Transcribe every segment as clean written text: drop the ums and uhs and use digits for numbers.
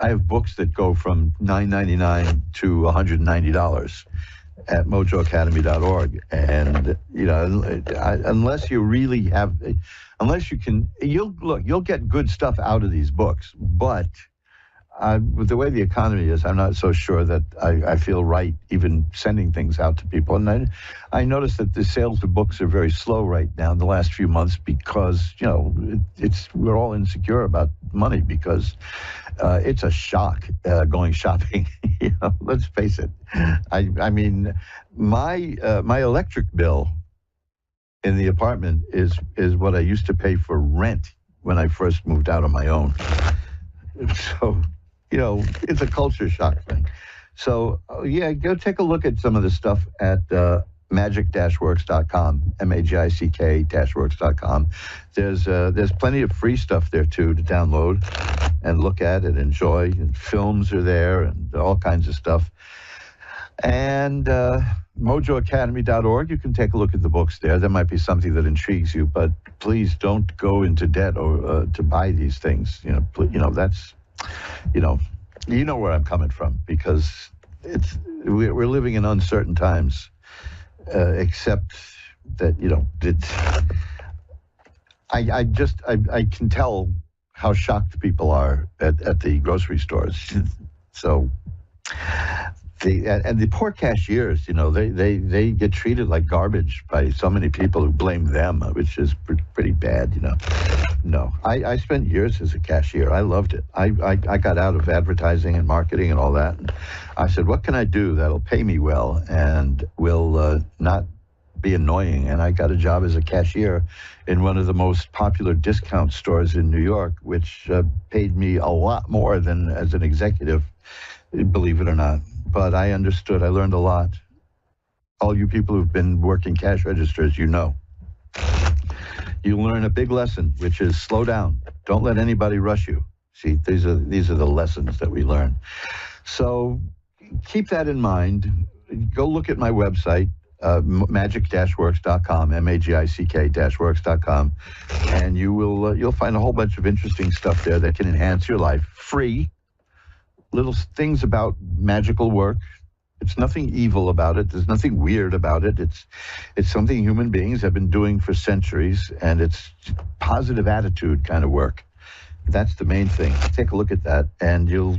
I have books that go from $9.99 to $190 at mojoacademy.org, and unless you really have, unless you can, you'll get good stuff out of these books, but with the way the economy is, I'm not so sure that I feel right even sending things out to people. And I noticed that the sales of books are very slow right now in the last few months because, we're all insecure about money because it's a shock going shopping. Let's face it. I mean, my electric bill in the apartment is what I used to pay for rent when I first moved out on my own. So, it's a culture shock thing. So, go take a look at some of the stuff at magic-works.com, magic-works.com. There's plenty of free stuff there, too, to download and look at and enjoy. And films are there and all kinds of stuff. And mojoacademy.org, you can take a look at the books there. There might be something that intrigues you, but please don't go into debt or to buy these things. That's... you know where I'm coming from, because we're living in uncertain times, except that, I can tell how shocked people are at the grocery stores. So, the poor cashiers, they get treated like garbage by so many people who blame them, which is pretty bad, No, I spent years as a cashier. I loved it. I got out of advertising and marketing and all that. And I said, what can I do that'll pay me well and will not be annoying? And I got a job as a cashier in one of the most popular discount stores in New York, which paid me a lot more than as an executive, believe it or not. But I understood. I learned a lot. All you people who've been working cash registers, you learn a big lesson, which is slow down. Don't let anybody rush you. See, these are the lessons that we learn. So keep that in mind. Go look at my website, magic-works.com, magic-works.com, and you'll find a whole bunch of interesting stuff there that can enhance your life. Free. Little things about magical work. It's nothing evil about it. There's nothing weird about it. It's something human beings have been doing for centuries, and it's positive attitude kind of work. That's the main thing. Take a look at that, and you'll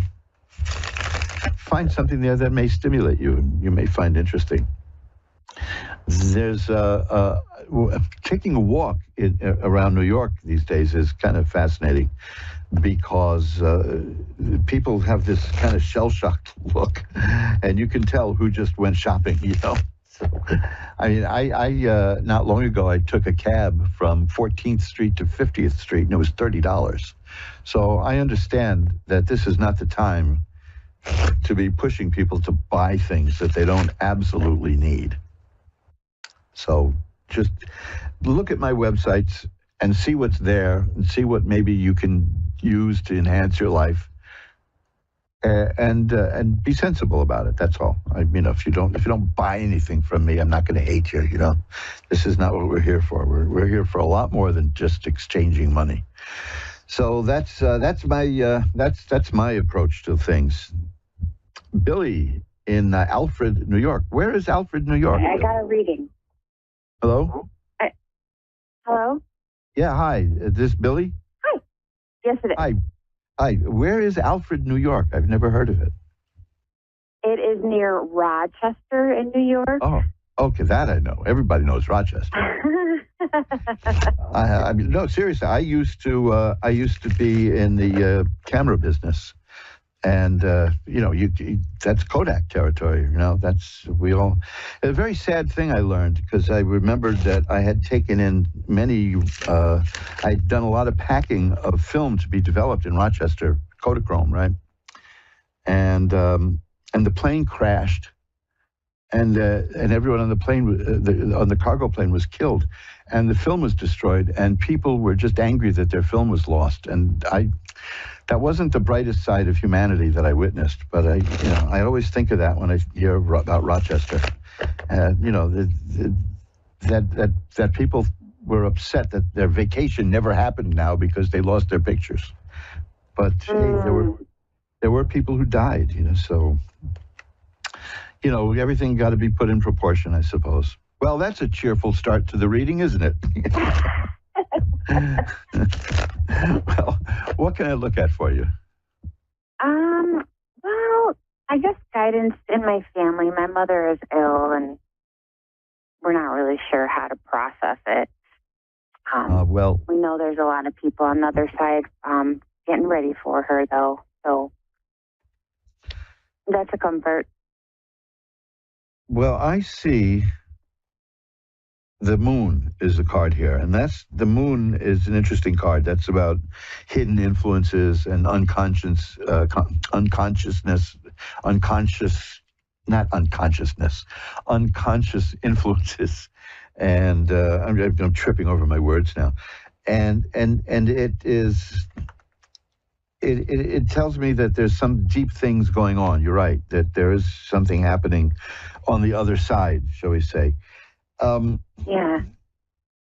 find something there that may stimulate you and you may find interesting. There's taking a walk around New York these days is kind of fascinating, because people have this kind of shell-shocked look, and you can tell who just went shopping, So, I mean, I not long ago, I took a cab from 14th Street to 50th Street, and it was $30. So I understand that this is not the time to be pushing people to buy things that they don't absolutely need. So just look at my websites and see what's there, and see what maybe you can use to enhance your life, and be sensible about it. That's all. If you don't buy anything from me, I'm not going to hate you. This is not what we're here for. We're here for a lot more than just exchanging money. So that's my approach to things. Billy in Alfred, New York. Where is Alfred, New York? I got a reading. Hello? Hello? Yeah, hi. Is this Billy? Hi. Yes, it is. Hi. Where is Alfred, New York? I've never heard of it. It is near Rochester in New York. Oh, okay, that I know. Everybody knows Rochester. No, seriously. I used to be in the camera business, and that's Kodak territory. That's a very sad thing I learned, because I remembered that I had taken in I'd done a lot of packing of film to be developed in Rochester, Kodachrome, right? And the plane crashed, and everyone on the plane, on the cargo plane, was killed, and the film was destroyed, and people were just angry that their film was lost. And that wasn't the brightest side of humanity that I witnessed, but I always think of that when I hear about Rochester. That people were upset that their vacation never happened now because they lost their pictures. But hey, there were were people who died, so, everything got to be put in proportion, I suppose. Well, that's a cheerful start to the reading, isn't it? Well, what can I look at for you? Well, I guess guidance in my family. My mother is ill, and we're not really sure how to process it. We know there's a lot of people on the other side getting ready for her, though, so that's a comfort. Well, I see the moon is a card here, and the moon is an interesting card. That's about hidden influences and unconsciousness, unconscious influences. And I'm tripping over my words now. And it tells me that there's some deep things going on. You're right, that there is something happening on the other side, shall we say. Yeah.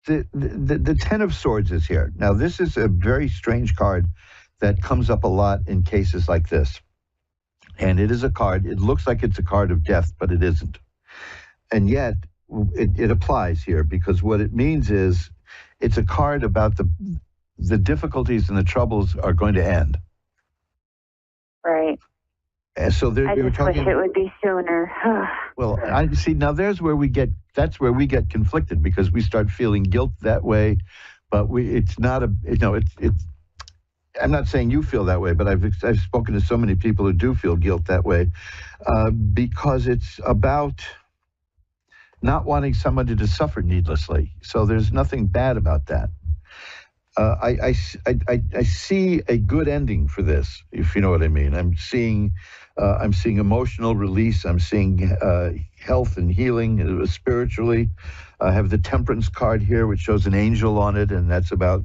The Ten of Swords is here. Now, this is a very strange card that comes up a lot in cases like this. And it is a card, it looks like it's a card of death, but it isn't. And yet, it applies here, because what it means is it's a card about the difficulties and the troubles are going to end. Right. And so I just wish it would be sooner. Well, I see. Now that's where we get conflicted, because we start feeling guilt that way, but it's not it's. I'm not saying you feel that way, but I've spoken to so many people who do feel guilt that way, because it's about not wanting somebody to suffer needlessly. So there's nothing bad about that. I see a good ending for this, if you know what I mean. I'm seeing emotional release. I'm seeing health and healing spiritually. I have the Temperance card here, which shows an angel on it, and that's about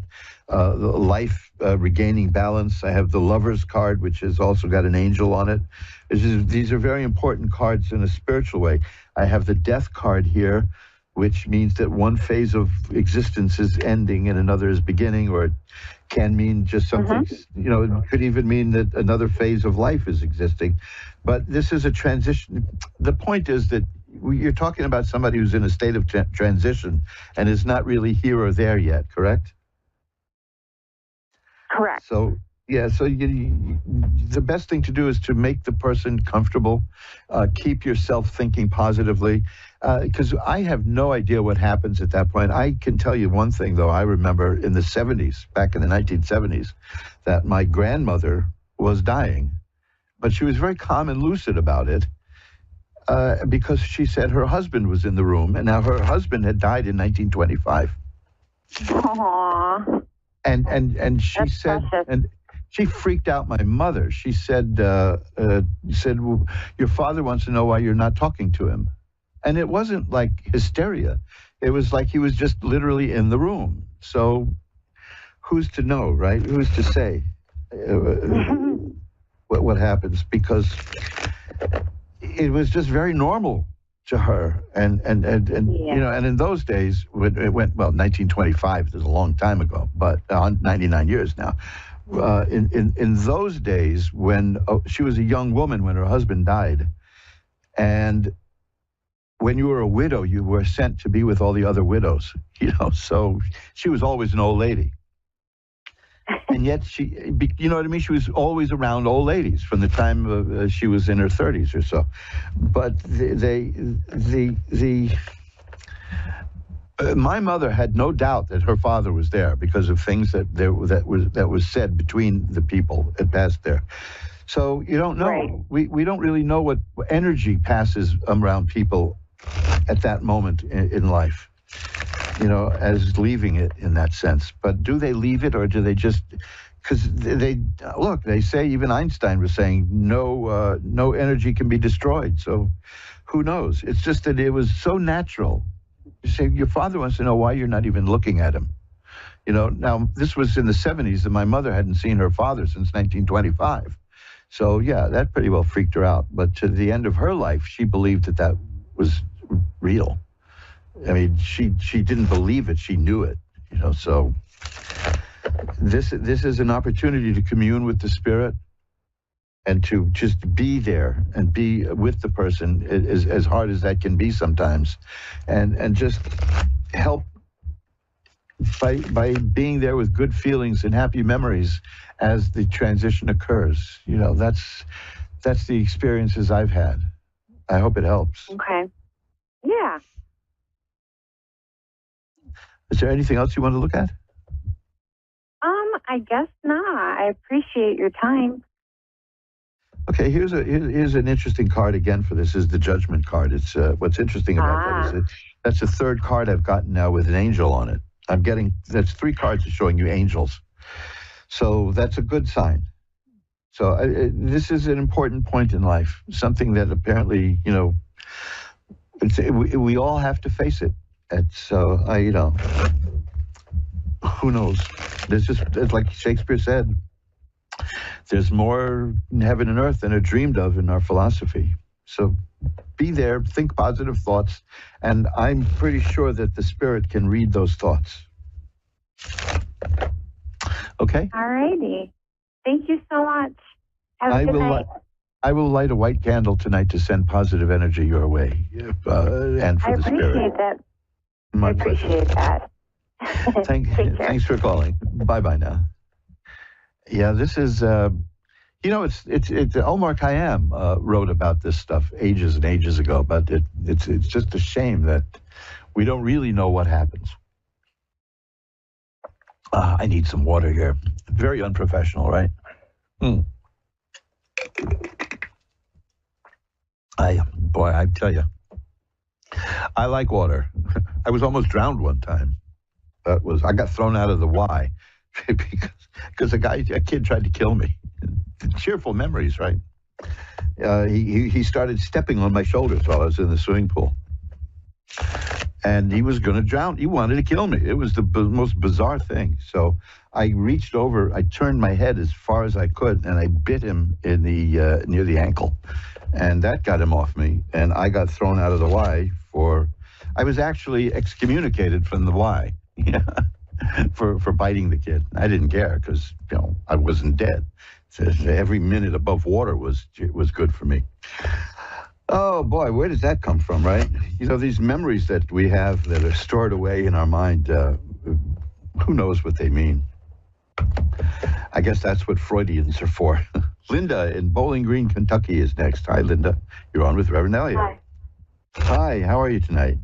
life regaining balance. I have the Lover's card, which has also got an angel on it. These are very important cards in a spiritual way. I have the Death card here, which means that one phase of existence is ending and another is beginning, or it can mean just something, it could even mean that another phase of life is existing. But this is a transition. The point is that you're talking about somebody who's in a state of transition and is not really here or there yet, correct? Correct. So, yeah, so the best thing to do is to make the person comfortable, keep yourself thinking positively, because I have no idea what happens at that point. I can tell you one thing, though. I remember in the 70s, back in the 1970s, that my grandmother was dying, but she was very calm and lucid about it, because she said her husband was in the room, and now her husband had died in 1925. Aww. And she That's said, precious. and she freaked out my mother. She said, well, your father wants to know why you're not talking to him. And it wasn't like hysteria. It was like he was just literally in the room. So who's to know, right? Who's to say what happens? Because it was just very normal to her, and Yeah. and in those days, it went, well, 1925 is a long time ago, but 99 years now. In those days, when she was a young woman when her husband died, and when you were a widow, you were sent to be with all the other widows, so she was always an old lady. And yet you know what I mean? She was always around old ladies from the time she was in her 30s or so. But my mother had no doubt that her father was there because of things that was said between the people that passed there. So you don't know. Right. We don't really know what energy passes around people at that moment in life, as leaving it in that sense. But do they leave it, or do they just, because they say, even Einstein was saying, no energy can be destroyed. So who knows? It's just that it was so natural. You say, your father wants to know why you're not even looking at him. Now this was in the 70s, and my mother hadn't seen her father since 1925. So yeah, that pretty well freaked her out. But to the end of her life, she believed that was real. I mean, she didn't believe it; she knew it. So this is an opportunity to commune with the spirit, and to just be there and be with the person is as hard as that can be sometimes, and just help by being there with good feelings and happy memories as the transition occurs. That's the experiences I've had. I hope it helps. Okay. Yeah. Is there anything else you want to look at? I guess not. I appreciate your time. Okay, here's an interesting card again for this. Is the Judgment card. It's what's interesting about that is that's the third card I've gotten now with an angel on it. That's 3 cards showing you angels. So that's a good sign. So this is an important point in life, something that apparently, we all have to face it. And so, who knows? It's like Shakespeare said, there's more in heaven and earth than are dreamed of in our philosophy. So be there, think positive thoughts, and I'm pretty sure that the spirit can read those thoughts. Okay? All righty. Thank you so much. Have a good night. I will light a white candle tonight to send positive energy your way, and for the spirit. I appreciate that. Thanks for calling. Bye-bye now. Yeah, this is, it's Omar Khayyam wrote about this stuff ages and ages ago, but it's just a shame that we don't really know what happens. I need some water here. Very unprofessional, right? I tell you, I like water. I was almost drowned one time. I got thrown out of the Y because a kid tried to kill me. Cheerful memories, right? He started stepping on my shoulders while I was in the swimming pool. And he was going to drown. He wanted to kill me. It was the most bizarre thing. So I reached over, I turned my head as far as I could, and I bit him in the near the ankle. And that got him off me, and I got thrown out of the Y I was actually excommunicated from the Y for biting the kid. I didn't care because, I wasn't dead. So every minute above water was good for me. Oh, boy, where does that come from, right? These memories that we have that are stored away in our mind, who knows what they mean? I guess that's what Freudians are for. Linda in Bowling Green, Kentucky is next. Hi, Linda. You're on with Reverend Elliot. Hi. Hi, how are you tonight?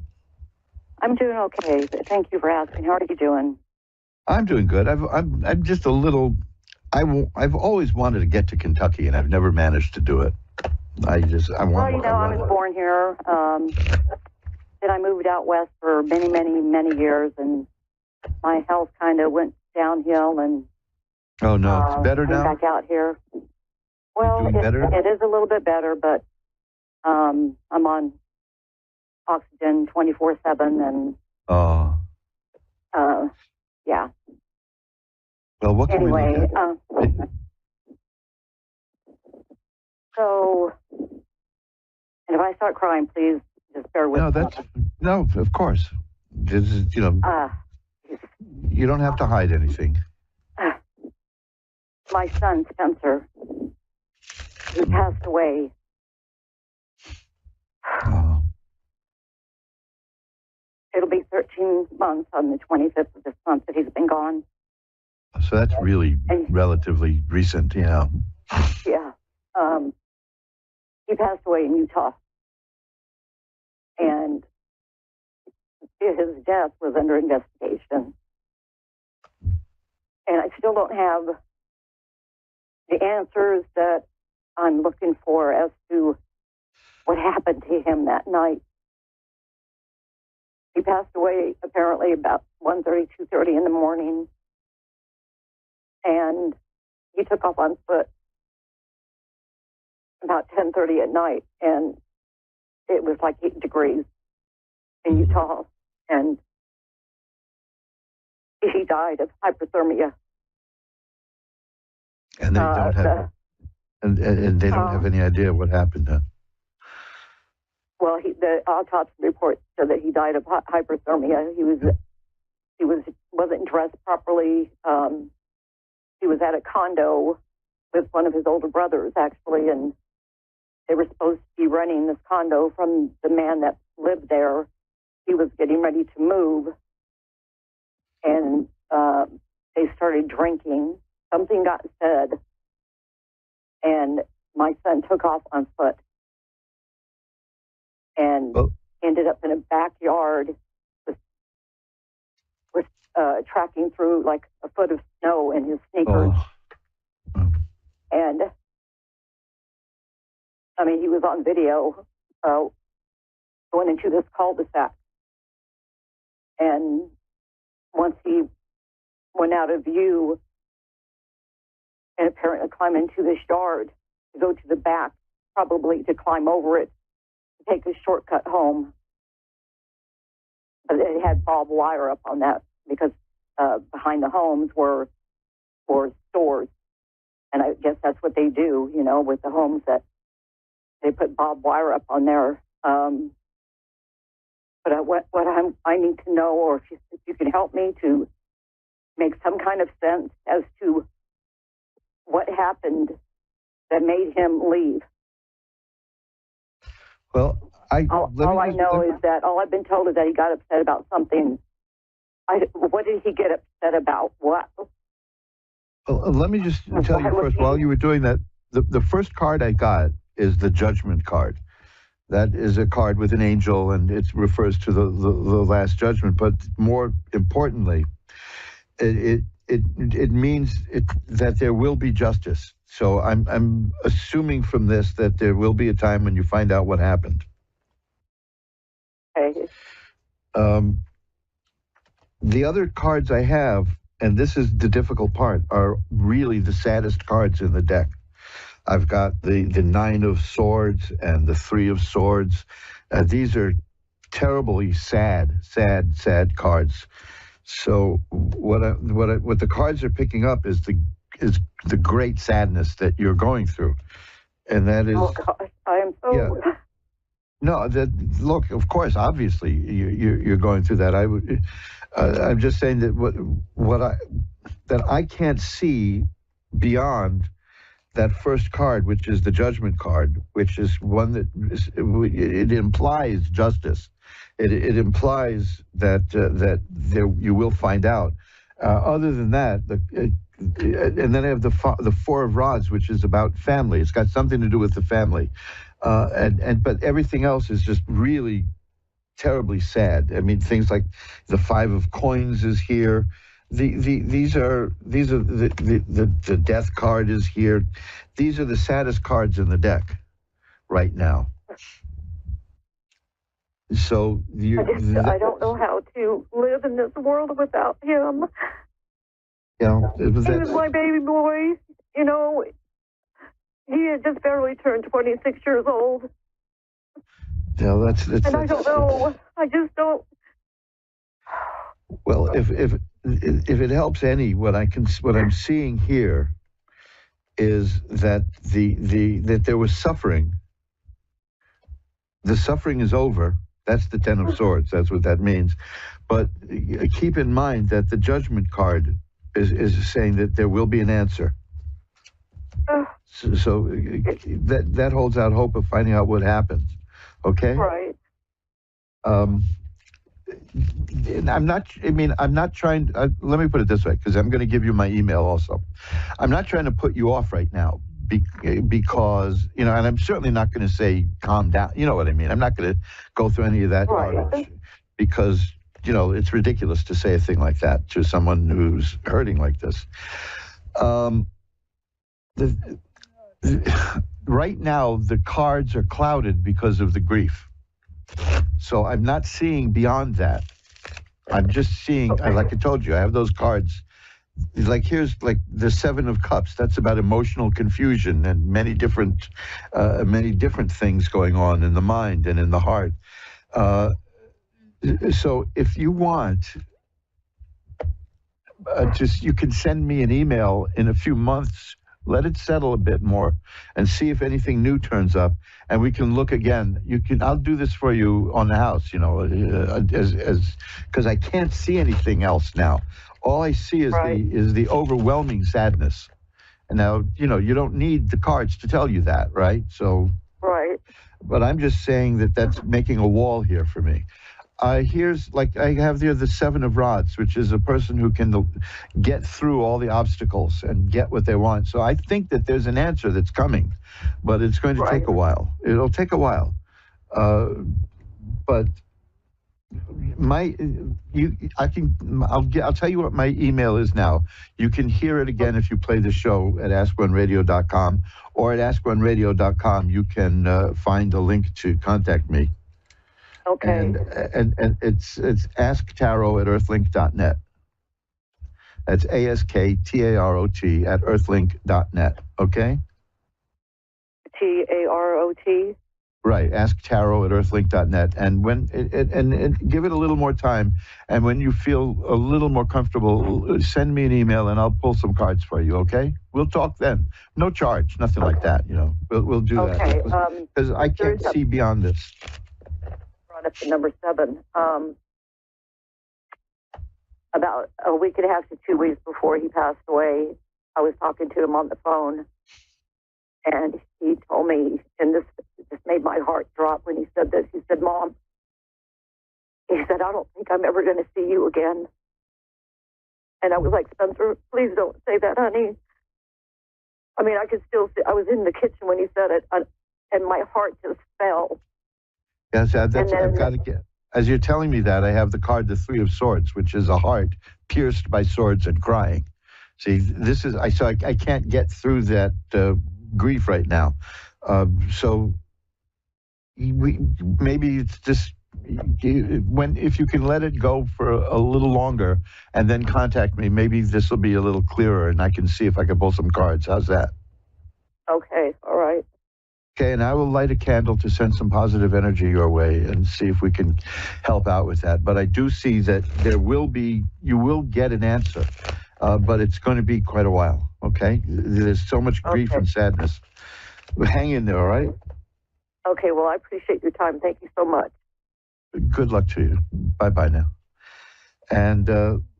I'm doing okay. Thank you for asking. How are you doing? I'm doing good. I'm just a little... I've always wanted to get to Kentucky, and I've never managed to do it. I was born here. Then I moved out west for many, many, many years, and my health kind of went downhill. And oh no, it's better now. Back out here. Well, it is a little bit better, but I'm on oxygen 24/7, and yeah. Well, what can we look at? So, and if I start crying, please just bear with me. No, of course. This is, you don't have to hide anything. My son, Spencer, he passed away. It'll be 13 months on the 25th of this month that he's been gone. So that's really relatively recent, yeah. Yeah. He passed away in Utah. And his death was under investigation. And I still don't have the answers that I'm looking for as to what happened to him that night. He passed away apparently about 1:30, 2:30 in the morning. And he took off on foot about 10:30 at night, and it was like 8 degrees in Utah, and he died of hypothermia. And they don't have, and they don't have any idea what happened. Huh? Well, the autopsy report said that he died of hypothermia. He wasn't dressed properly. He was at a condo with one of his older brothers, actually, and they were supposed to be renting this condo from the man that lived there. He was getting ready to move, and they started drinking. Something got said, and my son took off on foot and ended up in a backyard with tracking through like a foot of snow in his sneakers. And I mean, he was on video going into this cul-de-sac. And once he went out of view and apparently climbed into this yard to go to the back, probably to climb over it, to take a shortcut home. But it had barbed wire up on that because behind the homes were stores. And I guess that's what they do, you know, with the homes, that they put barbed wire up on there. But I need to know, or if you can help me to make some kind of sense as to what happened that made him leave. Well, all I've been told is that he got upset about something. What did he get upset about? What? Well, let me just tell you first, while you were doing that, the first card I got is the Judgment card. That is a card with an angel, and it refers to the Last Judgment. But more importantly, it means that there will be justice. So I'm assuming from this that there will be a time when you find out what happened. Okay. The other cards I have, and this is the difficult part, are really the saddest cards in the deck. I've got the Nine of Swords and the Three of Swords. These are terribly sad cards. So what the cards are picking up is the great sadness that you're going through, and that is. Oh gosh, I am so. Yeah. No, look. Of course, obviously, you're going through that. I'm just saying that that I can't see beyond that first card, which is the Judgment card, which is one that it implies justice. It implies that there you will find out. Other than that, and then I have the Four of Rods, which is about family. It's got something to do with the family, but everything else is just really terribly sad. I mean, things like the Five of Coins is here. These are the Death card is here. These are the saddest cards in the deck right now. So I don't know how to live in this world without him. Yeah, he was my baby boy. You know, he had just barely turned 26 years old. Yeah, that's and I don't know. I just don't. Well, if it helps any, what I'm seeing here is that that there was suffering. The suffering is over. That's the Ten of Swords. That's what that means. But keep in mind that the Judgment card is saying that there will be an answer. So that holds out hope of finding out what happens. Okay. Right. I'm not trying. Let me put it this way, because I'm going to give you my email also. I'm not trying to put you off right now because, you know, and I'm certainly not going to say calm down. You know what I mean? I'm not going to go through any of that garbage because, you know, it's ridiculous to say a thing like that to someone who's hurting like this. Right now, the cards are clouded because of the grief. So I'm not seeing beyond that. I'm just seeing, like I told you, I have those cards. Like here's like the Seven of Cups. That's about emotional confusion and many different things going on in the mind and in the heart. So if you want, you can send me an email in a few months. Let it settle a bit more and see if anything new turns up, and we can look again. I'll do this for you on the house, you know, because I can't see anything else now. All I see is the overwhelming sadness, And now, you don't need the cards to tell you that, right? So, right. But I'm just saying that that's making a wall here for me. Here's, like, I have there the Seven of Rods, which is a person who can get through all the obstacles and get what they want. So I think that there's an answer that's coming, but it's going to take a while. It'll take a while. But I'll tell you what my email is now. You can hear it again if you play the show at AskOneRadio.com, or at AskOneRadio.com you can find a link to contact me. Okay. And it's asktarot@earthlink.net. That's ASKTAROT at earthlink.net. Okay? TAROT? Right, asktarot@earthlink.net. And and give it a little more time. And when you feel a little more comfortable, send me an email and I'll pull some cards for you, okay? We'll talk then. No charge, nothing like that, We'll do that. Okay. Because I can't see beyond this. Brought up to number 7. About a week and a half to 2 weeks before he passed away, I was talking to him on the phone, and he told me, and this just made my heart drop when he said this. He said, "Mom," he said, "I don't think I'm ever going to see you again." And I was like, "Spencer, please don't say that, honey." I mean, I could still see, I was in the kitchen when he said it, and my heart just fell. Yes, I've got to get. As you're telling me that, I have the card, the Three of Swords, which is a heart pierced by swords and crying. See, this is I can't get through that grief right now. So maybe it's just if you can let it go for a little longer and then contact me, maybe this will be a little clearer and I can see if I can pull some cards. How's that? Okay, all right. Okay, and I will light a candle to send some positive energy your way and see if we can help out with that. But I do see that you will get an answer, but it's going to be quite a while, okay? There's so much grief and sadness. Hang in there, all right? Okay, well, I appreciate your time. Thank you so much. Good luck to you. Bye-bye now. And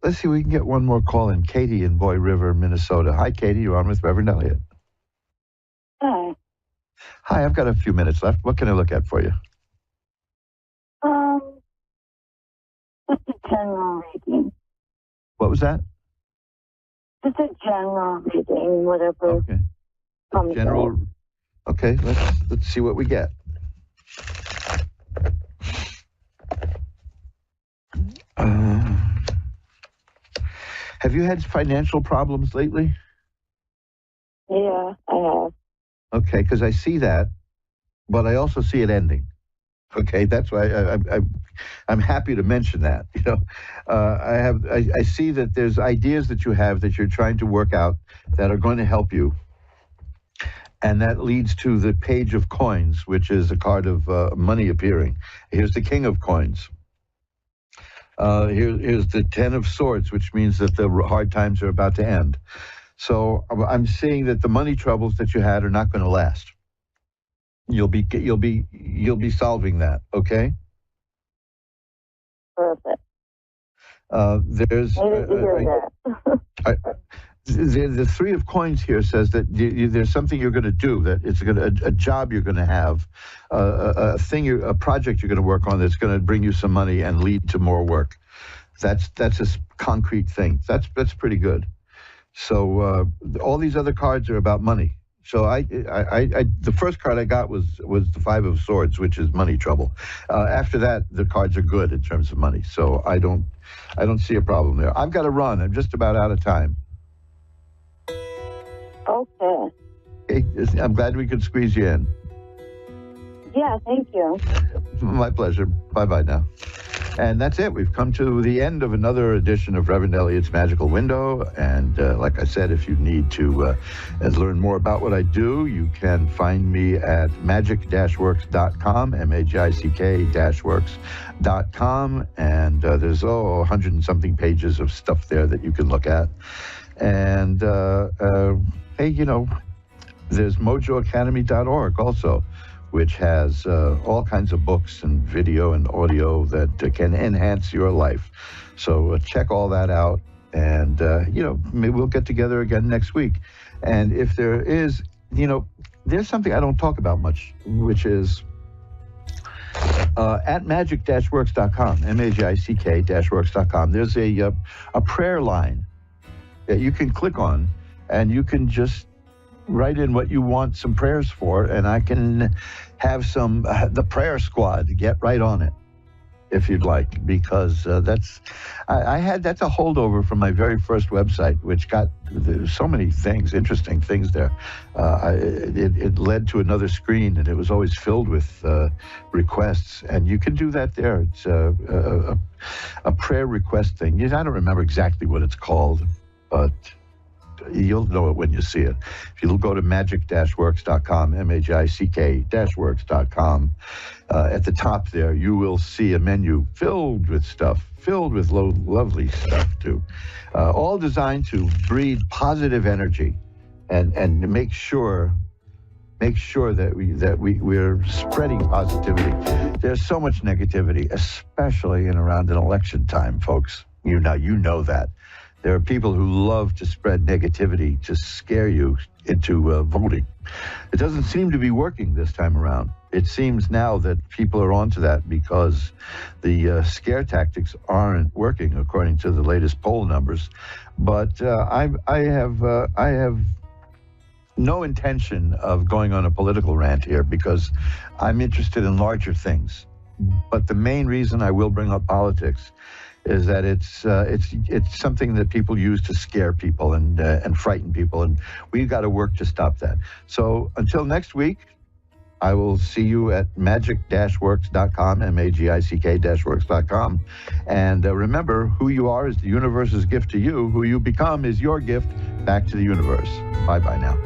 let's see if we can get one more call in. Katie in Boy River, Minnesota. Hi, Katie. You're on with Reverend Elliott. Hi. Hi, I've got a few minutes left. What can I look at for you? Just a general reading. What was that? Just a general reading, whatever. Okay. General. Okay, let's see what we get. Have you had financial problems lately? Yeah, I have. Okay, because I see that, but I also see it ending. Okay, that's why I'm happy to mention that. I see that there's ideas that you have that you're trying to work out that are going to help you, and that leads to the Page of Coins, which is a card of money appearing. Here's the King of Coins. Here's the Ten of Swords, which means that the hard times are about to end. So I'm seeing that the money troubles that you had are not going to last. You'll be solving that, okay? Perfect. There's the Three of Coins here says that there's something you're going to do, that it's a job you're going to have, a project you're going to work on that's going to bring you some money and lead to more work. That's a concrete thing. That's pretty good. So all these other cards are about money. So the first card I got was the Five of Swords, which is money trouble. After that, the cards are good in terms of money. So I don't see a problem there. I've got to run. I'm just about out of time. Okay. I'm glad we could squeeze you in. Yeah, thank you. My pleasure. Bye-bye now. And that's it. We've come to the end of another edition of Reverend Elliott's Magical Window. And like I said, if you need to learn more about what I do, you can find me at magic-works.com, magic-works.com. And there's 100 and something pages of stuff there that you can look at. And hey, there's mojoacademy.org also, which has all kinds of books and video and audio that can enhance your life. So check all that out, and maybe we'll get together again next week. And if there is, there's something I don't talk about much, which is at magic-works.com, magick-works.com, there's a prayer line that you can click on, and you can just write in what you want some prayers for, and I can have the prayer squad get right on it, if you'd like, because that's a holdover from my very first website, which got so many things, interesting things there. It led to another screen, and it was always filled with requests, and you can do that there. It's a prayer request thing. I don't remember exactly what it's called, but you'll know it when you see it. If you go to magic-works.com, magick-works.com, at the top there, you will see a menu filled with stuff, filled with lovely stuff, too. All designed to breed positive energy and make sure that we're spreading positivity. There's so much negativity, especially in around an election time, folks. You know that. There are people who love to spread negativity to scare you into voting. It doesn't seem to be working this time around. It seems now that people are onto that because the scare tactics aren't working, according to the latest poll numbers. But I have no intention of going on a political rant here because I'm interested in larger things. But the main reason I will bring up politics is that it's something that people use to scare people and frighten people, and we've got to work to stop that. So until next week, I will see you at magic-works.com, magick-works.com. And remember, who you are is the universe's gift to you. Who you become is your gift back to the universe. Bye-bye now.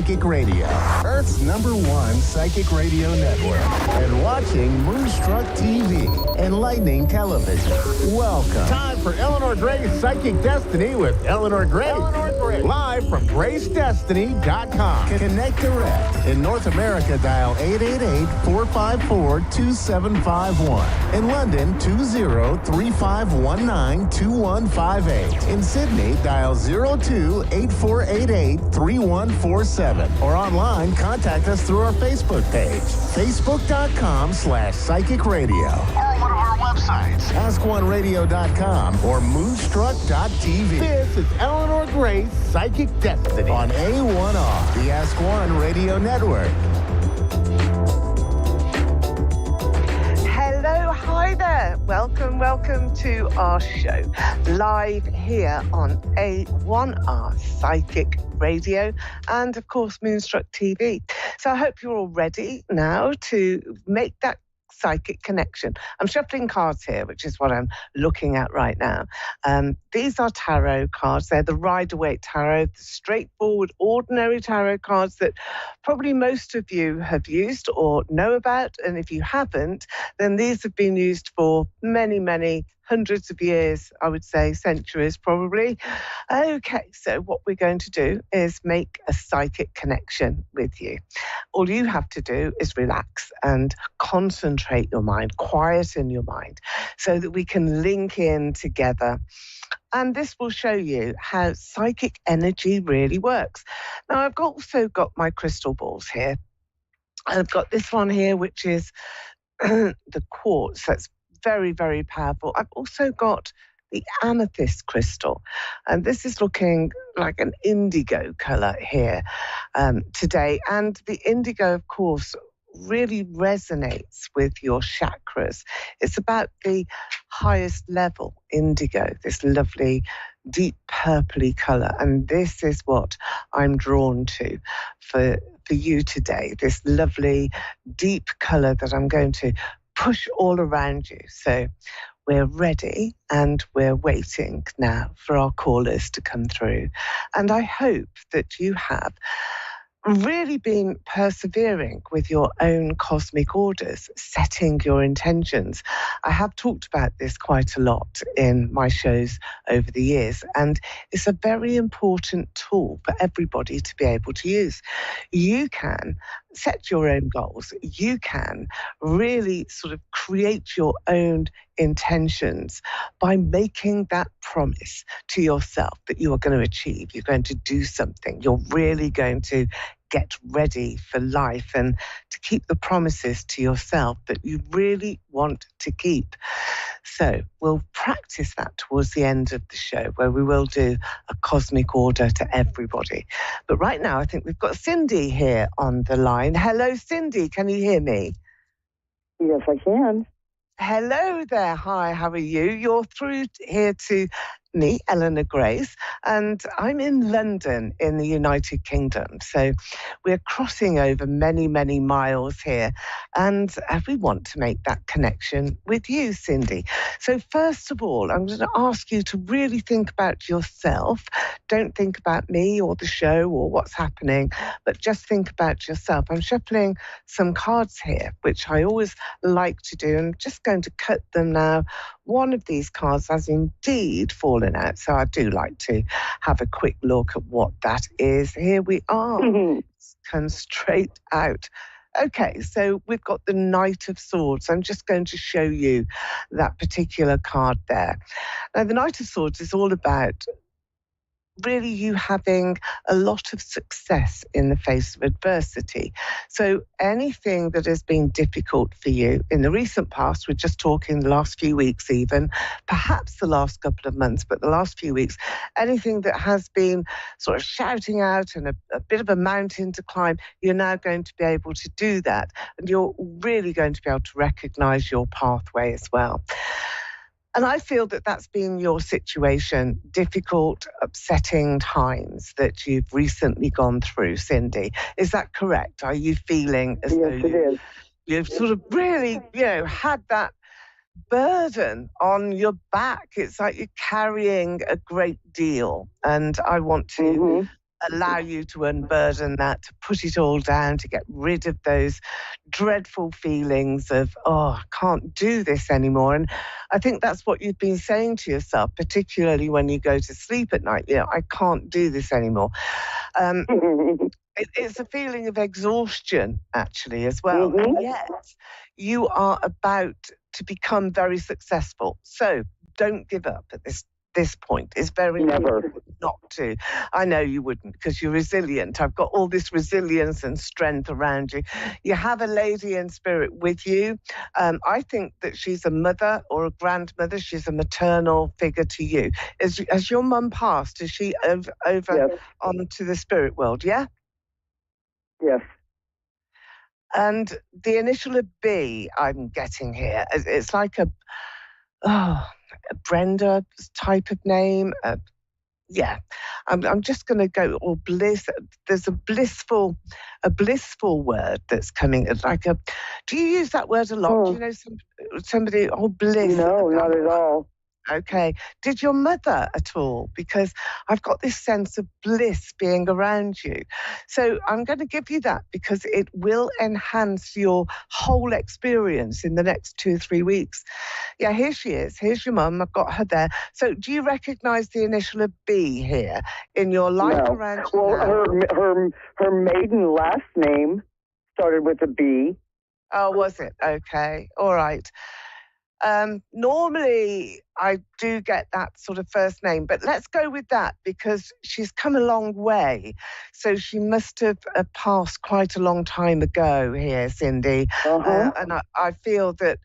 Psychic Radio, Earth's #1 psychic radio network, and watching Moonstruck TV, enlightening television. Welcome. Time for Eleanor Gray's Psychic Destiny with Eleanor Gray. Eleanor Gray. Live from GraceDestiny.com. Connect direct. In North America, dial 888-454-2751. In London, 20-3519-2158. In Sydney, dial 02-8488-3147. Or online, contact us through our Facebook page, facebook.com/psychic radio. Or one of our websites, askoneradio.com or moonstruck.tv. This is Eleanor Gray's Psychic Destiny on A1R, the Ask One Radio Network. Hello, hi there. Welcome to our show, live here on A1R Psychic Radio and, of course, Moonstruck TV. So I hope you're all ready now to make that psychic connection. I'm shuffling cards here, which is what I'm looking at right now. These are tarot cards. They're the Rider-Waite Tarot, the straightforward, ordinary tarot cards that probably most of you have used or know about. And if you haven't, then these have been used for many, many hundreds of years, I would say centuries probably. Okay, so what we're going to do is make a psychic connection with you. All you have to do is relax and concentrate your mind, quieten your mind, so that we can link in together. And this will show you how psychic energy really works. Now, I've also got my crystal balls here. I've got this one here, which is the quartz. That's very, very powerful. I've also got the amethyst crystal, and this is looking like an indigo color here today. And the indigo, of course, really resonates with your chakras. It's about the highest level indigo, this lovely deep purpley color. And this is what I'm drawn to for you today, this lovely deep color that I'm going to push all around you. So we're ready and we're waiting now for our callers to come through. And I hope that you have really been persevering with your own cosmic orders, setting your intentions. I have talked about this quite a lot in my shows over the years, and it's a very important tool for everybody to be able to use. You can set your own goals. You can really sort of create your own intentions by making that promise to yourself that you are going to achieve. You're going to do something. You're really going to get ready for life and to keep the promises to yourself that you really want to keep. So we'll practice that towards the end of the show, where we will do a cosmic order to everybody. But right now, I think we've got Cindy here on the line. Hello, Cindy. Can you hear me? Yes, I can. Hello there. Hi, how are you? You're through here to me, Eleanor Grace, and I'm in London in the United Kingdom. So we're crossing over many, many miles here, and we want to make that connection with you, Cindy. So first of all, I'm going to ask you to really think about yourself. Don't think about me or the show or what's happening, but just think about yourself. I'm shuffling some cards here, which I always like to do. I'm just going to cut them now. One of these cards has indeed fallen out, so I do like to have a quick look at what that is. Here we are. It's come straight out. Okay, so we've got the Knight of Swords. I'm just going to show you that particular card there. Now, the Knight of Swords is all about really you having a lot of success in the face of adversity. So anything that has been difficult for you in the recent past, we're just talking the last few weeks even, perhaps the last couple of months, but the last few weeks, anything that has been sort of shouting out and a bit of a mountain to climb, you're now going to be able to do that. And you're really going to be able to recognize your pathway as well. And I feel that that's been your situation, difficult, upsetting times that you've recently gone through, Cindy. Is that correct? Are you feeling as though you've sort of really, had that burden on your back? It's like you're carrying a great deal. And I want to allow you to unburden that, to put it all down, to get rid of those dreadful feelings of, oh, I can't do this anymore. And I think that's what you've been saying to yourself, particularly when you go to sleep at night. I can't do this anymore. It's a feeling of exhaustion, actually, as well. Mm-hmm. And yet, you are about to become very successful. So don't give up at this point. It's very important not to. I know you wouldn't, because you're resilient. I've got all this resilience and strength around you. You have a lady in spirit with you. I think that she's a mother or a grandmother. She's a maternal figure to you. Has your mum passed? Is she over yes. onto the spirit world? Yeah? Yes. And the initial of B I'm getting here, it's like a Brenda type of name. Yeah, I'm just going to go, or bliss. There's a blissful word that's coming. It's like a, do you use that word a lot? Do you know somebody, bliss? No, not at all. Okay. Did your mother at all? Because I've got this sense of bliss being around you. So I'm going to give you that because it will enhance your whole experience in the next 2 or 3 weeks. Yeah, here she is. Here's your mum. I've got her there. So do you recognise the initial of B here in your life around you? Well, her maiden last name started with a B. Oh, was it? Okay. All right. Normally, I do get that sort of first name, but let's go with that because she's come a long way. So she must have passed quite a long time ago here, Cindy. Uh-huh. And I feel that,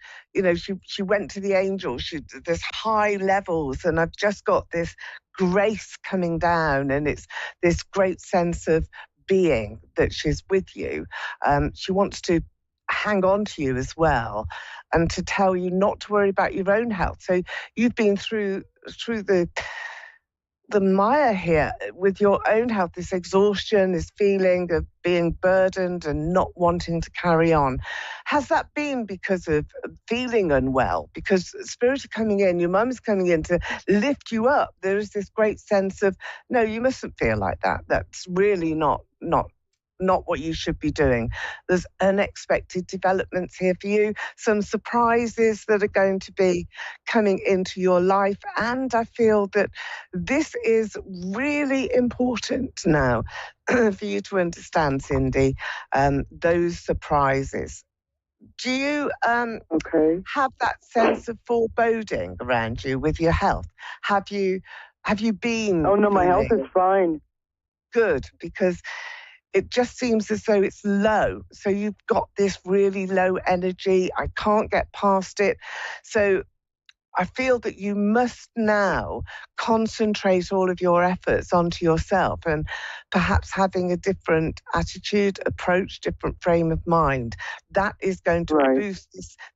she went to the angels. There's high levels, and I've just got this grace coming down, and it's this great sense of being that she's with you. She wants to hang on to you as well, and to tell you not to worry about your own health. So you've been through the mire here with your own health, this exhaustion, this feeling of being burdened and not wanting to carry on. Has that been because of feeling unwell? Because spirits are coming in, your mum is coming in to lift you up. There is this great sense of, no, you mustn't feel like that. That's really not what you should be doing. There's unexpected developments here for you, some surprises that are going to be coming into your life. And I feel that this is really important now for you to understand, Cindy, those surprises. Do you have that sense of foreboding around you with your health? Have you been? Oh, no, my health is fine. Good, because it just seems as though it's low. So you've got this really low energy. I can't get past it. So I feel that you must now concentrate all of your efforts onto yourself and perhaps having a different attitude, approach, different frame of mind. That is going to boost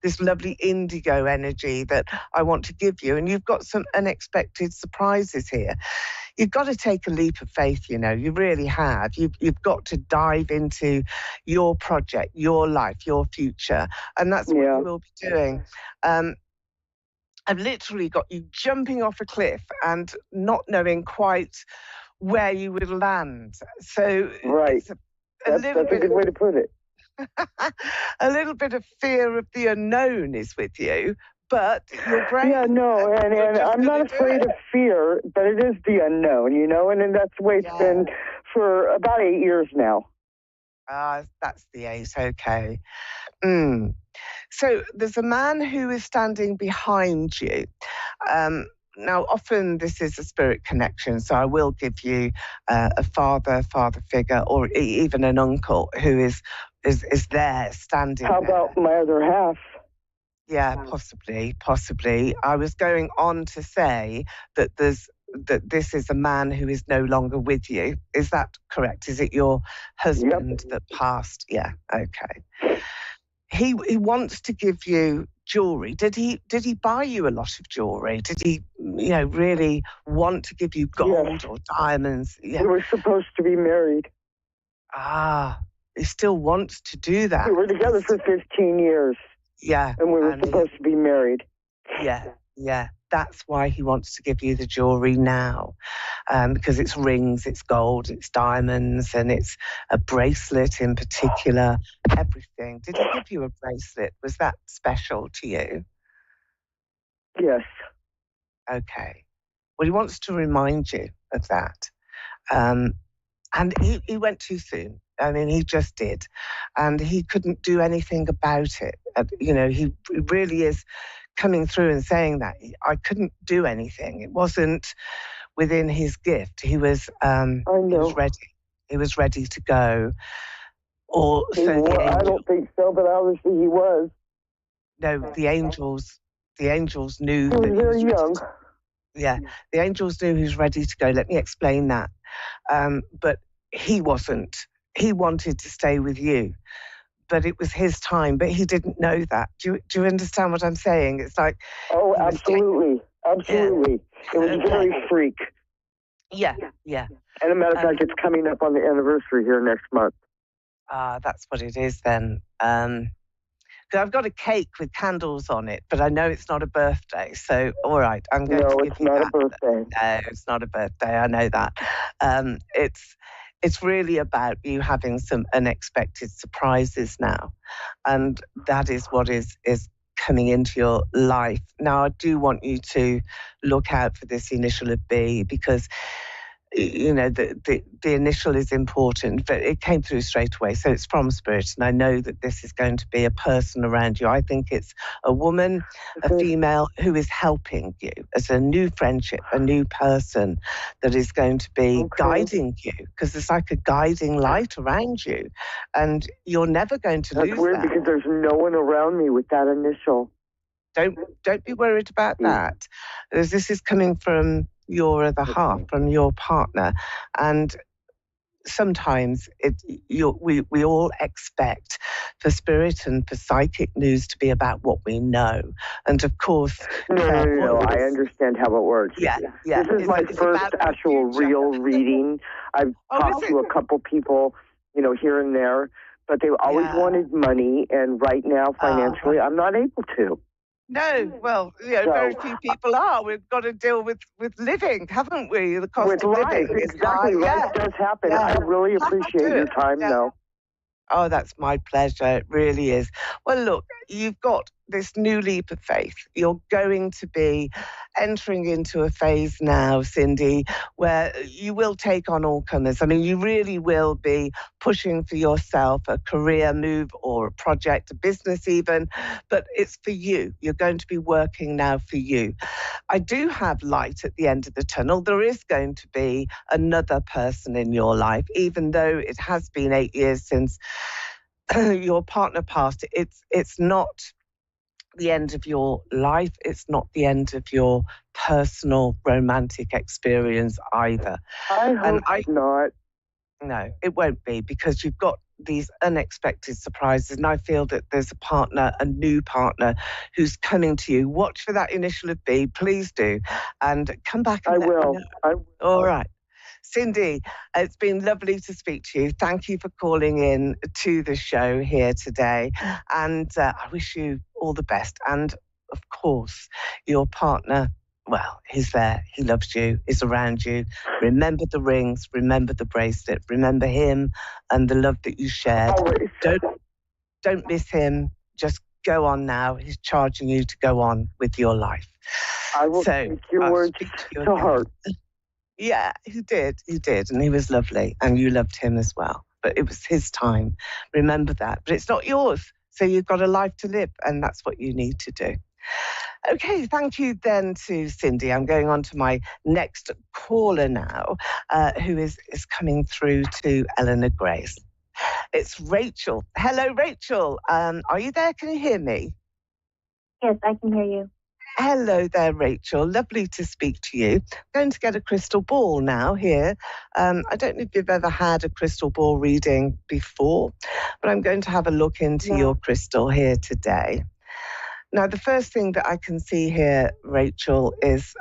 this lovely indigo energy that I want to give you. And you've got some unexpected surprises here. You've got to take a leap of faith, you really have. You've got to dive into your project, your life, your future. And that's what you will be doing. I've literally got you jumping off a cliff and not knowing quite where you would land. So it's that's a good way to put it. A little bit of fear of the unknown is with you. But your brain... Yeah, no, and I'm not afraid of fear, but it is the unknown, and that's the way it's been for about 8 years now. That's the 8, okay. So there's a man who is standing behind you. Now, often this is a spirit connection, so I will give you a father figure, or even an uncle who is there standing How about my other half? Yeah, possibly. I was going on to say that this is a man who is no longer with you. Is that correct? Is it your husband that passed? Yeah, okay. He wants to give you jewelry. Did he buy you a lot of jewelry? Did he, really want to give you gold or diamonds? Yeah. We were supposed to be married. He still wants to do that. We were together for 15 years. Yeah. And we were supposed to be married. Yeah. that's why he wants to give you the jewelry now, because it's rings, it's gold, it's diamonds, and it's a bracelet in particular, everything. Did he give you a bracelet? Was that special to you? Yes. Okay. Well, he wants to remind you of that. And he went too soon. I mean, he just did. And he couldn't do anything about it. He really is coming through and saying that. I couldn't do anything. It wasn't within his gift. He was, he was ready. He was ready to go. I don't think so, but obviously he was. No, the angels knew he was very young. Yeah, the angels knew he was ready to go. Let me explain that. But he wasn't. He wanted to stay with you, but it was his time. But he didn't know that. Do you understand what I'm saying? It's like... Oh, absolutely. Absolutely. Yeah. It was very freak. Yeah. And as a matter of fact, it's coming up on the anniversary here next month. That's what it is then. I've got a cake with candles on it, but I know it's not a birthday. So, all right, I'm going to give you that. No, it's not a birthday. No, it's not a birthday. I know that. It's really about you having some unexpected surprises now. And that is what is coming into your life. Now, I do want you to look out for this initial of B, because the initial is important, but it came through straight away. So it's from Spirit, and I know that this is going to be a person around you. I think it's a woman, a female who is helping you as a new friendship, a new person that is going to be guiding you, because it's like a guiding light around you, and you're never going to lose that. That's weird, because there's no one around me with that initial. Don't be worried about that, because this is coming from your other half, from your partner. And sometimes we all expect for spirit and for psychic news to be about what we know. And of course... No, I understand how it works. Yeah. This is my first actual real reading. I've talked to a couple people, here and there, but they always wanted money, and right now, financially, I'm not able to. No, well, very few people are. We've got to deal with living, haven't we? The cost of living. Exactly. Life does happen. I really appreciate your time, though. Oh, that's my pleasure. It really is. Well, look, you've got this new leap of faith. You're going to be entering into a phase now, Cindy, where you will take on all comers. I mean, you really will be pushing for yourself, a career move or a project, a business even, but it's for you. You're going to be working now for you. I do have light at the end of the tunnel. There is going to be another person in your life, even though it has been 8 years since your partner passed. It's not the end of your life. It's not the end of your personal romantic experience either. I hope not. No, it won't be, because you've got these unexpected surprises, and I feel that there's a new partner who's coming to you. Watch for that initial of B, please do, and come back and let me know. All right. Cindy, it's been lovely to speak to you. Thank you for calling in to the show here today. And I wish you all the best. And of course, your partner, well, he's there. He loves you, is around you. Remember the rings, remember the bracelet, remember him and the love that you shared. Don't miss him. Just go on now. He's charging you to go on with your life. I will take your words to heart. Yeah, he did, and he was lovely, and you loved him as well. But it was his time. Remember that. But it's not yours, so you've got a life to live, and that's what you need to do. Okay, thank you then to Cindy. I'm going on to my next caller now, who is coming through to Eleanor Grace. It's Rachel. Hello, Rachel. Are you there? Can you hear me? Yes, I can hear you. Hello there, Rachel. Lovely to speak to you. I'm going to get a crystal ball now here. I don't know if you've ever had a crystal ball reading before, but I'm going to have a look into your crystal here today. Now, the first thing that I can see here, Rachel, is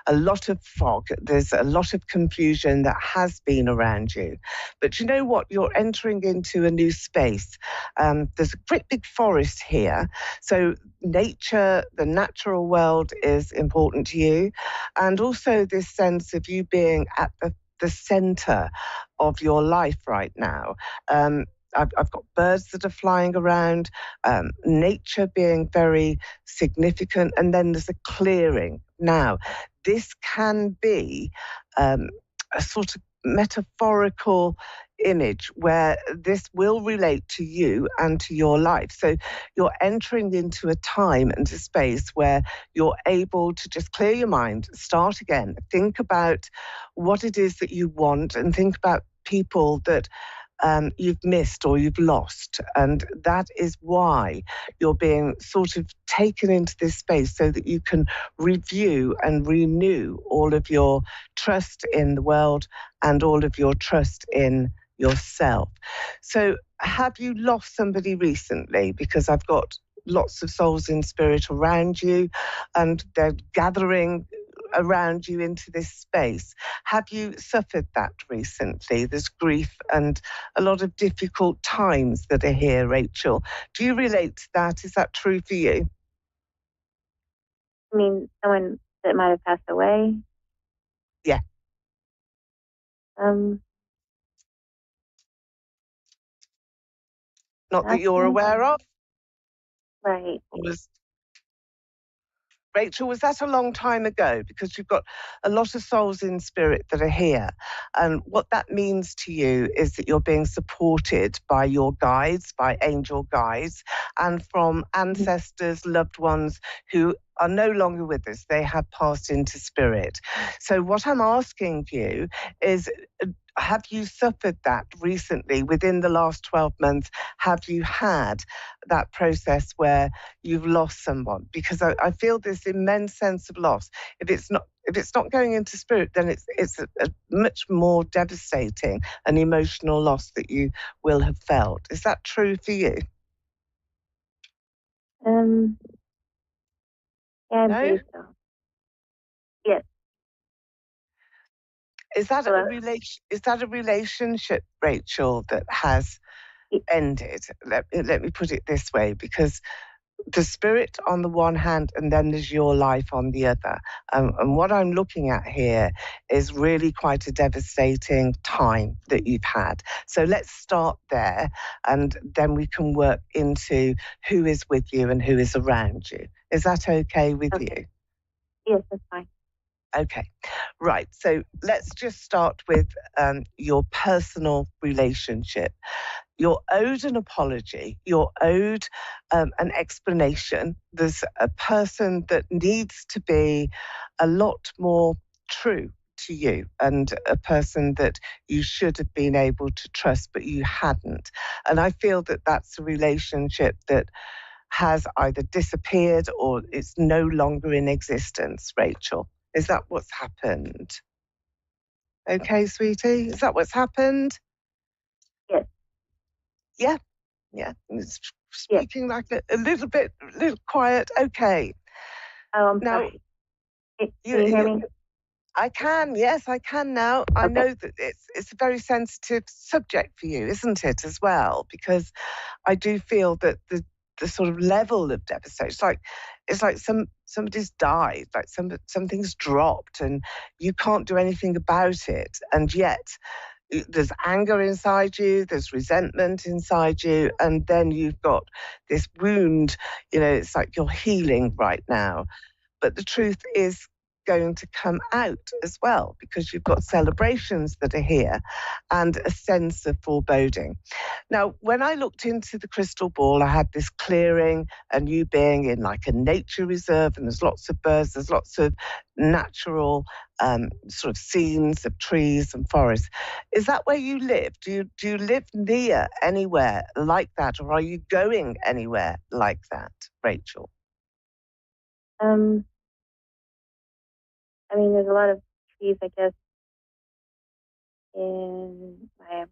a lot of fog. There's a lot of confusion that has been around you. But you know what? You're entering into a new space. There's a great big forest here. So nature, the natural world is important to you. And also this sense of you being at the center of your life right now. I've got birds that are flying around, nature being very significant, and then there's a clearing. Now, this can be a sort of metaphorical image where this will relate to you and to your life. So you're entering into a time and a space where you're able to just clear your mind, start again, think about what it is that you want, and think about people that you've missed or you've lost. And that is why you're being sort of taken into this space, so that you can review and renew all of your trust in the world and all of your trust in yourself. So have you lost somebody recently? Because I've got lots of souls in spirit around you, and they're gathering around you into this space. Have you suffered that recently? There's grief and a lot of difficult times that are here, Rachel. Do you relate to that? Is that true for you? I mean, someone that might have passed away? Yeah. Not that you're aware of? Right. Rachel, was that a long time ago? Because you've got a lot of souls in spirit that are here. And what that means to you is that you're being supported by your guides, by angel guides, and from ancestors, loved ones who are no longer with us. They have passed into spirit. So what I'm asking you is, have you suffered that recently within the last 12 months? Have you had that process where you've lost someone? Because I feel this immense sense of loss. If it's not going into spirit, then it's a much more devastating and emotional loss that you will have felt. Is that true for you? Yeah, I believe so. Yes. Is that a relationship, Rachel, that has ended? Let me put it this way, because the spirit on the one hand, and then there's your life on the other. And what I'm looking at here is really quite a devastating time that you've had. So let's start there, and then we can work into who is with you and who is around you. Is that okay with you? Yes, that's fine. Okay, right. So let's just start with your personal relationship. You're owed an apology. You're owed an explanation. There's a person that needs to be a lot more true to you, and a person that you should have been able to trust, but you hadn't. And I feel that that's a relationship that has either disappeared or it's no longer in existence, Rachel. Is that what's happened? Okay, sweetie, is that what's happened? Yes. Yeah, yeah. It's speaking like a little quiet. Okay. Oh, I'm sorry. Can you hear me? I can, yes, I can now. I know that it's a very sensitive subject for you, isn't it, as well? Because I do feel that the sort of level of devastation, it's like somebody's died, like something's dropped, and you can't do anything about it, and yet there's anger inside you, there's resentment inside you, and then you've got this wound. It's like you're healing right now, but the truth is going to come out as well, because you've got celebrations that are here and a sense of foreboding. Now, when I looked into the crystal ball, I had this clearing and you being in like a nature reserve, and there's lots of birds, there's lots of natural sort of scenes of trees and forests. Is that where you live? Do you live near anywhere like that, or are you going anywhere like that, Rachel? I mean, there's a lot of trees, I guess, in my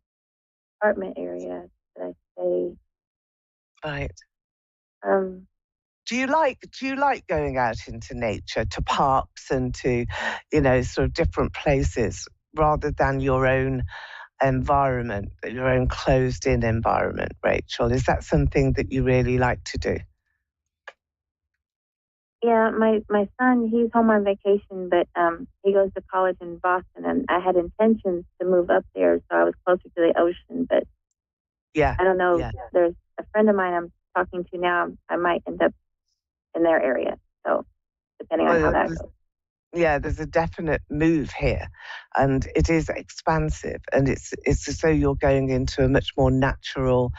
apartment area that I stay. Right. Do you like going out into nature, to parks and to, sort of different places rather than your own environment, your own closed-in environment, Rachel? Is that something that you really like to do? Yeah, my son, he's home on vacation, but he goes to college in Boston, and I had intentions to move up there so I was closer to the ocean, but I don't know. Yeah. There's a friend of mine I'm talking to now. I might end up in their area, so depending on how that goes. Yeah, there's a definite move here, and it is expansive, and it's as though you're going into a much more natural,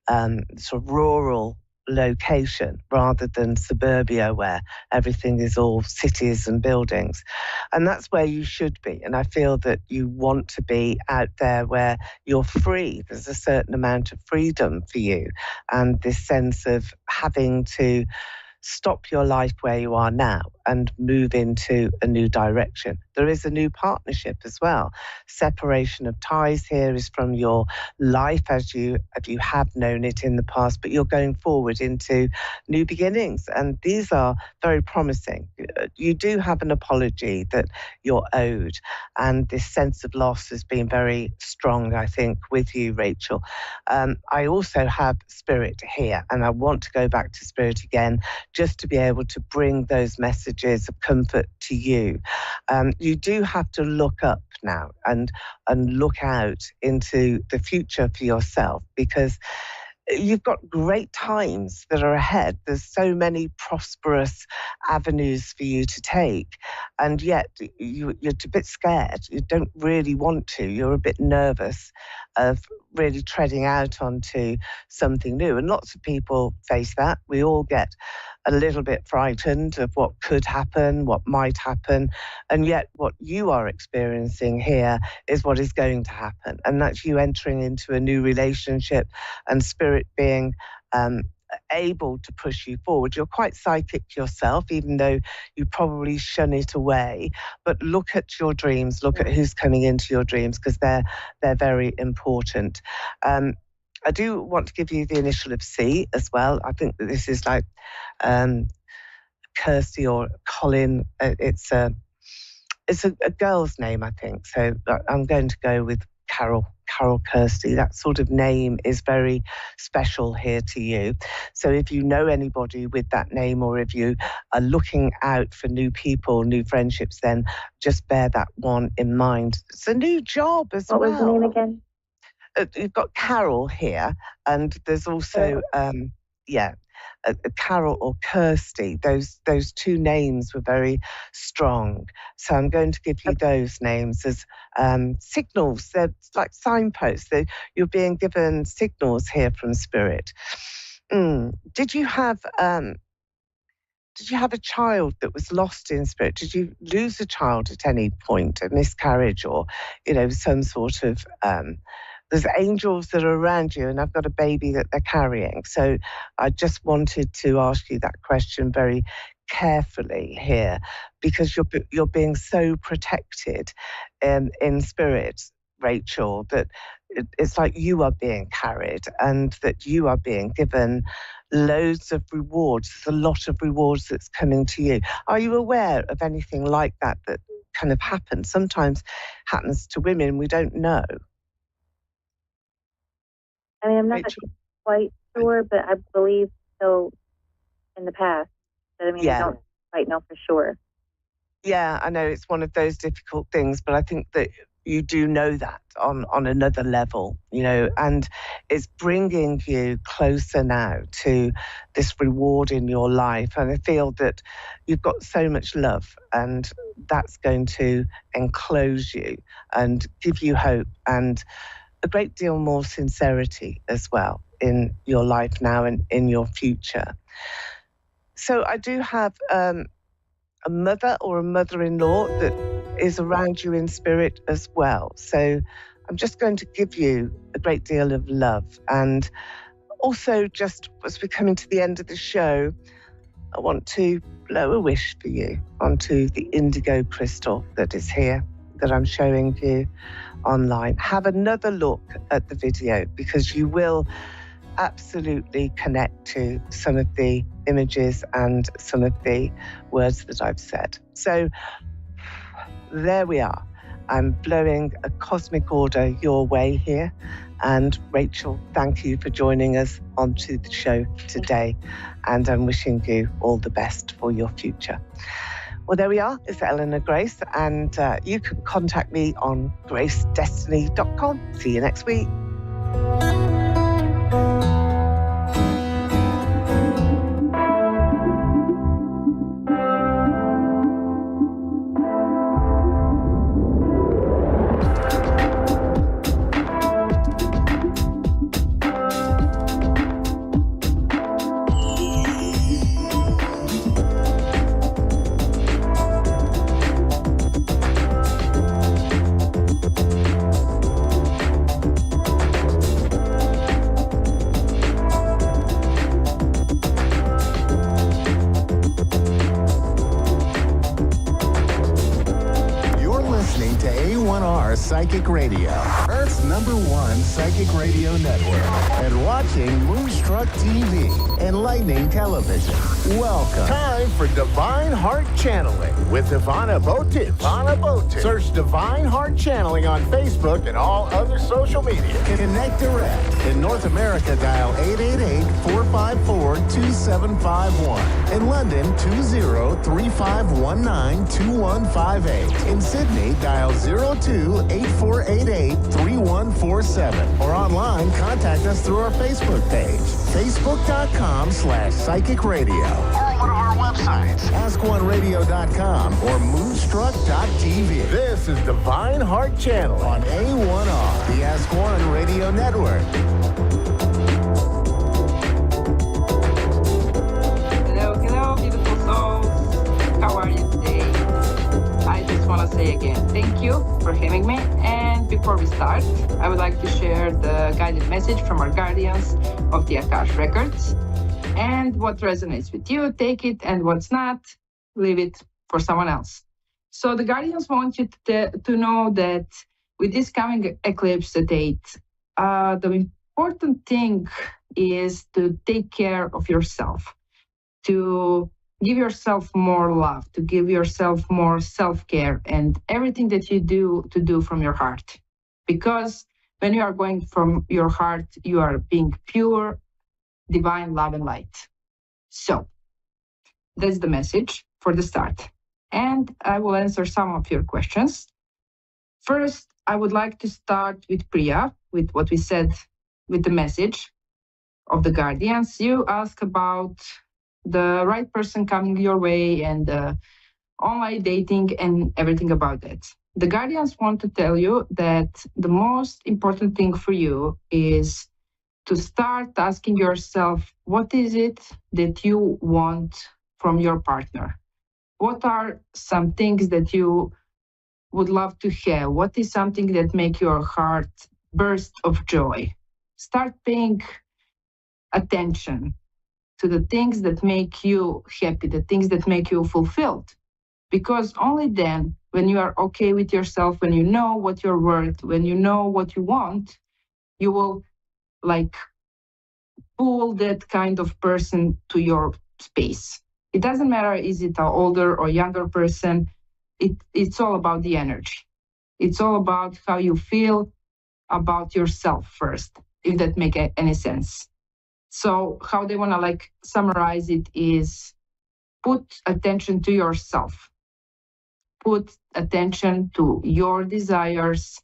sort of rural location rather than suburbia where everything is all cities and buildings. And that's where you should be. And I feel that you want to be out there where you're free. There's a certain amount of freedom for you, and this sense of having to stop your life where you are now and move into a new direction. There is a new partnership as well. Separation of ties here is from your life as you have known it in the past, but you're going forward into new beginnings, and these are very promising. You do have an apology that you're owed, and this sense of loss has been very strong, I think, with you, Rachel. I also have Spirit here, and I want to go back to Spirit again just to be able to bring those messages of comfort to you. You do have to look up now and look out into the future for yourself, because you've got great times that are ahead. There's so many prosperous avenues for you to take, and yet you're a bit scared. You don't really want to. You're a bit nervous of really treading out onto something new. And lots of people face that. We all get a little bit frightened of what could happen, what might happen. And yet what you are experiencing here is what is going to happen. And that's you entering into a new relationship and Spirit being able to push you forward. You're quite psychic yourself, even though you probably shun it away. But look at your dreams, look at who's coming into your dreams, because they're very important. I do want to give you the initial of C as well. I think that this is like Kirsty or Colin. It's a girl's name, I think. So I'm going to go with Carol Kirsty. That sort of name is very special here to you. So if you know anybody with that name, or if you are looking out for new people, new friendships, then just bear that one in mind. It's a new job as well. What was the name again? You've got Carol here, and there's also Carol or Kirsty. Those two names were very strong. So I'm going to give you those names as signals. They're like signposts. You're being given signals here from Spirit. Did you have a child that was lost in Spirit? Did you lose a child at any point, a miscarriage, or some sort of there's angels that are around you, and I've got a baby that they're carrying. So I just wanted to ask you that question very carefully here, because you're being so protected in Spirit, Rachel, that it's like you are being carried and that you are being given loads of rewards. There's a lot of rewards that's coming to you. Are you aware of anything like that kind of happens? Sometimes happens to women, we don't know. I mean, I'm not quite sure, but I believe so in the past. But I mean, I don't quite know for sure. Yeah, I know it's one of those difficult things, but I think that you do know that on another level, and it's bringing you closer now to this reward in your life. And I feel that you've got so much love, and that's going to enclose you and give you hope and a great deal more sincerity as well in your life now and in your future. So I do have a mother or a mother-in-law that is around you in Spirit as well. So I'm just going to give you a great deal of love. And also, just as we're coming to the end of the show, I want to blow a wish for you onto the indigo crystal that is here, that I'm showing you online. Have another look at the video, because you will absolutely connect to some of the images and some of the words that I've said. So there we are. I'm blowing a cosmic order your way here. And Rachel, thank you for joining us onto the show today. And I'm wishing you all the best for your future. Well, there we are. It's Eleanor Grace. And you can contact me on gracedestiny.com. See you next week. A1R Psychic Radio, Earth's #1 psychic radio network, and watching Moonstruck TV, Enlightening Television. Welcome. Time for Divine Heart Channeling with Ivana Botic. Search Divine Heart Channeling on Facebook and all other social media. Connect direct. In North America, dial 888-454-2751. In London, 20-3519-2158. In Sydney, dial 02-8488-3147. Or online, contact us through our Facebook page, facebook.com/psychic radio. Or one of our websites, askoneradio.com or moonstruck.tv. This is Divine Heart Channel on A1R, the Ask One Radio Network. Hello, beautiful souls. How are you today? I just want to say again, thank you for having me. And before we start, I would like to share the guided message from our guardians of the Akash records. And what resonates with you, take it, and what's not, leave it for someone else. So the guardians want you to know that with this coming eclipse date, the important thing is to take care of yourself, to give yourself more love, to give yourself more self-care, and everything that you do to do from your heart. Because when you are going from your heart, you are being pure, divine love and light. So that's the message for the start. And I will answer some of your questions. First, I would like to start with Priya, with what we said with the message of the guardians. You ask about the right person coming your way and online dating and everything about that. The guardians want to tell you that the most important thing for you is to start asking yourself, what is it that you want from your partner? What are some things that you would love to have? What is something that make your heart burst of joy? Start paying attention to the things that make you happy, the things that make you fulfilled. Because only then, when you are okay with yourself, when you know what you're worth, when you know what you want, you will pull that kind of person to your space. It doesn't matter, is it an older or younger person? It's all about the energy. It's all about how you feel about yourself first, if that makes any sense. So how they want to summarize it is put attention to yourself. Put attention to your desires,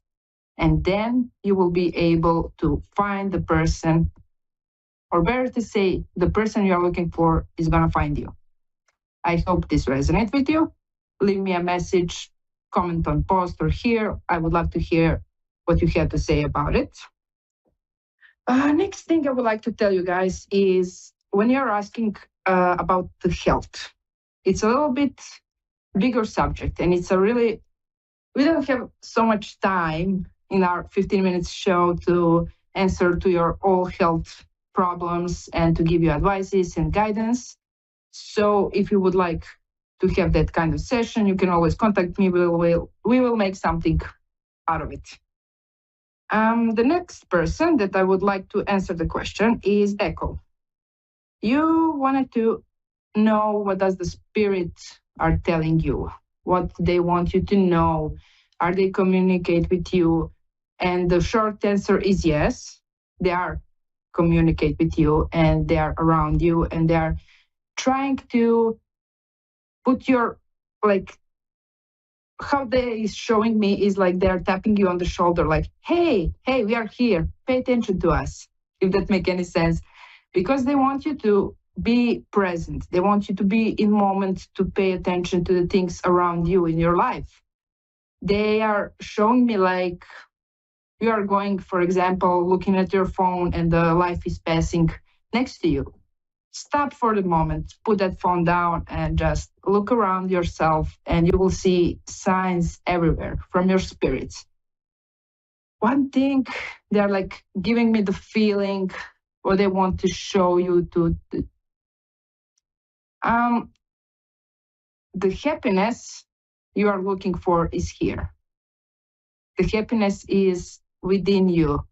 and then you will be able to find the person, or better to say, the person you're looking for is going to find you. I hope this resonates with you. Leave me a message, comment on post or here. I would love to hear what you have to say about it. Next thing I would like to tell you guys is when you're asking about the health, it's a little bit bigger subject, and it's we don't have so much time in our 15 minutes show to answer to your all health problems and to give you advices and guidance. So if you would like to have that kind of session, you can always contact me. We will make something out of it. The next person that I would like to answer the question is Echo. You wanted to know what does the spirit are telling you, what they want you to know. Are they communicate with you? And the short answer is yes, they are communicate with you and they are around you and they are trying to put your, like, how they is showing me is like they're tapping you on the shoulder, like, hey, we are here, pay attention to us, if that make any sense. Because they want you to be present. They want you to be in moment, to pay attention to the things around you in your life. They are showing me like you are going, for example, looking at your phone and the life is passing next to you. Stop for the moment, put that phone down and just look around yourself and you will see signs everywhere from your spirits. One thing, they're like giving me the feeling or they want to show you the happiness you are looking for is here. The happiness is within you.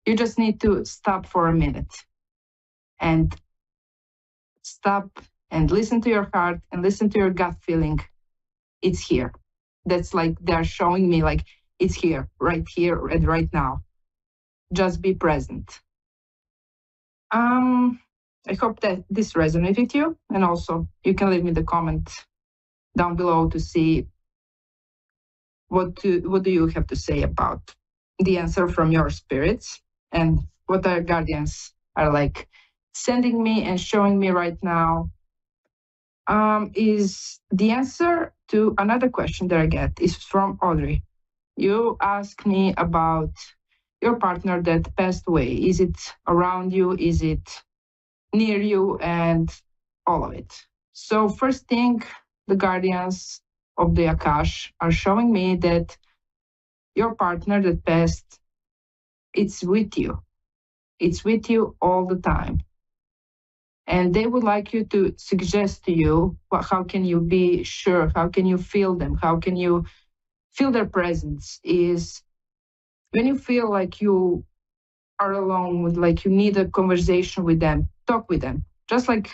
You just need to stop for a minute and stop and listen to your heart and listen to your gut feeling. It's here. That's like they're showing me like it's here and right now. Just be present. I hope that this resonates with you, and also you can leave me the comment down below to see what do you have to say about the answer from your spirits and what our guardians are like sending me and showing me right now. Is the answer to another question that I get is from Audrey. You asked me about your partner that passed away. Is it around you? Is it near you? And all of it. So first thing, the guardians of the Akash are showing me that your partner that passed, it's with you. It's with you all the time. And they would like you to suggest to you, how can you be sure? How can you feel them? How can you feel their presence? Is when you feel like you are alone, with like you need a conversation with them, talk with them. Just like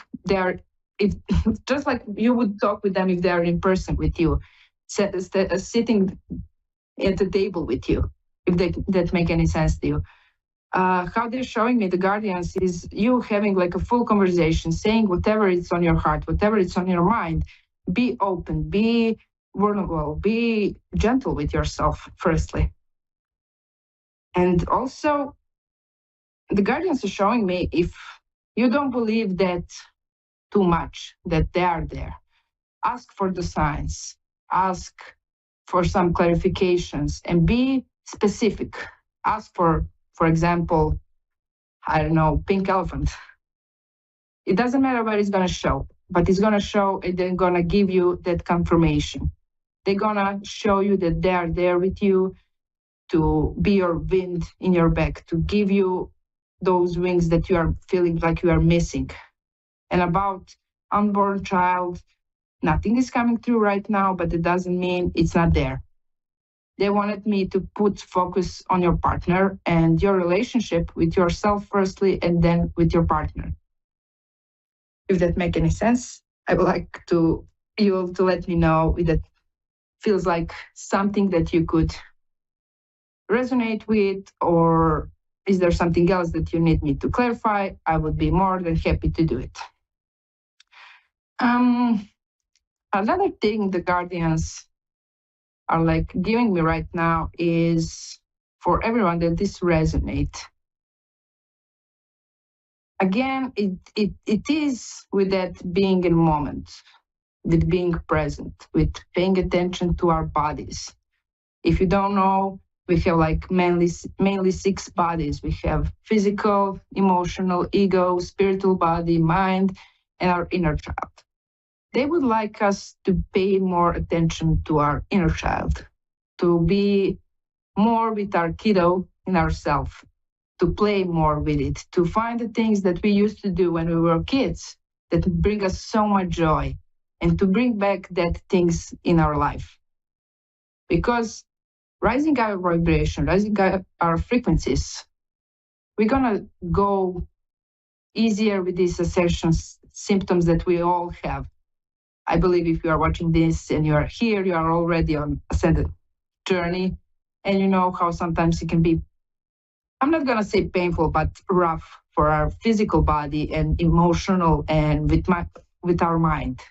just like you would talk with them if they are in person with you, sitting at the table with you, if that make any sense to you. How they're showing me, the guardians, is you having like a full conversation, saying whatever is on your heart, whatever is on your mind. Be open, be vulnerable, be gentle with yourself, firstly. And also, the guardians are showing me, if you don't believe that too much, that they are there, ask for the signs, ask for some clarifications, and be specific. Ask for example, I don't know, pink elephant. It doesn't matter where it's going to show, but it's going to show and they're going to give you that confirmation. They're going to show you that they are there with you to be your wind in your back, to give you those wings that you are feeling like you are missing. And about unborn child, nothing is coming through right now, but it doesn't mean it's not there. They wanted me to put focus on your partner and your relationship with yourself firstly, and then with your partner. If that makes any sense, I would like you to let me know if that feels like something that you could resonate with, or is there something else that you need me to clarify? I would be more than happy to do it. Another thing the guardians are like giving me right now is for everyone that this resonate. Again, it is with that being in moment, with being present, with paying attention to our bodies. If you don't know, we have like mainly 6 bodies. We have physical, emotional, ego, spiritual body, mind, and our inner child. They would like us to pay more attention to our inner child, to be more with our kiddo in ourselves, to play more with it, to find the things that we used to do when we were kids that bring us so much joy, and to bring back that things in our life. Because rising our vibration, rising our frequencies, we're going to go easier with these assertions, symptoms that we all have. I believe if you are watching this and you are here, you are already on ascended journey, and you know how sometimes it can be, I'm not going to say painful, but rough for our physical body and emotional and with our mind.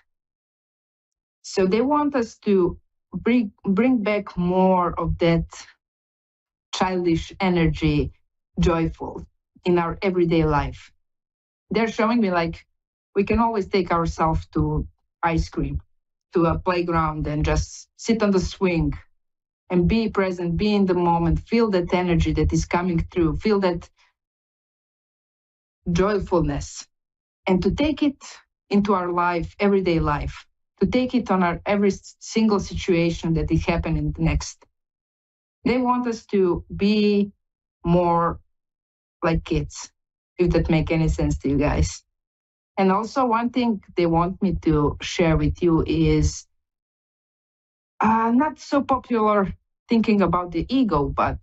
So they want us to bring back more of that childish energy, joyful in our everyday life. They're showing me like we can always take ourselves to ice cream, to a playground, and just sit on the swing and be present, be in the moment, feel that energy that is coming through, feel that joyfulness, and to take it into our life, everyday life, to take it on our every single situation that is happening next. They want us to be more like kids, if that makes any sense to you guys. And also one thing they want me to share with you is not so popular thinking about the ego, but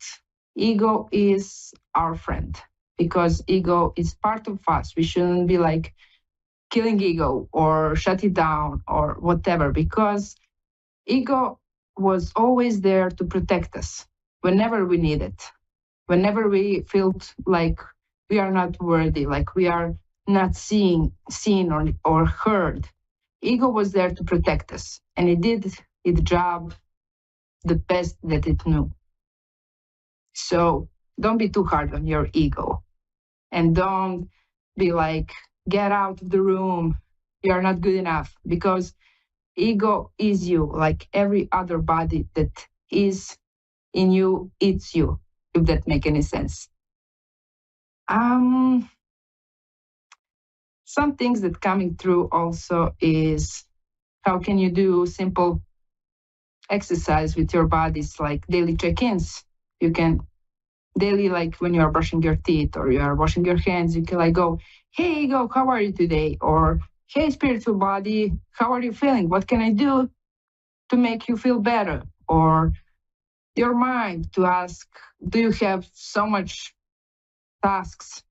ego is our friend, because ego is part of us. We shouldn't be like killing ego or shut it down or whatever, because ego was always there to protect us whenever we need it, whenever we felt like we are not worthy, like we are not seen or heard. Ego was there to protect us, and it did its job the best that it knew. So don't be too hard on your ego, and don't be like, get out of the room, you are not good enough, because ego is you, like every other body that is in you, it's you, if that makes any sense. Some things that coming through also is how can you do simple exercise with your bodies, like daily check-ins. You can daily, like when you are brushing your teeth or you are washing your hands, you can like go, hey ego, how are you today? Or hey spiritual body, how are you feeling? What can I do to make you feel better? Or your mind to ask, do you have so much tasks?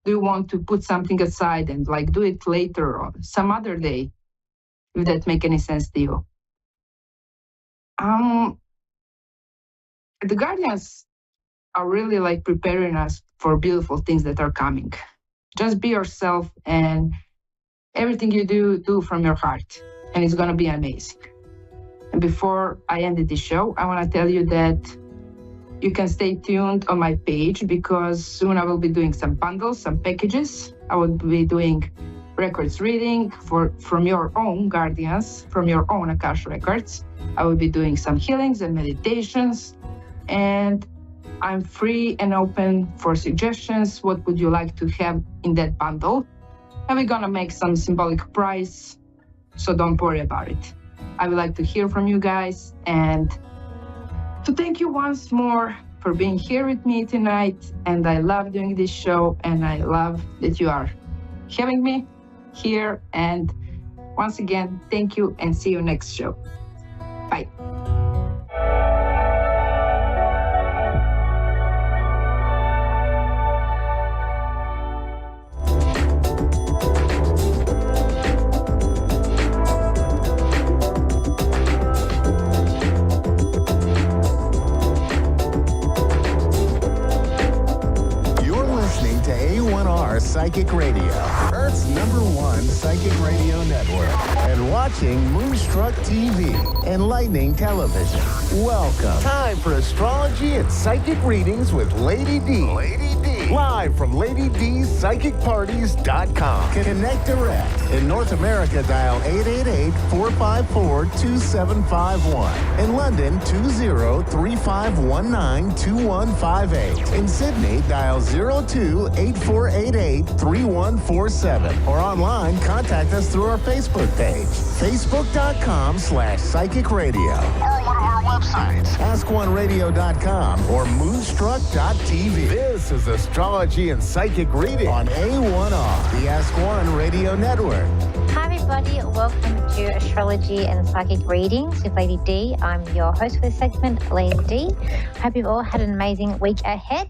Do you want to put something aside and like do it later or some other day, if that make any sense to you? The guardians are really like preparing us for beautiful things that are coming. Just be yourself, and everything you do from your heart, and it's gonna be amazing. And before I ended the show, I wanna tell you that you can stay tuned on my page, because soon I will be doing some bundles, some packages. I will be doing records reading from your own guardians, from your own Akash records. I will be doing some healings and meditations, and I'm free and open for suggestions. What would you like to have in that bundle? And we're gonna make some symbolic price, so don't worry about it. I would like to hear from you guys, and to thank you once more for being here with me tonight. And I love doing this show, and I love that you are having me here. And once again, thank you, and see you next show. Bye. A1R Psychic Radio, Earth's #1 psychic radio network, and watching Moonstruck TV, enlightening television. Welcome. Time for astrology and psychic readings with Lady D. Lady D. Live from LadyDPsychicParties.com. Connect direct. In North America, dial 888-454-2751. In London, 20-3519-2158. In Sydney, dial 02-8488-3147. Or online, contact us through our Facebook page, facebook.com/psychic radio. Or one of our websites, AskOneRadio.com or Moonstruck.tv. This is Astrology and Psychic Reading on A1R, the Ask One Radio Network. Hi everybody, welcome to Astrology and Psychic Readings with Lady D. I'm your host for this segment, Lady D. Hope you've all had an amazing week ahead.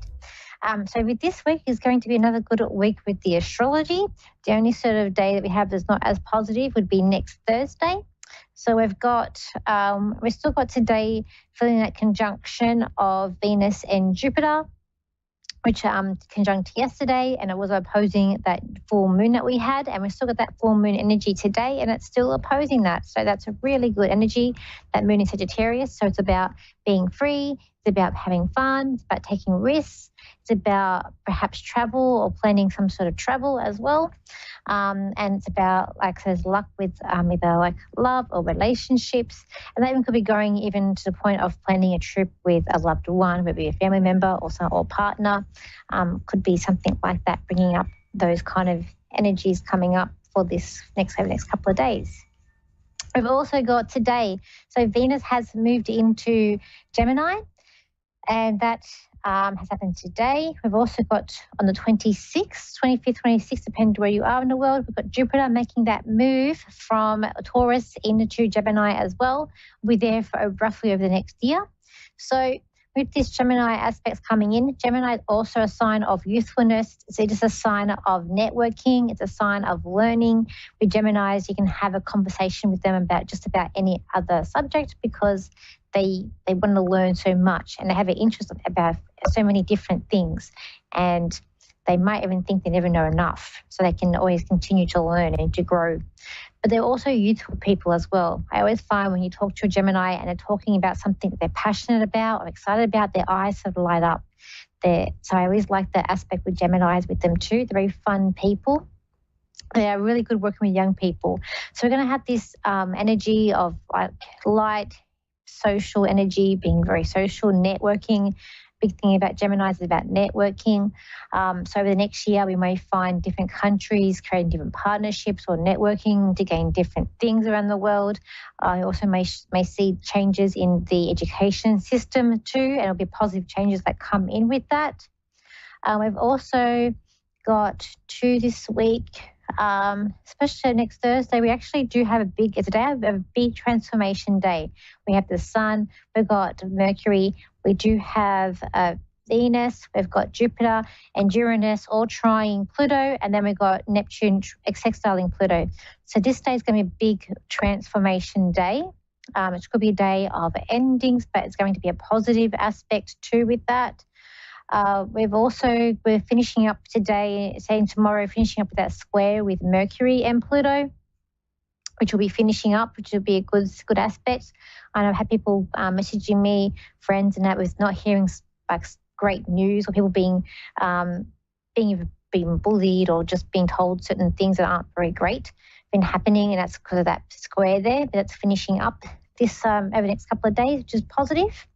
So with this week is going to be another good week with the astrology. The only sort of day that we have that's not as positive would be next Thursday. So we've still got today feeling that conjunction of Venus and Jupiter, which conjunct yesterday, and it was opposing that full moon that we had, and we've still got that full moon energy today, and it's still opposing that. So that's a really good energy, that moon in Sagittarius. So it's about being free, it's about having fun, it's about taking risks, it's about perhaps travel or planning some sort of travel as well. And it's about, like says, luck with either like love or relationships. And that even could be going even to the point of planning a trip with a loved one, maybe a family member or partner. Could be something like that, bringing up those kind of energies coming up for this next couple of days. We've also got today, so Venus has moved into Gemini, and that has happened today. We've also got on the 25th, 26th, depending where you are in the world, we've got Jupiter making that move from Taurus into Gemini as well. We'll be there for roughly over the next year. So with this Gemini aspects coming in, Gemini is also a sign of youthfulness. It's just a sign of networking. It's a sign of learning. With Geminis, you can have a conversation with them about just about any other subject because they want to learn so much and they have an interest about so many different things, and they might even think they never know enough, so they can always continue to learn and to grow. But they're also youthful people as well. I always find when you talk to a Gemini and they're talking about something that they're passionate about or excited about, their eyes sort of light up. So I always like the aspect with Geminis with them too. They're very fun people. They are really good working with young people. So we're going to have this energy of like light, social energy, being very social, networking. Big thing about Gemini is about networking. So over the next year, we may find different countries creating different partnerships or networking to gain different things around the world. I also may see changes in the education system too, and it'll be positive changes that come in with that. We've also got two this week. Especially next Thursday, we actually do have it's a day of a big transformation day. We have the Sun, we've got Mercury, we do have Venus, we've got Jupiter and Uranus all trying Pluto, and then we've got Neptune sextiling Pluto. So this day is going to be a big transformation day. It could be a day of endings, but it's going to be a positive aspect too with that. We're finishing up today, saying tomorrow, finishing up with that square with Mercury and Pluto, which will be finishing up, which will be a good aspect. I know I've had people messaging me, friends, and that was not hearing like great news or people being bullied or just being told certain things that aren't very great been happening, and that's because of that square there. But that's finishing up this over the next couple of days, which is positive.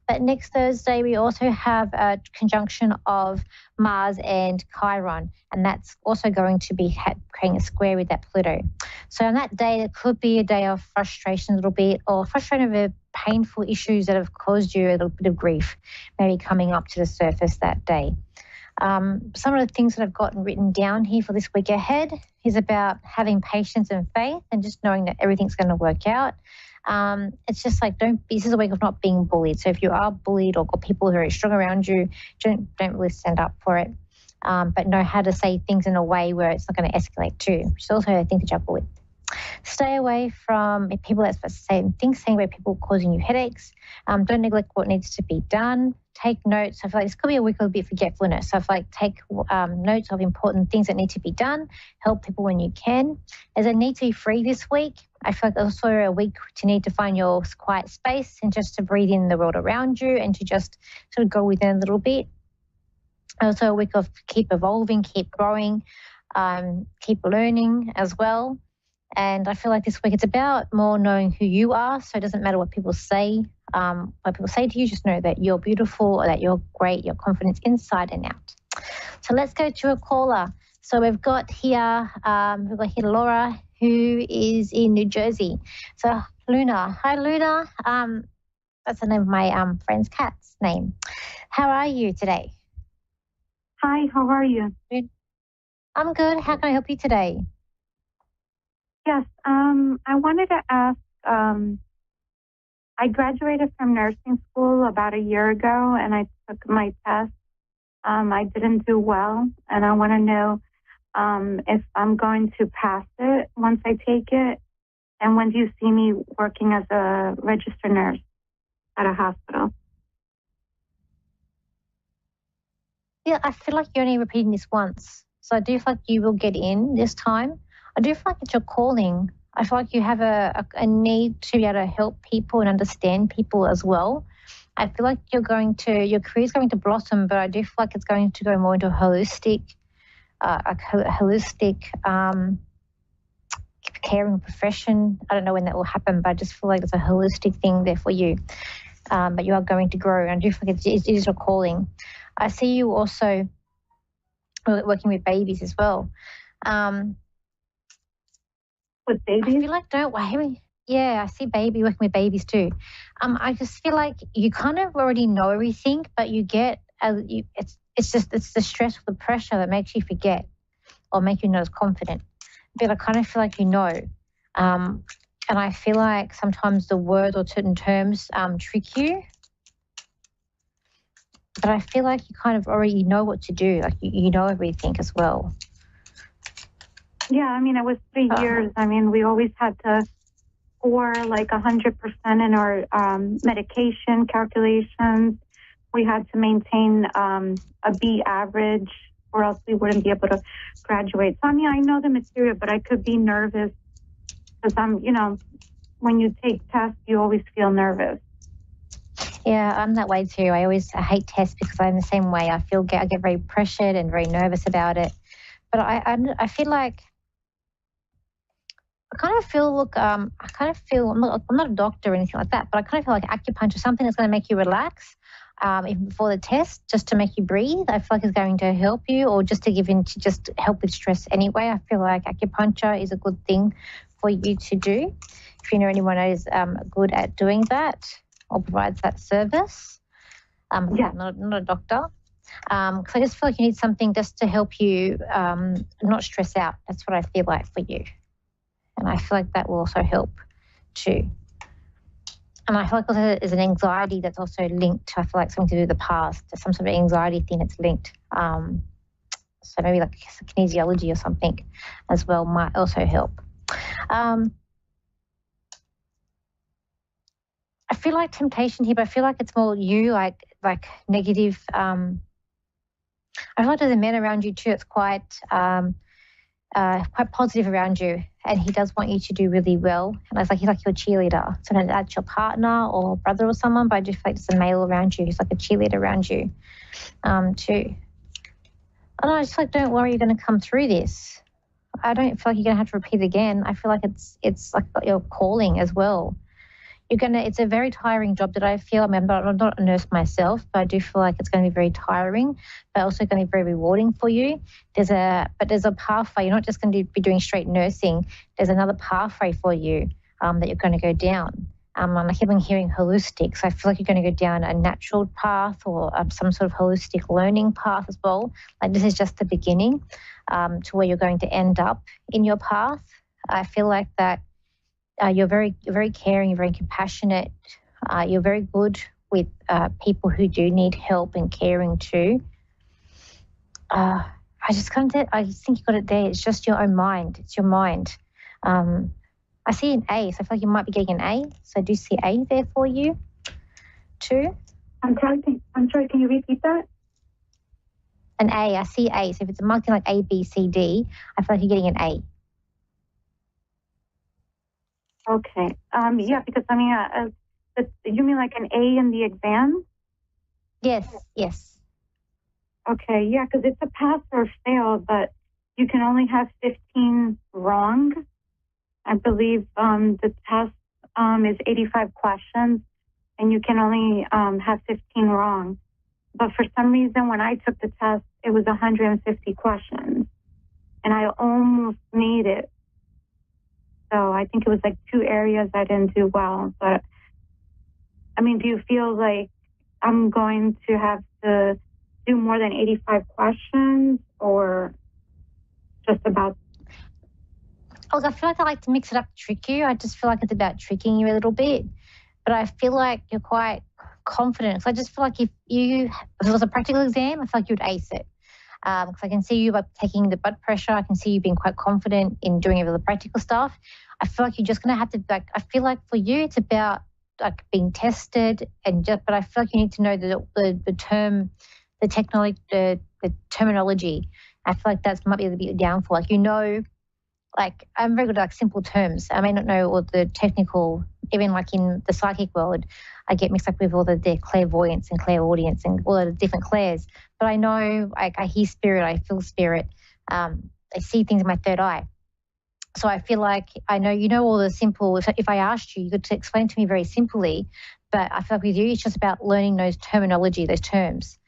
But next Thursday, we also have a conjunction of Mars and Chiron, and that's also going to be creating a square with that Pluto. So on that day, it could be a day of frustration a little bit, or frustration over painful issues that have caused you a little bit of grief, maybe coming up to the surface that day. Some of the things that I've gotten written down here for this week ahead is about having patience and faith and just knowing that everything's going to work out. It's just like this is a week of not being bullied. So if you are bullied or got people who are strong around you, don't really stand up for it. But know how to say things in a way where it's not going to escalate too, which is also a thing to juggle with. Stay away from people that's saying about people causing you headaches. Don't neglect what needs to be done. Take notes. I feel like this could be a week of a bit of forgetfulness. So I feel like take notes of important things that need to be done. Help people when you can. There's a need to be free this week. I feel like also a week to need to find your quiet space and just to breathe in the world around you and to just sort of go within a little bit. Also a week of keep evolving, keep growing, keep learning as well. And I feel like this week it's about more knowing who you are. So it doesn't matter what people say. What people say to you, just know that you're beautiful or that you're great, you're confident inside and out. So let's go to a caller. So we've got here Laura, who is in New Jersey. So Luna, hi Luna. That's the name of my friend's cat's name. How are you today? Hi, how are you? Good. I'm good. How can I help you today? Yes, I wanted to ask, I graduated from nursing school about a year ago, and I took my test. I didn't do well, and I want to know if I'm going to pass it once I take it, and when do you see me working as a registered nurse at a hospital? Yeah, I feel like you're only repeating this once. So I do feel like you will get in this time. I do feel like it's your calling. I feel like you have a need to be able to help people and understand people as well. I feel like your career is going to blossom, but I do feel like it's going to go more into a holistic caring profession. I don't know when that will happen, but I just feel like it's a holistic thing there for you. But you are going to grow, and I do feel like it is your calling. I see you also working with babies as well. With babies? I feel like yeah, I see working with babies too. I just feel like you kind of already know everything, but you get it's the stress or the pressure that makes you forget or make you not as confident. But I kind of feel like you know. And I feel like sometimes the words or certain terms trick you. But I feel like you kind of already know what to do. Like you know everything as well. Yeah, I mean, it was 3 years. I mean, we always had to score like 100% in our medication calculations. We had to maintain a B average, or else we wouldn't be able to graduate. So, I mean, I know the material, but I could be nervous because when you take tests, you always feel nervous. Yeah, I'm that way too. I hate tests because I'm the same way. I get very pressured and very nervous about it. But I feel like I'm not a doctor or anything like that, but I kind of feel like acupuncture, something that's going to make you relax even before the test, just to make you breathe. I feel like it's going to help you, or just to just help with stress anyway. I feel like acupuncture is a good thing for you to do. If you know anyone who is good at doing that or provides that service. Not a doctor. Because I just feel like you need something just to help you not stress out. That's what I feel like for you. And I feel like that will also help too. And I feel like also there's an anxiety that's also linked to, I feel like, something to do with the past. There's some sort of anxiety thing that's linked. So maybe like kinesiology or something as well might also help. I feel like temptation here, but I feel like it's more you, like negative. I feel like there's a man around you too. It's quite positive around you, and he does want you to do really well. And it's like he's like your cheerleader. So that's your partner or brother or someone, but I just feel like there's a male around you. He's like a cheerleader around you too. And I just feel like, don't worry, you're going to come through this. I don't feel like you're going to have to repeat it again. I feel like it's like your calling as well. It's a very tiring job that I feel. I mean, I'm not a nurse myself, but I do feel like it's going to be very tiring, but also going to be very rewarding for you. There's a pathway. You're not just going to be doing straight nursing. There's another pathway for you that you're going to go down. I keep on hearing holistic, so I feel like you're going to go down a natural path or some sort of holistic learning path as well. Like this is just the beginning to where you're going to end up in your path. I feel like that. You're very caring, you're very compassionate. You're very good with people who do need help and caring too. I think you got it there. It's just your own mind. It's your mind. I see an A, so I feel like you might be getting an A. So I do see A there for you too. I'm sorry, can you repeat that? An A, I see A. So if it's marking like A, B, C, D, I feel like you're getting an A. Okay. Yeah, because I mean, you mean like an A in the exam? Yes. Okay, yeah, because it's a pass or fail, but you can only have 15 wrong. I believe the test is 85 questions, and you can only have 15 wrong. But for some reason, when I took the test, it was 150 questions, and I almost made it. So I think it was like 2 areas I didn't do well, but I mean, do you feel like I'm going to have to do more than 85 questions or just about? Look, I feel like I like to mix it up to trick you. I just feel like it's about tricking you a little bit. But I feel like you're quite confident. So I just feel like if it was a practical exam, I feel like you would ace it. Because I can see you like taking the blood pressure. I can see you being quite confident in doing all the practical stuff. I feel like you're just going to have to, like, I feel like for you, it's about like being tested but I feel like you need to know the term, the technology, the terminology. I feel like that might be a bit downfall. Like, like I'm very good at like simple terms. I may not know all the technical, even like in the psychic world, I get mixed up with all the clairvoyance and clairaudience and all the different clairs. But I know, I hear spirit, I feel spirit. I see things in my third eye. So I feel like I know, all the simple, if I asked you, you could explain to me very simply, but I feel like with you, it's just about learning those terminology, those terms.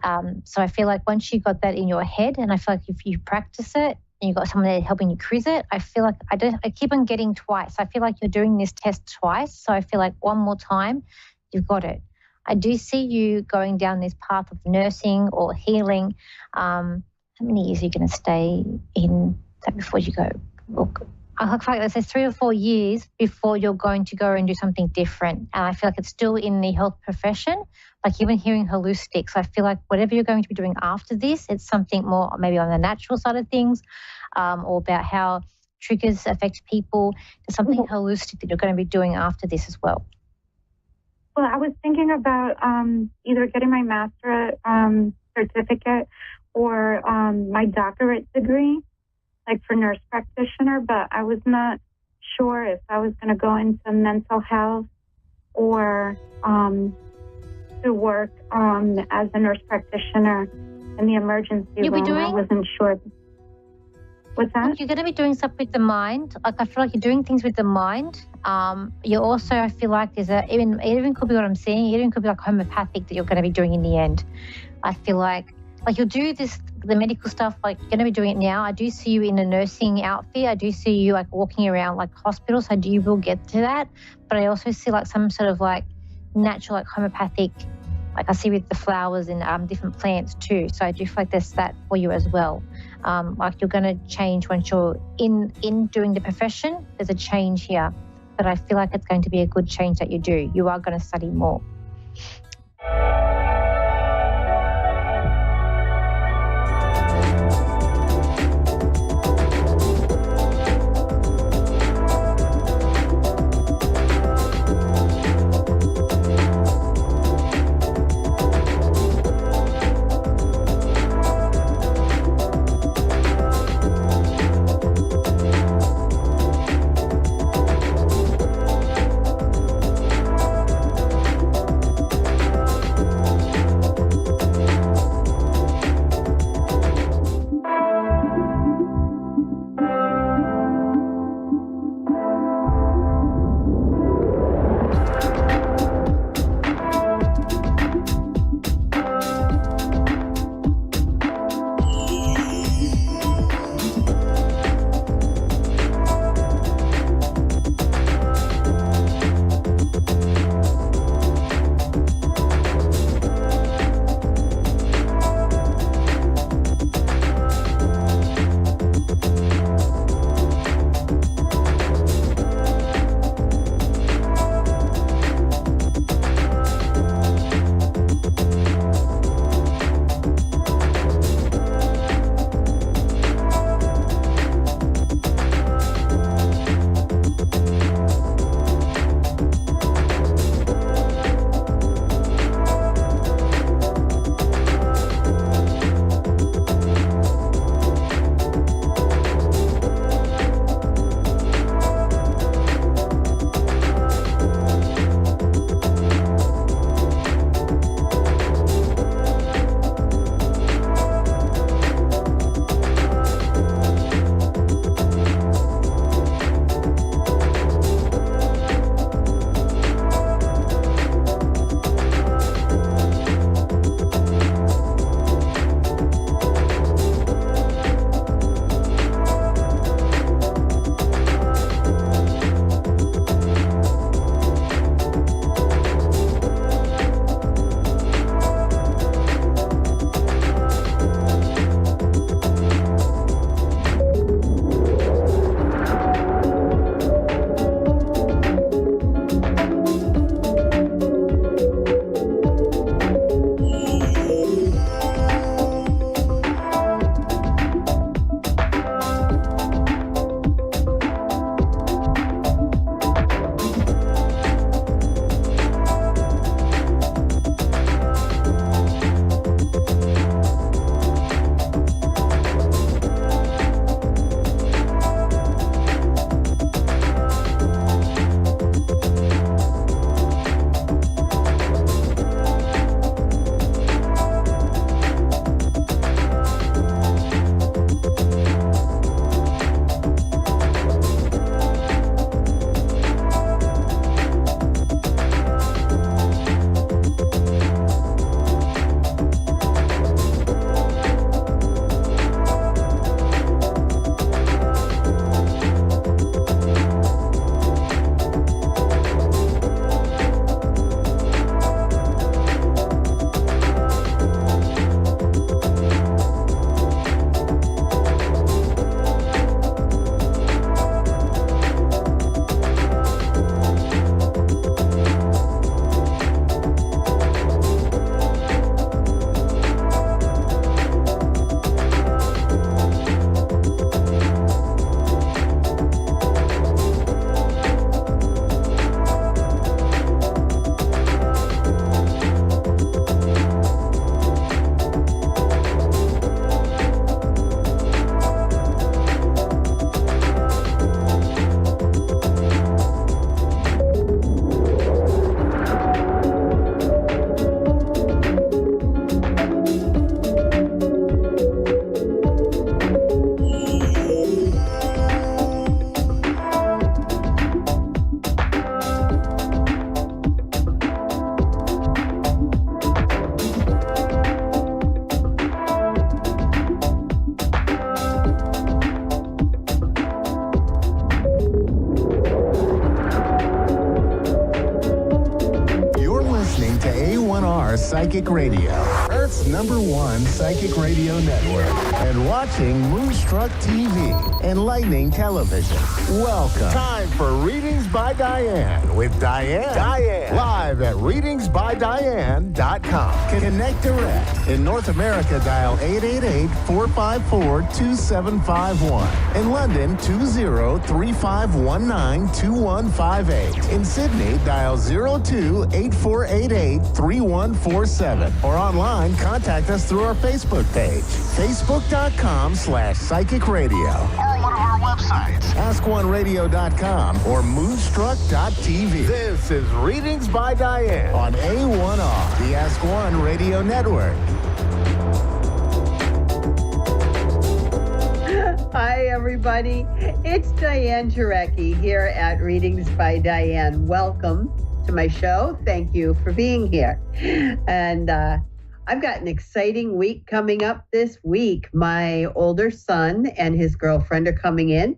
So I feel like once you got that in your head, and I feel like if you practice it, and you've got someone there helping you quiz it, I feel like I keep on getting twice. I feel like you're doing this test twice. So I feel like one more time, you've got it. I do see you going down this path of nursing or healing. How many years are you going to stay in that before you go? Look, I feel like it says 3 or 4 years before you're going to go and do something different. And I feel like it's still in the health profession, like even hearing holistics. I feel like whatever you're going to be doing after this, it's something more maybe on the natural side of things, or about how triggers affect people. There's something holistic that you're going to be doing after this as well. Well, I was thinking about either getting my master certificate or my doctorate degree, like for nurse practitioner, but I was not sure if I was going to go into mental health or to work as a nurse practitioner in the emergency room. I wasn't sure. What's that? Look, you're going to be doing stuff with the mind. Like, I feel like you're doing things with the mind. You also, I feel like it even could be what I'm seeing. It even could be like homeopathic that you're going to be doing in the end. I feel like you'll do the medical stuff, like you're going to be doing it now. I do see you in a nursing outfit. I do see you like walking around like hospitals. So you will get to that. But I also see like some sort of like natural, like homeopathic, like I see with the flowers and different plants too. So I do feel like there's that for you as well. Like you're going to change once you're in doing the profession. There's a change here. But I feel like it's going to be a good change that you do. You are going to study more. Psychic Radio, Earth's #1 psychic radio network, and watching Moonstruck TV, enlightening television. Welcome. Time for Readings by Diane with Diane. Live at readingsbydiane.com. Connect direct. In North America, dial 888-454-2751. In London, 20-3519-2158. In Sydney, dial 02-8488-3147. Or online, contact us through our Facebook page, facebook.com/psychic radio. Or one of our websites, askoneradio.com or moonstruck.tv. This is Readings by Diane on A1R, the Ask One Radio Network. Hi, everybody. It's Diane Jarecki here at Readings by Diane. Welcome to my show. Thank you for being here. And I've got an exciting week coming up this week. My older son and his girlfriend are coming in.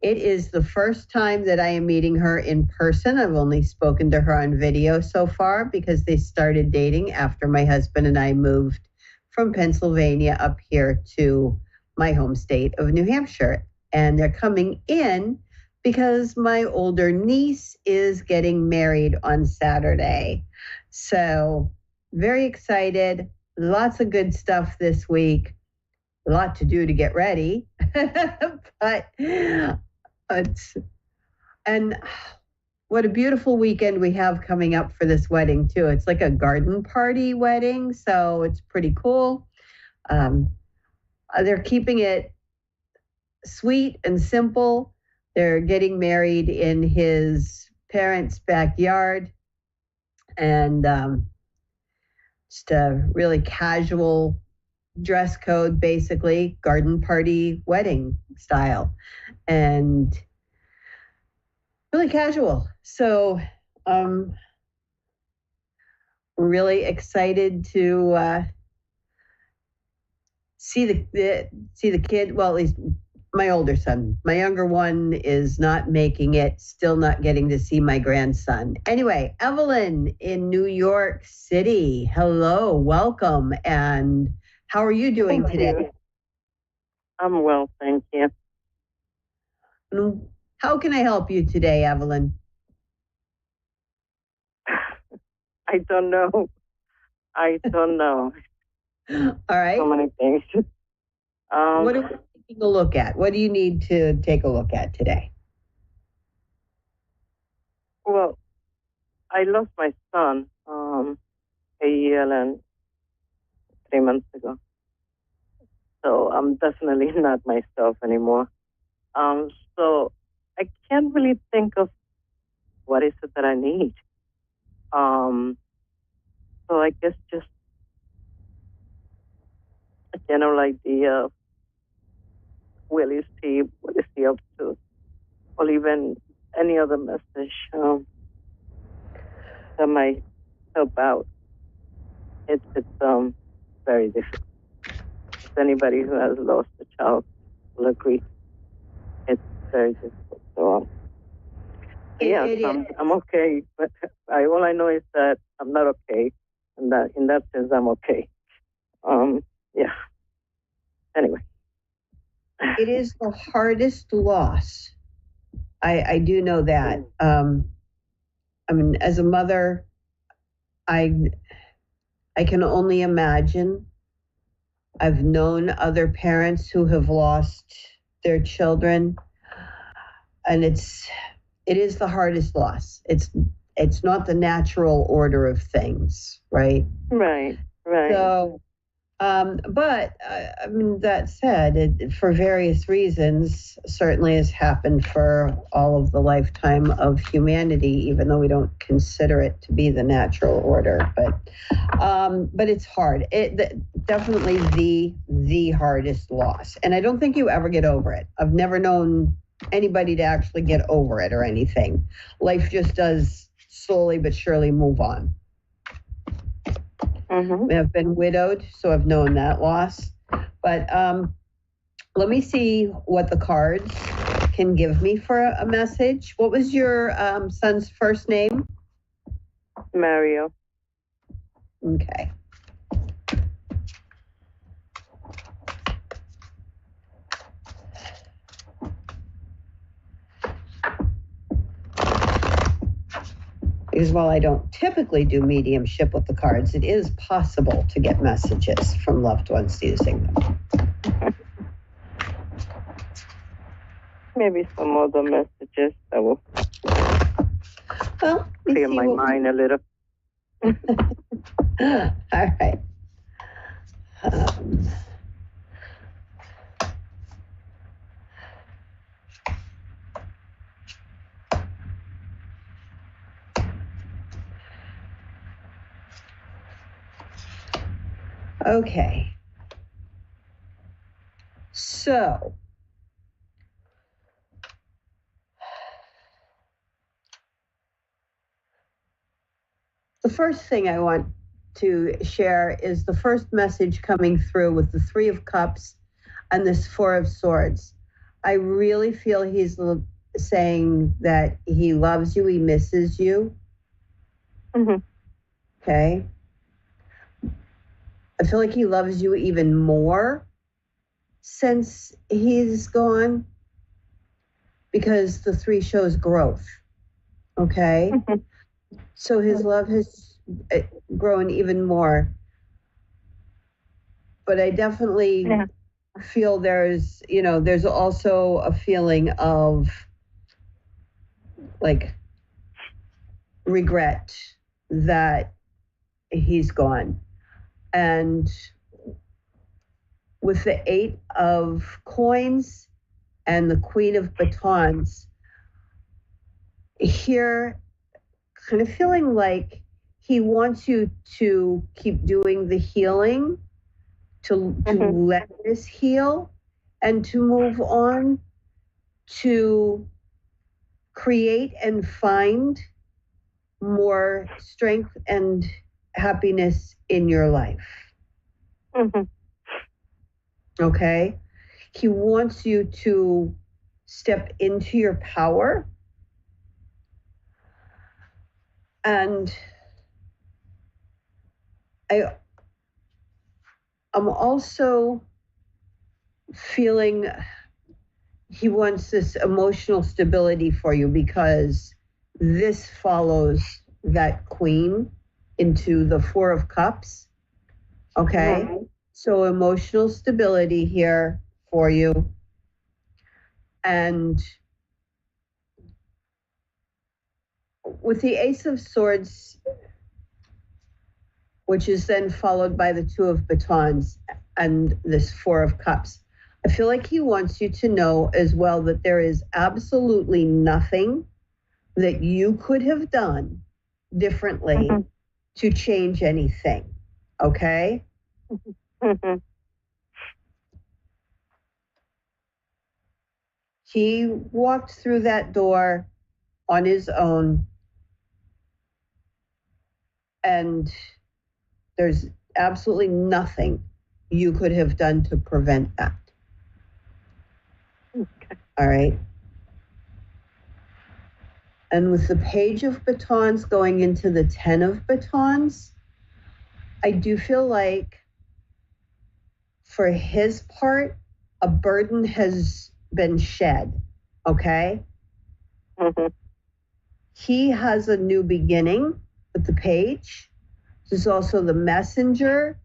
It is the first time that I am meeting her in person. I've only spoken to her on video so far because they started dating after my husband and I moved from Pennsylvania up here to my home state of New Hampshire. And they're coming in because my older niece is getting married on Saturday. So very excited. Lots of good stuff this week. A lot to do to get ready. But and what a beautiful weekend we have coming up for this wedding too. It's like a garden party wedding, so it's pretty cool. They're keeping it sweet and simple. They're getting married in his parents' backyard, and just a really casual dress code, basically garden party wedding style, and really casual. So we're really excited to see the kid. Well, at least my older son. My younger one is not making it, still not getting to see my grandson. Anyway, Evelyn in New York City. Hello, welcome. And how are you doing today? I'm well, thank you. How can I help you today, Evelyn? I don't know. All right. So many things. What are we taking a look at? What do you need to take a look at today? Well, I lost my son a year and 3 months ago. So I'm definitely not myself anymore. So I can't really think of what is it that I need. So I guess just a general idea of what is he up to, or even any other message that might help out. It's very difficult. If anybody who has lost a child will agree. It's very difficult. So I'm okay, but all I know is that I'm not okay, and that in that sense I'm okay. Yeah. Anyway. It is the hardest loss. I do know that. I mean, as a mother, I can only imagine. I've known other parents who have lost their children, and it is the hardest loss. It's not the natural order of things, right? Right. So, but I mean, that said, for various reasons, certainly has happened for all of the lifetime of humanity, even though we don't consider it to be the natural order. But it's hard. Definitely the hardest loss, and I don't think you ever get over it. I've never known anybody to actually get over it or anything. Life just does slowly but surely move on. Mm-hmm. I've been widowed, so I've known that loss. But let me see what the cards can give me for a message. What was your son's first name? Mario. Okay. Because while I don't typically do mediumship with the cards, it is possible to get messages from loved ones using them. Maybe some other messages that will clear my mind a little. All right. Okay. So, the first thing I want to share is the first message coming through with the 3 of Cups and this 4 of Swords. I really feel he's saying that he loves you, he misses you. Mm-hmm. Okay. I feel like he loves you even more since he's gone, because the 3 shows growth. Okay. Mm-hmm. So his love has grown even more. But I definitely feel there's also a feeling of like regret that he's gone. And with the 8 of Coins and the Queen of Batons, here kind of feeling like he wants you to keep doing the healing, to let this heal, and to move on, to create and find more strength and happiness in your life. Mm-hmm. Okay? He wants you to step into your power. And I'm also feeling he wants this emotional stability for you, because this follows that Queen into the 4 of Cups. Okay? Mm-hmm. So emotional stability here for you. And with the Ace of Swords, which is then followed by the 2 of Batons and this 4 of Cups, I feel like he wants you to know as well that there is absolutely nothing that you could have done differently to change anything. Okay? Mm-hmm. He walked through that door on his own, and there's absolutely nothing you could have done to prevent that. Okay. All right. And with the Page of Batons going into the 10 of Batons, I do feel like for his part, a burden has been shed. Okay? Mm-hmm. He has a new beginning with the Page. There's also the Messenger.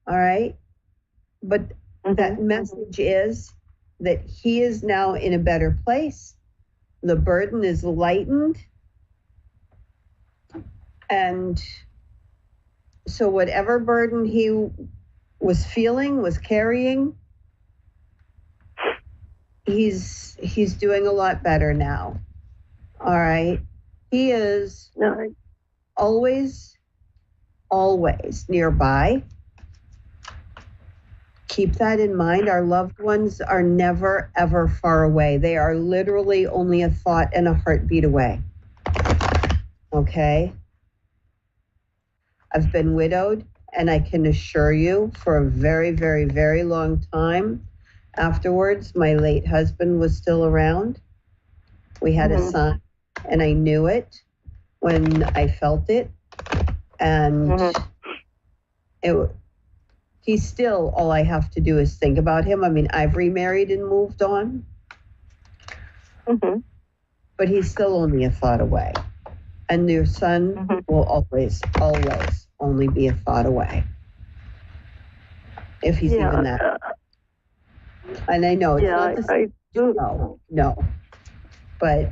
All right? But that message is that he is now in a better place. The burden is lightened. And so whatever burden he was feeling, was carrying, he's doing a lot better now. All right? He is always nearby. Keep that in mind. Our loved ones are never, ever far away. They are literally only a thought and a heartbeat away. Okay? I've been widowed, and I can assure you for a very, very, very long time afterwards, my late husband was still around. We had a son, and I knew it when I felt it. And he's still, all I have to do is think about him. I mean, I've remarried and moved on. But he's still only a thought away. And your son will always, always only be a thought away. If he's even that. And I know it's not the same. No. But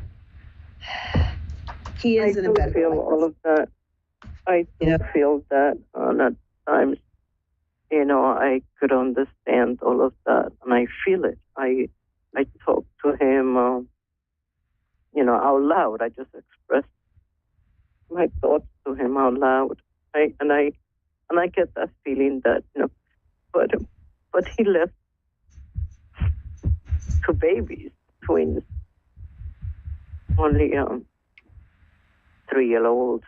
he is in a better feel place. all of that. I do feel that at times, I could understand all of that, and I feel it. I talk to him, out loud. I just express my thoughts to him out loud. I get that feeling that but he left 2 babies, twins, only 3-year-olds.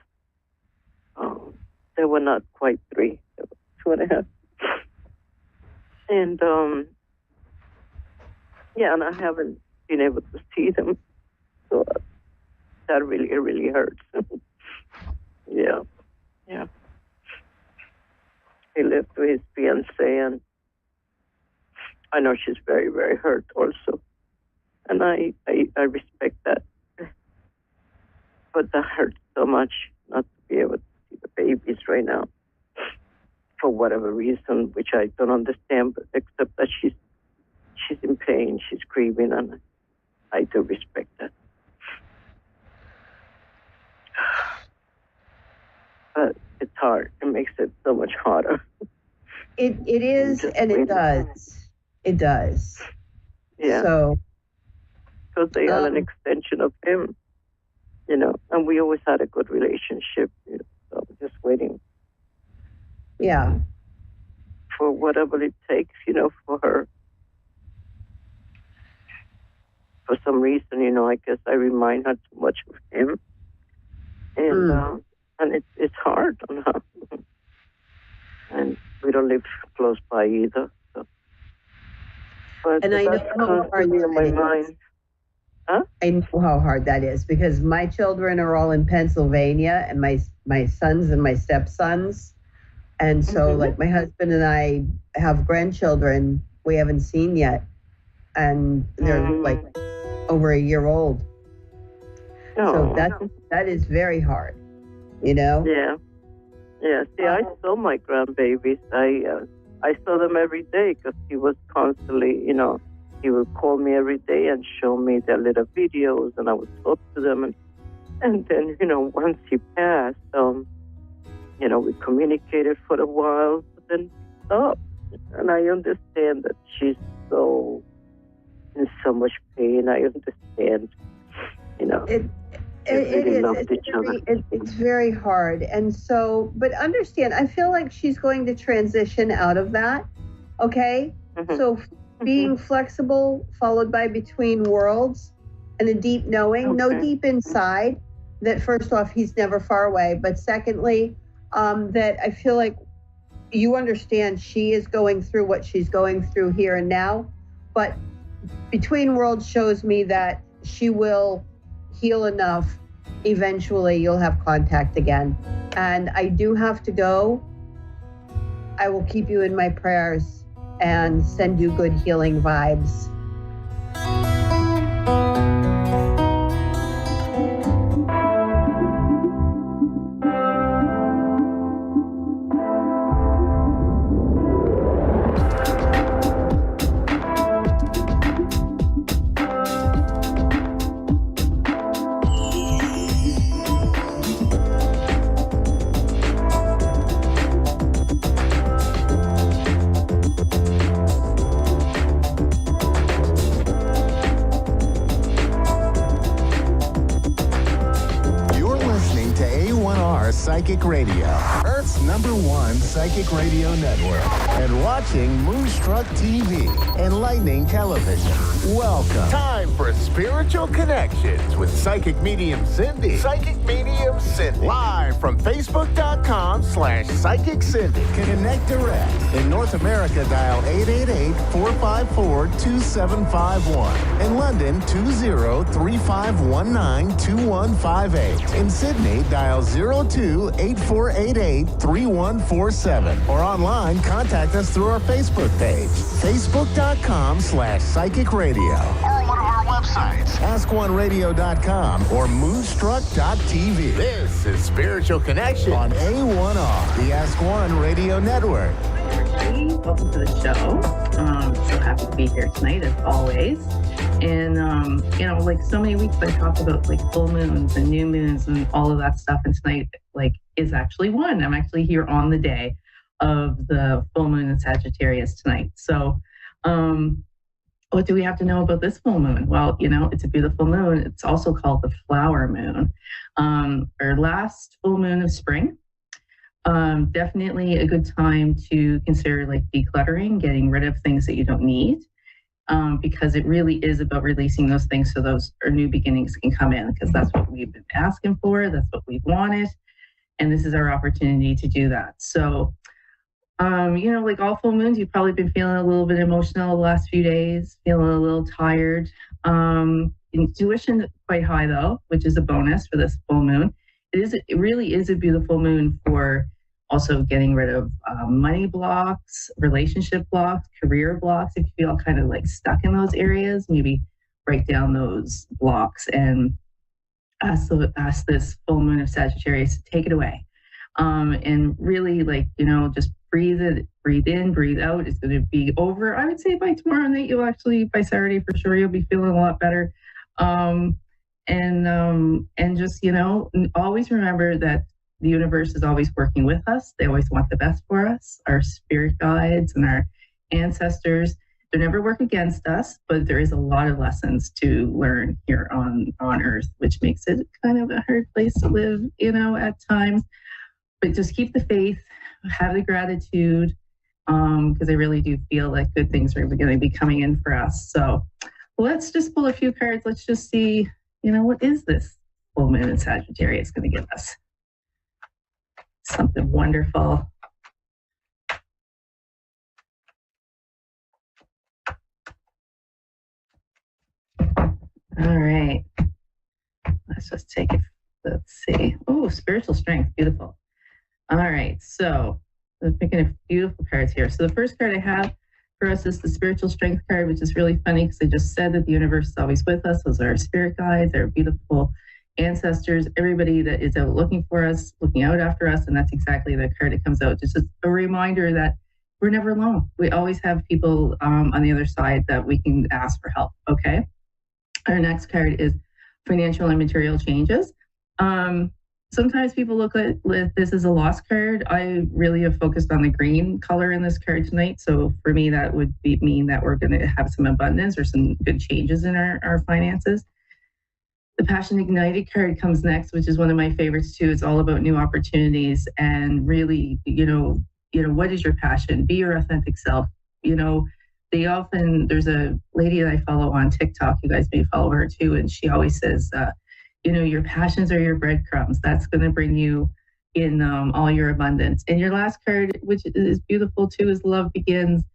They were not quite 3, they were 2.5. And and I haven't been able to see them, so that really, really hurts. Yeah. He lived with his fiancée, and I know she's very, very hurt also, and I respect that. But that hurts so much not to be able to see the babies right now, for whatever reason, which I don't understand, but except that she's in pain, she's grieving, and I do respect that. But it's hard. It makes it so much harder. It is, and it does. It does. Yeah. So, because they are an extension of him, and we always had a good relationship. So I'm just waiting. Yeah. For whatever it takes, for her. For some reason, I guess I remind her too much of him, and it's hard on her. And we don't live close by either. So. But and I know how hard in my mind. Huh? I know how hard that is, because my children are all in Pennsylvania, and my sons and my stepsons. And so, like, my husband and I have grandchildren we haven't seen yet. And they're like over a year old. So that is very hard, Yeah. Yeah. See, I saw my grandbabies. I saw them every day because he was constantly, he would call me every day and show me their little videos, and I would talk to them. And then, once he passed, we communicated for a while, but then he stopped. And I understand that she's so in so much pain. I understand, It's very hard. And so, but understand, I feel like she's going to transition out of that. Okay. So being flexible, followed by between worlds and a deep knowing, know deep inside that first off, he's never far away. But secondly, that I feel like you understand she is going through what she's going through here and now. But between worlds shows me that she will heal enough. Eventually you'll have contact again. And I do have to go. I will keep you in my prayers and send you good healing vibes. Psychic Radio, Earth's #1 psychic radio network, and watching Moonstruck TV, enlightening television. Welcome. Time for Spiritual Connections with Psychic Medium Cindy. Psychic Medium Cindy. Live from Facebook.com/Psychic Cindy. Connect direct. In North America, dial 888-454-2751. In London, 20-3519-2158. In Sydney, dial 02-8488-3147. Or online, contact us through our Facebook page. Facebook.com/Psychic Radio. Or one of our websites, AskOneRadio.com or Moonstruck.tv. This is Spiritual Connection on A1R, the Ask One Radio Network. Hi, everybody. Welcome to the show. So happy to be here tonight, as always. And, like so many weeks I talk about like full moons and new moons and all of that stuff. And tonight, is actually one. I'm actually here on the day of the full moon in Sagittarius tonight. So, what do we have to know about this full moon? Well, it's a beautiful moon. It's also called the flower moon, or last full moon of spring. Definitely a good time to consider decluttering, getting rid of things that you don't need, because it really is about releasing those things so those new beginnings can come in, because that's what we've been asking for. That's what we've wanted. And this is our opportunity to do that. So, all full moons, you've probably been feeling a little bit emotional the last few days, feeling a little tired. Intuition quite high though, which is a bonus for this full moon. It really is a beautiful moon for also getting rid of money blocks, relationship blocks, career blocks. If you feel kind of stuck in those areas, maybe write down those blocks and ask this full moon of Sagittarius to take it away. And really just breathe in, breathe out. It's going to be over. I would say by tomorrow night, by Saturday for sure, you'll be feeling a lot better. And just, always remember that the universe is always working with us. They always want the best for us. Our spirit guides and our ancestors, they never work against us, but there is a lot of lessons to learn here on Earth, which makes it kind of a hard place to live, at times. But just keep the faith, have the gratitude, because I really do feel like good things are going to be coming in for us. So let's just pull a few cards. Let's just see, what is this full moon in Sagittarius going to give us? Something wonderful. All right. Let's just take it. Let's see. Oh, spiritual strength. Beautiful. All right, so I'm picking a beautiful cards here. So the first card I have for us is the spiritual strength card, which is really funny because I just said that the universe is always with us. Those are our spirit guides, our beautiful ancestors, everybody that is out looking for us, looking out after us. And that's exactly the card that comes out. Just a reminder that we're never alone. We always have people on the other side that we can ask for help, okay? Our next card is financial and material changes. Sometimes people look at this as a lost card. I really have focused on the green color in this card tonight. So for me, that would mean that we're going to have some abundance or some good changes in our finances. The Passion Ignited card comes next, which is one of my favorites too. It's all about new opportunities and really, what is your passion? Be your authentic self. There's a lady that I follow on TikTok. You guys may follow her too. And she always says, your passions are your breadcrumbs. That's going to bring you in all your abundance. And your last card, which is beautiful too, is Love Begins.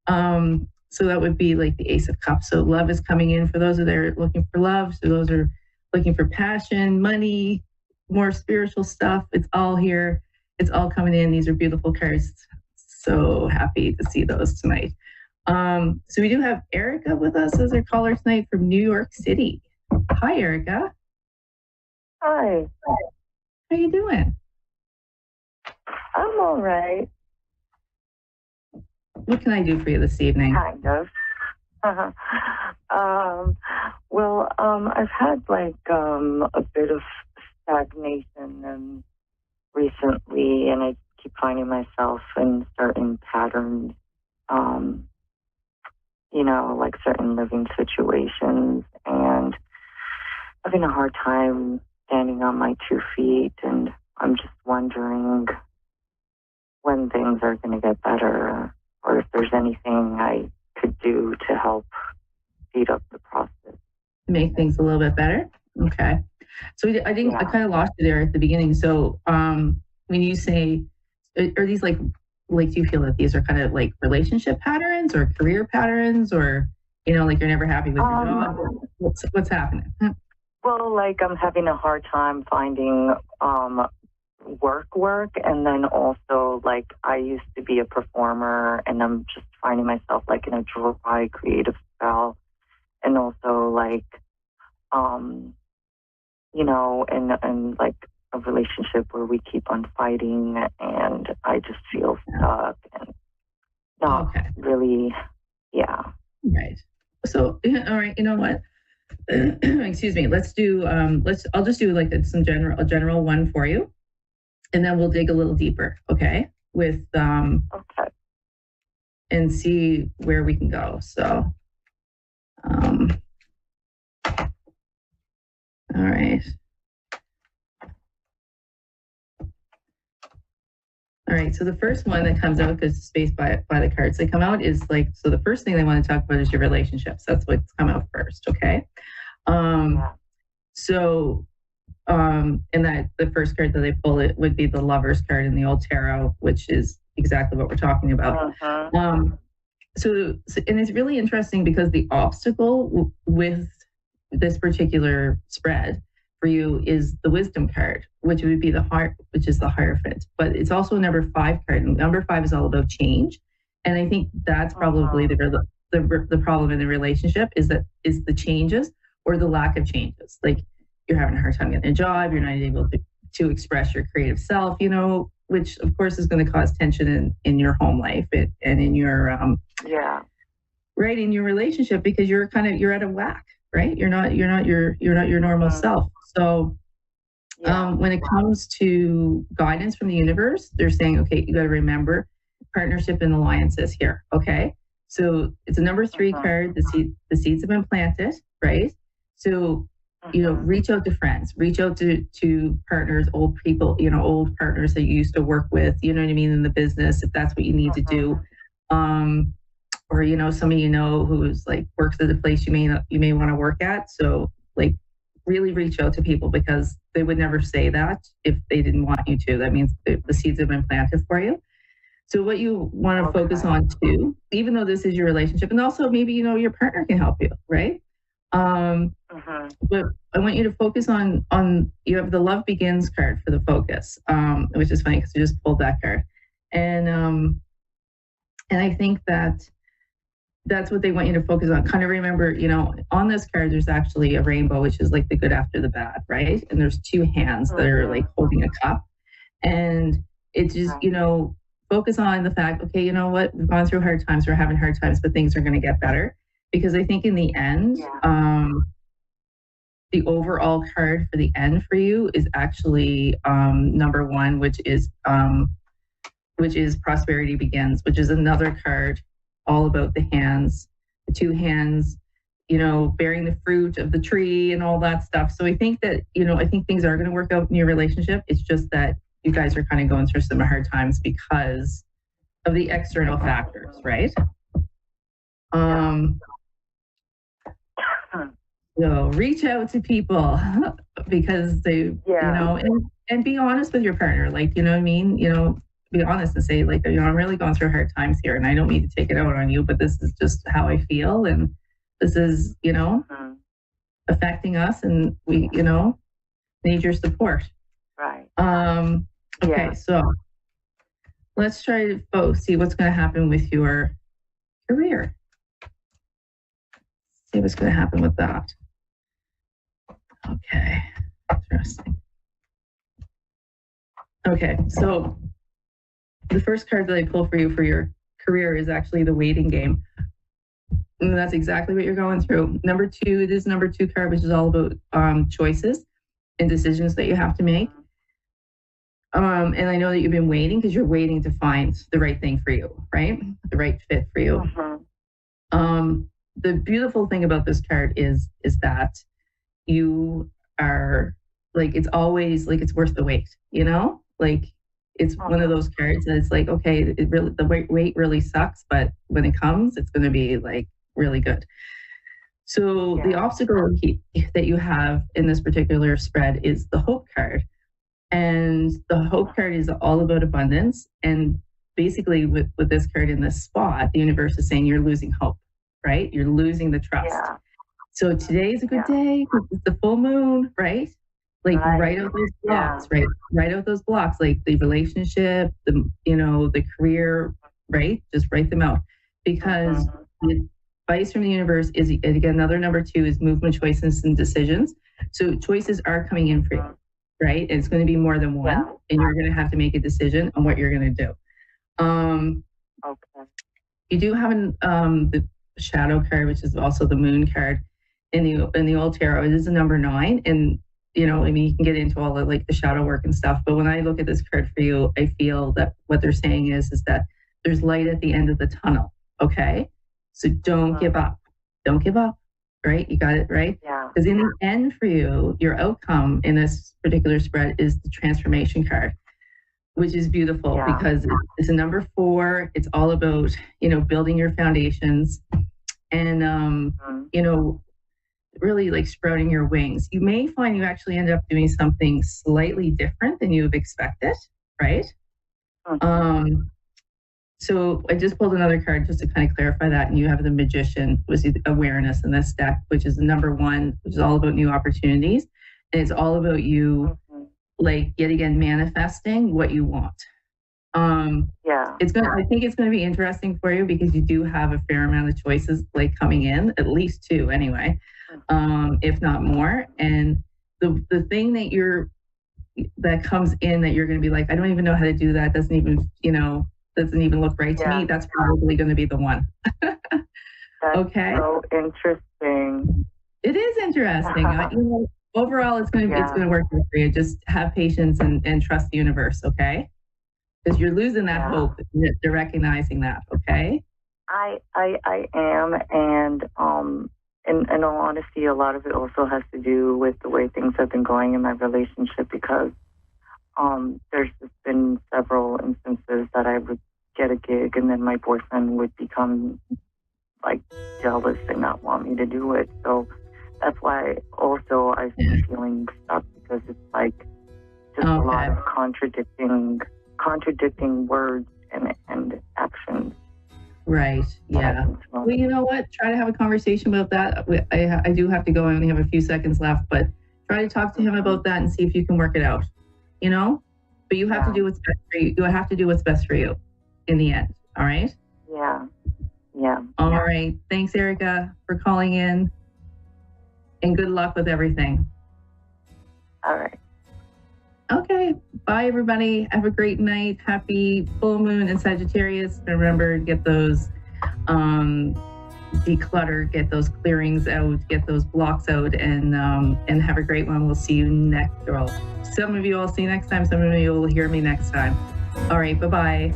So that would be like the Ace of Cups. So love is coming in for those that are looking for love. So those are looking for passion, money, more spiritual stuff. It's all here. It's all coming in. These are beautiful cards. So happy to see those tonight. So we do have Erica with us as our caller tonight from New York City. Hi, Erica. Hi. How you doing? I'm all right. What can I do for you this evening? Kind of. I've had a bit of stagnation recently, and I keep finding myself in certain patterns, certain living situations, and having a hard time standing on my 2 feet, and I'm just wondering when things are going to get better, or if there's anything I could do to help speed up the process. make things a little bit better. Okay. So I think I kind of lost you there at the beginning. So when you say, are these like do you feel that these are kind of like relationship patterns or career patterns, or, you know, like you're never happy with your job? What's happening? Well, like I'm having a hard time finding work, and then also like I used to be a performer, and I'm just finding myself like in a dry creative spell, and also like you know, and like a relationship where we keep on fighting, and I just feel stuck and not really, Right. So, all right, you know what? Excuse me. Let's do. I'll just do like a general one for you, and then we'll dig a little deeper. Okay. With and see where we can go. So, all right. All right, so the first one that comes out, because spaced by the cards that come out, is like, so the first thing they want to talk about is your relationships. That's what's come out first, okay? So, and that the first card that they pull, it would be the Lover's card in the old tarot, which is exactly what we're talking about. So, and it's really interesting because the obstacle with this particular spread for you is the Wisdom card, which would be the heart, which is the Hierophant. But it's also a number 5 card, and number 5 is all about change. And I think that's probably the problem in the relationship is the changes or the lack of changes. Like you're having a hard time getting a job, you're not able to express your creative self, you know, which of course is going to cause tension in your home life and in your right, in your relationship, because you're out of whack, right? You're not your normal self. So when it comes to guidance from the universe, they're saying, okay, you got to remember partnership and alliances here. Okay. So it's a number 3 card. The seeds have been planted, right? So, you know, reach out to friends, reach out to partners, old people, you know, old partners that you used to work with, you know what I mean, in the business, if that's what you need to do. Or, you know, somebody you know who's like works at a place you may want to work at. So like really reach out to people, because they would never say that if they didn't want you to. That means the seeds have been planted for you. So what you want to focus on too, even though this is your relationship, and also maybe, you know, your partner can help you, right? But I want you to focus on you have the Love Begins card for the focus, which is funny because you just pulled that card. And I think that's what they want you to focus on. Kind of remember, you know, on this card, there's actually a rainbow, which is like the good after the bad, right? And there's 2 hands that are like holding a cup. And it's just, you know, focus on the fact, okay, you know what? We've gone through hard times, we're having hard times, but things are going to get better. Because I think in the end, the overall card for the end for you is actually number 1, which is Prosperity Begins, which is another card all about the hands, the 2 hands, you know, bearing the fruit of the tree and all that stuff. So I think that, you know, I think things are going to work out in your relationship. It's just that you guys are kind of going through some hard times because of the external factors, right? So reach out to people because they, you know, and be honest with your partner. Like, you know what I mean? You know, be honest and say, like, you know, I'm really going through hard times here, and I don't mean to take it out on you, but this is just how I feel, and this is, you know, affecting us, and we, you know, need your support. Right. Okay, so let's try to see what's going to happen with your career. See what's going to happen with that. Okay, interesting. Okay, so the first card that I pull for you for your career is actually the Waiting Game. And that's exactly what you're going through. Number 2, it is number 2 card, which is all about choices and decisions that you have to make. And I know that you've been waiting because you're waiting to find the right thing for you, right? The right fit for you. The beautiful thing about this card is that you are like, it's always like, it's worth the wait, you know, like it's one of those cards that it's like, okay, it really, the wait really sucks, but when it comes, it's going to be like really good. So the obstacle that you have in this particular spread is the hope card. And the hope card is all about abundance. And basically with this card in this spot, the universe is saying you're losing hope, right? You're losing the trust. Yeah. So today is a good day. It's the full moon, right? Like write out those blocks, right? Write out those blocks, like the relationship, the career, right? Just write them out. Because the advice from the universe is, again, another number 2 is movement, choices, and decisions. So choices are coming in for you, right? And it's going to be more than one, and you're going to have to make a decision on what you're going to do. You do have the shadow card, which is also the moon card in the old tarot. It is a number 9, and you can get into all the the shadow work and stuff. But when I look at this card for you, I feel that what they're saying is that there's light at the end of the tunnel. Okay, so don't give up. Don't give up. Right? You got it right. Yeah. Because in the end, for you, your outcome in this particular spread is the transformation card, which is beautiful because it's a number 4. It's all about building your foundations and really sprouting your wings. You may find you actually end up doing something slightly different than you've expected, right? So I just pulled another card just to kind of clarify that, and you have the Magician, which is awareness in this deck, which is the number 1, which is all about new opportunities, and it's all about you, yet again manifesting what you want. I think it's going to be interesting for you because you do have a fair amount of choices coming in, at least 2 anyway, if not more. And the thing that comes in that you're going to be I don't even know how to do that. Doesn't even look right to me. That's probably going to be the one. Okay. So interesting. It is interesting. Overall, it's going to work for you. Just have patience and trust the universe. Okay. Because you're losing that hope. They're recognizing that. Okay. I am, and in all honesty, a lot of it also has to do with the way things have been going in my relationship because there's just been several instances that I would get a gig and then my boyfriend would become jealous and not want me to do it. So that's why also I've been feeling stuck because it's just a lot of contradicting words and actions. Right. Yeah. Well, you know what? Try to have a conversation about that. I do have to go. I only have a few seconds left, but try to talk to him about that and see if you can work it out. But you have to do what's best for you. You have to do what's best for you in the end. All right? Yeah. All right. Thanks, Erica, for calling in. And good luck with everything. All right. Okay. Bye, everybody. Have a great night. Happy full moon in Sagittarius. Remember, get those declutter, get those clearings out, get those blocks out, and have a great one. We'll see you next. Some of you I'll see next time. Some of you will hear me next time. All right. Bye-bye.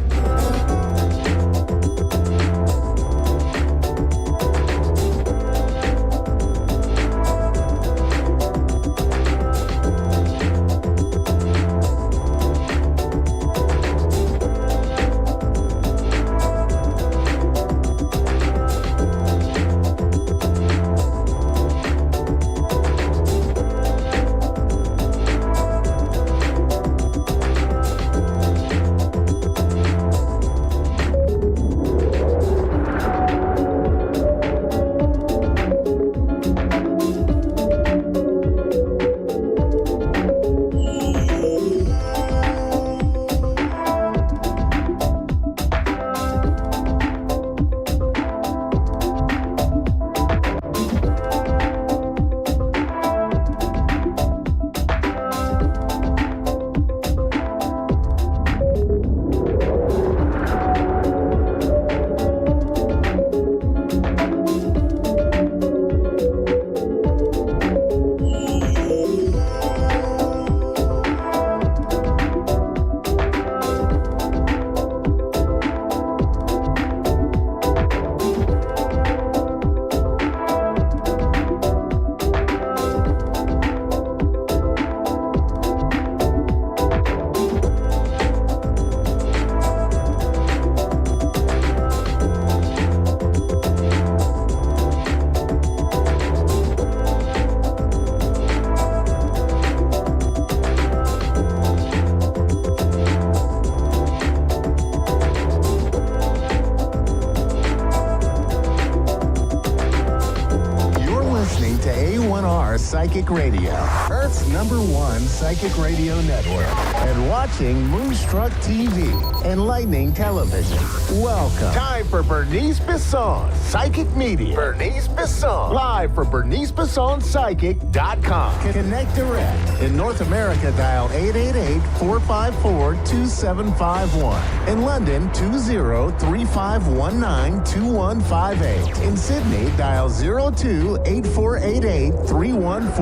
Psychic Radio, Earth's #1 psychic radio network, and watching Moonstruck TV, enlightening television. Welcome. Time for Bernice Bisson, Psychic Media. Bernice Bisson, live from BerniceBissonPsychic.com. Connect direct. In North America, dial 888-454-2751. In London, 20-3519-2158. In Sydney, dial 02-8488-3147.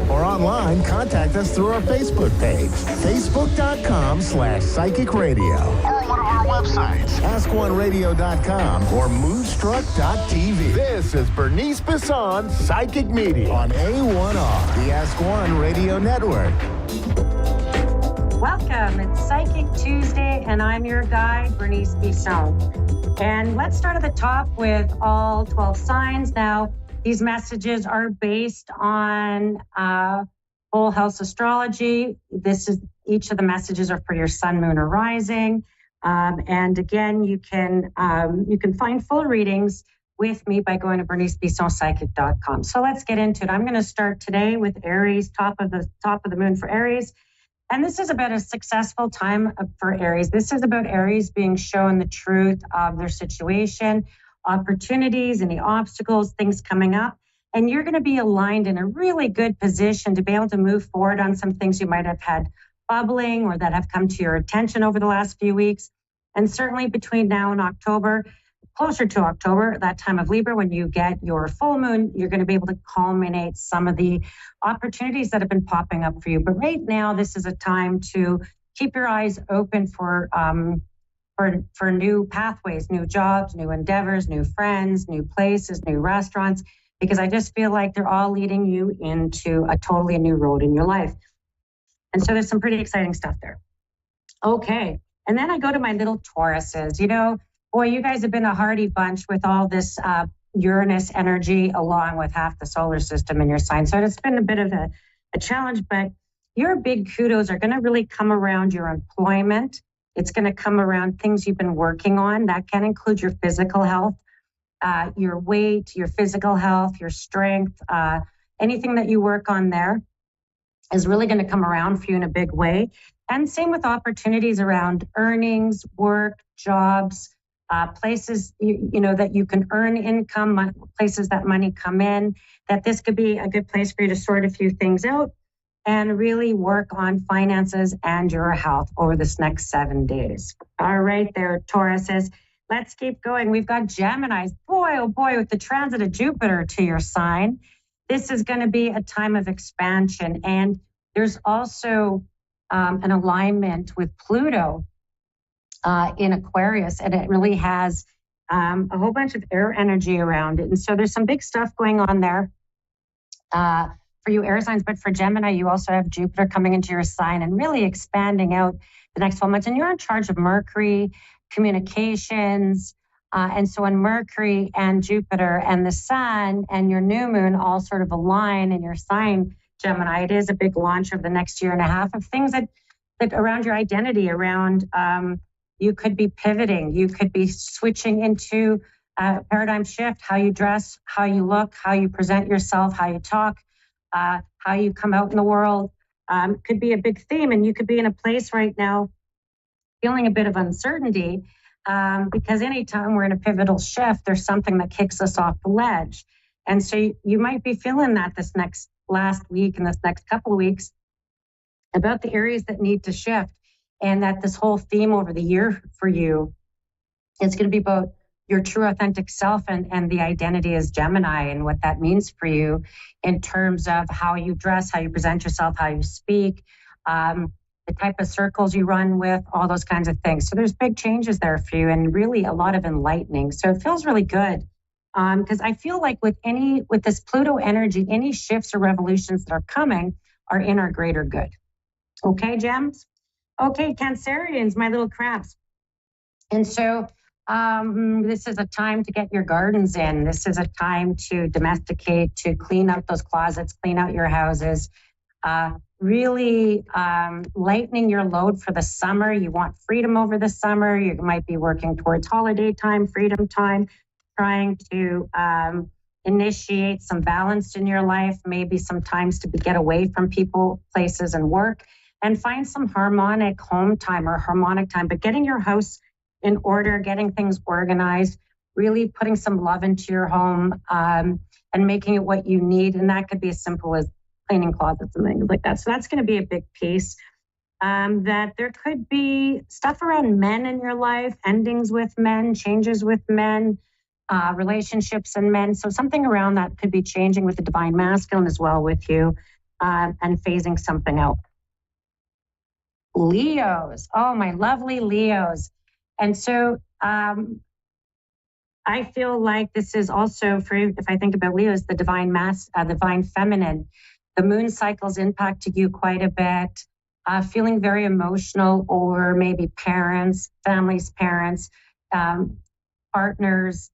Or online, contact us through our Facebook page, Facebook.com/Psychic Radio. Or one of our websites, AskOneRadio.com or Moonstruck.tv. This is Bernice Bisson, Psychic Media on A1R, the Ask One Radio Network. Welcome. It's Psychic Tuesday, and I'm your guide, Bernice Bisson. And let's start at the top with all 12 signs. Now, these messages are based on whole house astrology. Each of the messages are for your sun, moon, or rising. And again, you can find full readings with me by going to BerniceBissonPsychic.com. So let's get into it. I'm going to start today with Aries, top of the moon for Aries. And this is about a successful time for Aries. This is about Aries being shown the truth of their situation, opportunities, any obstacles, things coming up. And you're going to be aligned in a really good position to be able to move forward on some things you might have had bubbling or that have come to your attention over the last few weeks. And certainly between now and October, closer to October, that time of Libra, when you get your full moon, you're going to be able to culminate some of the opportunities that have been popping up for you. But right now, this is a time to keep your eyes open for new pathways, new jobs, new endeavors, new friends, new places, new restaurants, because I just feel like they're all leading you into a totally new road in your life. And so there's some pretty exciting stuff there. Okay. And then I go to my little Tauruses. Boy, you guys have been a hardy bunch with all this Uranus energy along with half the solar system in your sign. So it's been a bit of a challenge, but your big kudos are going to really come around your employment. It's going to come around things you've been working on. That can include your physical health, your weight, your physical health, your strength, anything that you work on there is really going to come around for you in a big way. And same with opportunities around earnings, work, jobs, places that you can earn income, places that money come in, that this could be a good place for you to sort a few things out and really work on finances and your health over this next 7 days. All right, there, Tauruses. Let's keep going. We've got Geminis. Boy, oh boy, with the transit of Jupiter to your sign, this is going to be a time of expansion. And there's also an alignment with Pluto in Aquarius, and it really has a whole bunch of air energy around it. And so there's some big stuff going on there for you air signs, but for Gemini, you also have Jupiter coming into your sign and really expanding out the next 12 months. And you're in charge of Mercury, communications. And so when Mercury and Jupiter and the sun and your new moon all sort of align in your sign, Gemini, it is a big launch of the next year and a half of things that around your identity, around you could be pivoting, you could be switching into a paradigm shift, how you dress, how you look, how you present yourself, how you talk, how you come out in the world, could be a big theme. And you could be in a place right now feeling a bit of uncertainty because anytime we're in a pivotal shift, there's something that kicks us off the ledge. And so you might be feeling that this last week and this next couple of weeks about the areas that need to shift. And that this whole theme over the year for you is going to be about your true authentic self and the identity as Gemini and what that means for you in terms of how you dress, how you present yourself, how you speak, the type of circles you run with, all those kinds of things. So there's big changes there for you and really a lot of enlightening. So it feels really good because I feel like with this Pluto energy, any shifts or revolutions that are coming are in our greater good. Okay, Gems? Okay, Cancerians, my little crabs. And so this is a time to get your gardens in. This is a time to domesticate, to clean out those closets, clean out your houses, really lightening your load for the summer. You want freedom over the summer. You might be working towards holiday time, freedom time, trying to initiate some balance in your life, maybe some times to get away from people, places, and work, and find some harmonic home time or harmonic time. But getting your house in order, getting things organized, really putting some love into your home, and making it what you need. And that could be as simple as cleaning closets and things like that. So that's going to be a big piece. That there could be stuff around men in your life, endings with men, changes with men, relationships and men. So something around that could be changing with the divine masculine as well with you, and phasing something out. Leos. Oh, my lovely Leos. And so I feel like this is also for, if I think about Leos, the divine divine feminine. The moon cycles impacted you quite a bit. Feeling very emotional over maybe parents, families, parents, partners,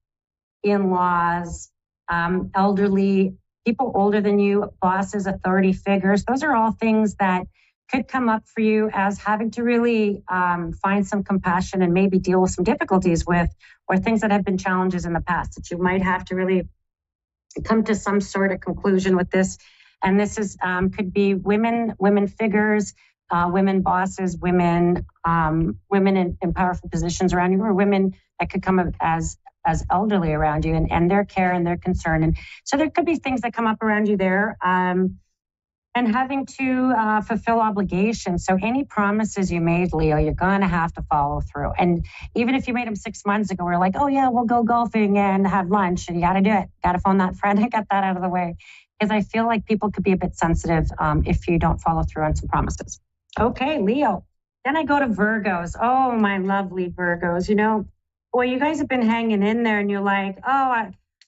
in-laws, elderly, people older than you, bosses, authority figures. Those are all things that could come up for you as having to really find some compassion and maybe deal with some difficulties with, or things that have been challenges in the past that you might have to really come to some sort of conclusion with this. And this is could be women figures, women bosses, women in powerful positions around you, or women that could come up as elderly around you and their care and their concern. And so there could be things that come up around you there, and having to fulfill obligations. So any promises you made, Leo, you're going to have to follow through. And even if you made them 6 months ago, we're like, oh yeah, we'll go golfing and have lunch, and you got to do it. Got to phone that friend and get that out of the way. Because I feel like people could be a bit sensitive if you don't follow through on some promises. Okay, Leo. Then I go to Virgos. Oh, my lovely Virgos. You know, boy, you guys have been hanging in there, and you're like,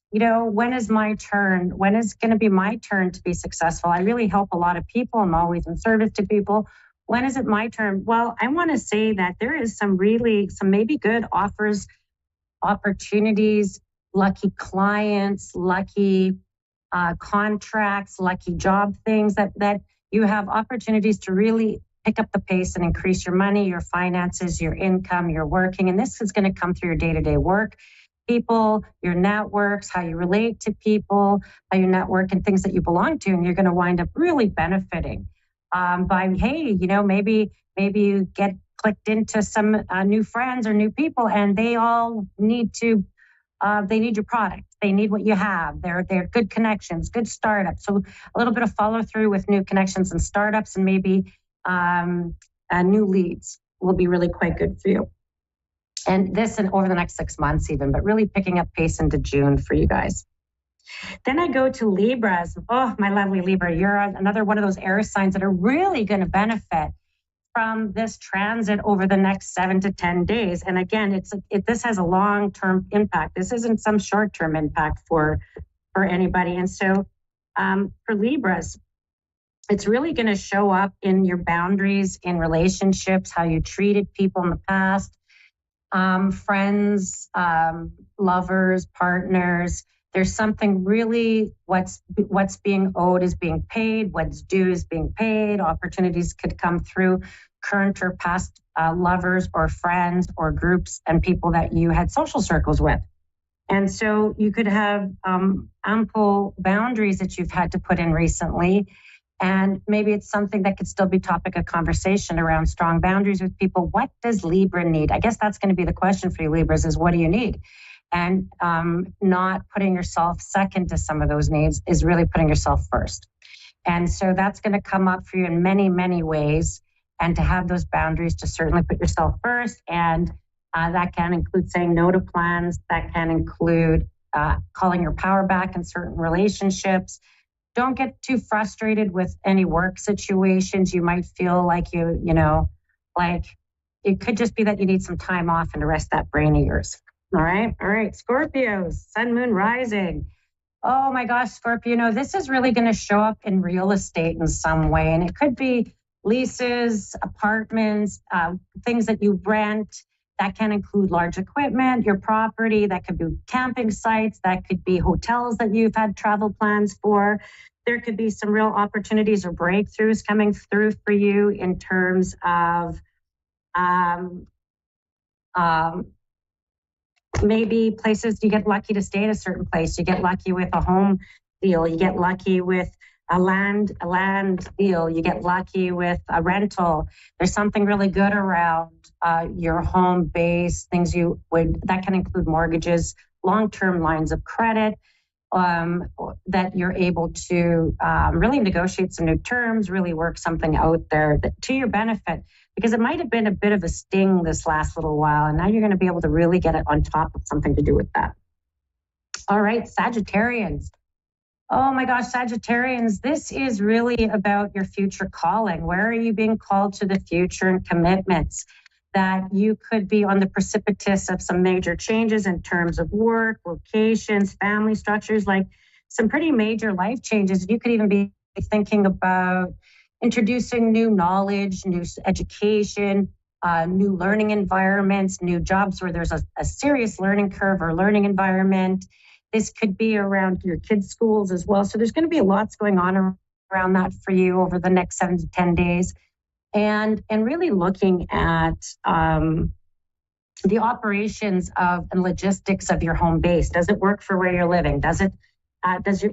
when is my turn? When is going to be my turn to be successful? I really help a lot of people. I'm always in service to people. When is it my turn? Well, I want to say that there is some maybe good offers, opportunities, lucky clients, lucky contracts, lucky job things that you have opportunities to really pick up the pace and increase your money, your finances, your income, your working. And this is going to come through your day-to-day work, people, your networks, how you relate to people, how you network and things that you belong to. And you're going to wind up really benefiting by, hey, maybe you get clicked into some new friends or new people, and they all need your product. They need what you have. They're good connections, good startups. So a little bit of follow through with new connections and startups, and maybe new leads will be really quite good for you. And this and over the next 6 months even, but really picking up pace into June for you guys. Then I go to Libras. Oh, my lovely Libra, you're another one of those air signs that are really going to benefit from this transit over the next 7 to 10 days. And again, this has a long-term impact. This isn't some short-term impact for anybody. And so for Libras, it's really going to show up in your boundaries, in relationships, how you treated people in the past, friends, lovers, partners. There's something really what's being owed is being paid, what's due is being paid. Opportunities could come through current or past lovers or friends or groups and people that you had social circles with. And so you could have ample boundaries that you've had to put in recently. And maybe it's something that could still be topic of conversation around strong boundaries with people. What does Libra need? I guess that's going to be the question for you, Libras, is what do you need? And not putting yourself second to some of those needs is really putting yourself first. And so that's going to come up for you in many, many ways. And to have those boundaries, to certainly put yourself first. And that can include saying no to plans. That can include calling your power back in certain relationships. Don't get too frustrated with any work situations. You might feel like like it could just be that you need some time off and to rest that brain of yours. All right. Scorpios, sun, moon, rising. Oh my gosh, Scorpio, this is really going to show up in real estate in some way. And it could be leases, apartments, things that you rent. That can include large equipment, your property. That could be camping sites. That could be hotels that you've had travel plans for. There could be some real opportunities or breakthroughs coming through for you in terms of maybe places you get lucky to stay at a certain place. You get lucky with a home deal. You get lucky with a land deal. You get lucky with a rental. There's something really good around your home base, things that can include mortgages, long-term lines of credit, that you're able to really negotiate some new terms, really work something out there to your benefit, because it might have been a bit of a sting this last little while, and now you're going to be able to really get it on top of something to do with that. All right, Sagittarians. Oh my gosh, Sagittarians, this is really about your future calling. Where are you being called to the future and commitments? That you could be on the precipice of some major changes in terms of work, locations, family structures, like some pretty major life changes. You could even be thinking about introducing new knowledge, new education, new learning environments, new jobs where there's a serious learning curve or learning environment. This could be around your kids' schools as well. So there's going to be lots going on around that for you over the next 7 to 10 days. And really looking at the operations of and logistics of your home base. Does it work for where you're living? Does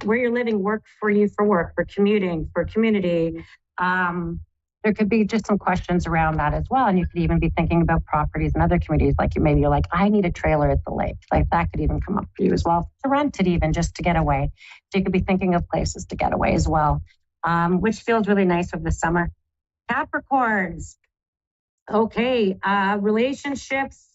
where you're living work for you for work, for commuting, for community? There could be just some questions around that as well. And you could even be thinking about properties in other communities. Like maybe you're like, I need a trailer at the lake. Like that could even come up for you as well. To rent it even just to get away. So you could be thinking of places to get away as well, which feels really nice over the summer. Capricorns. Okay, relationships.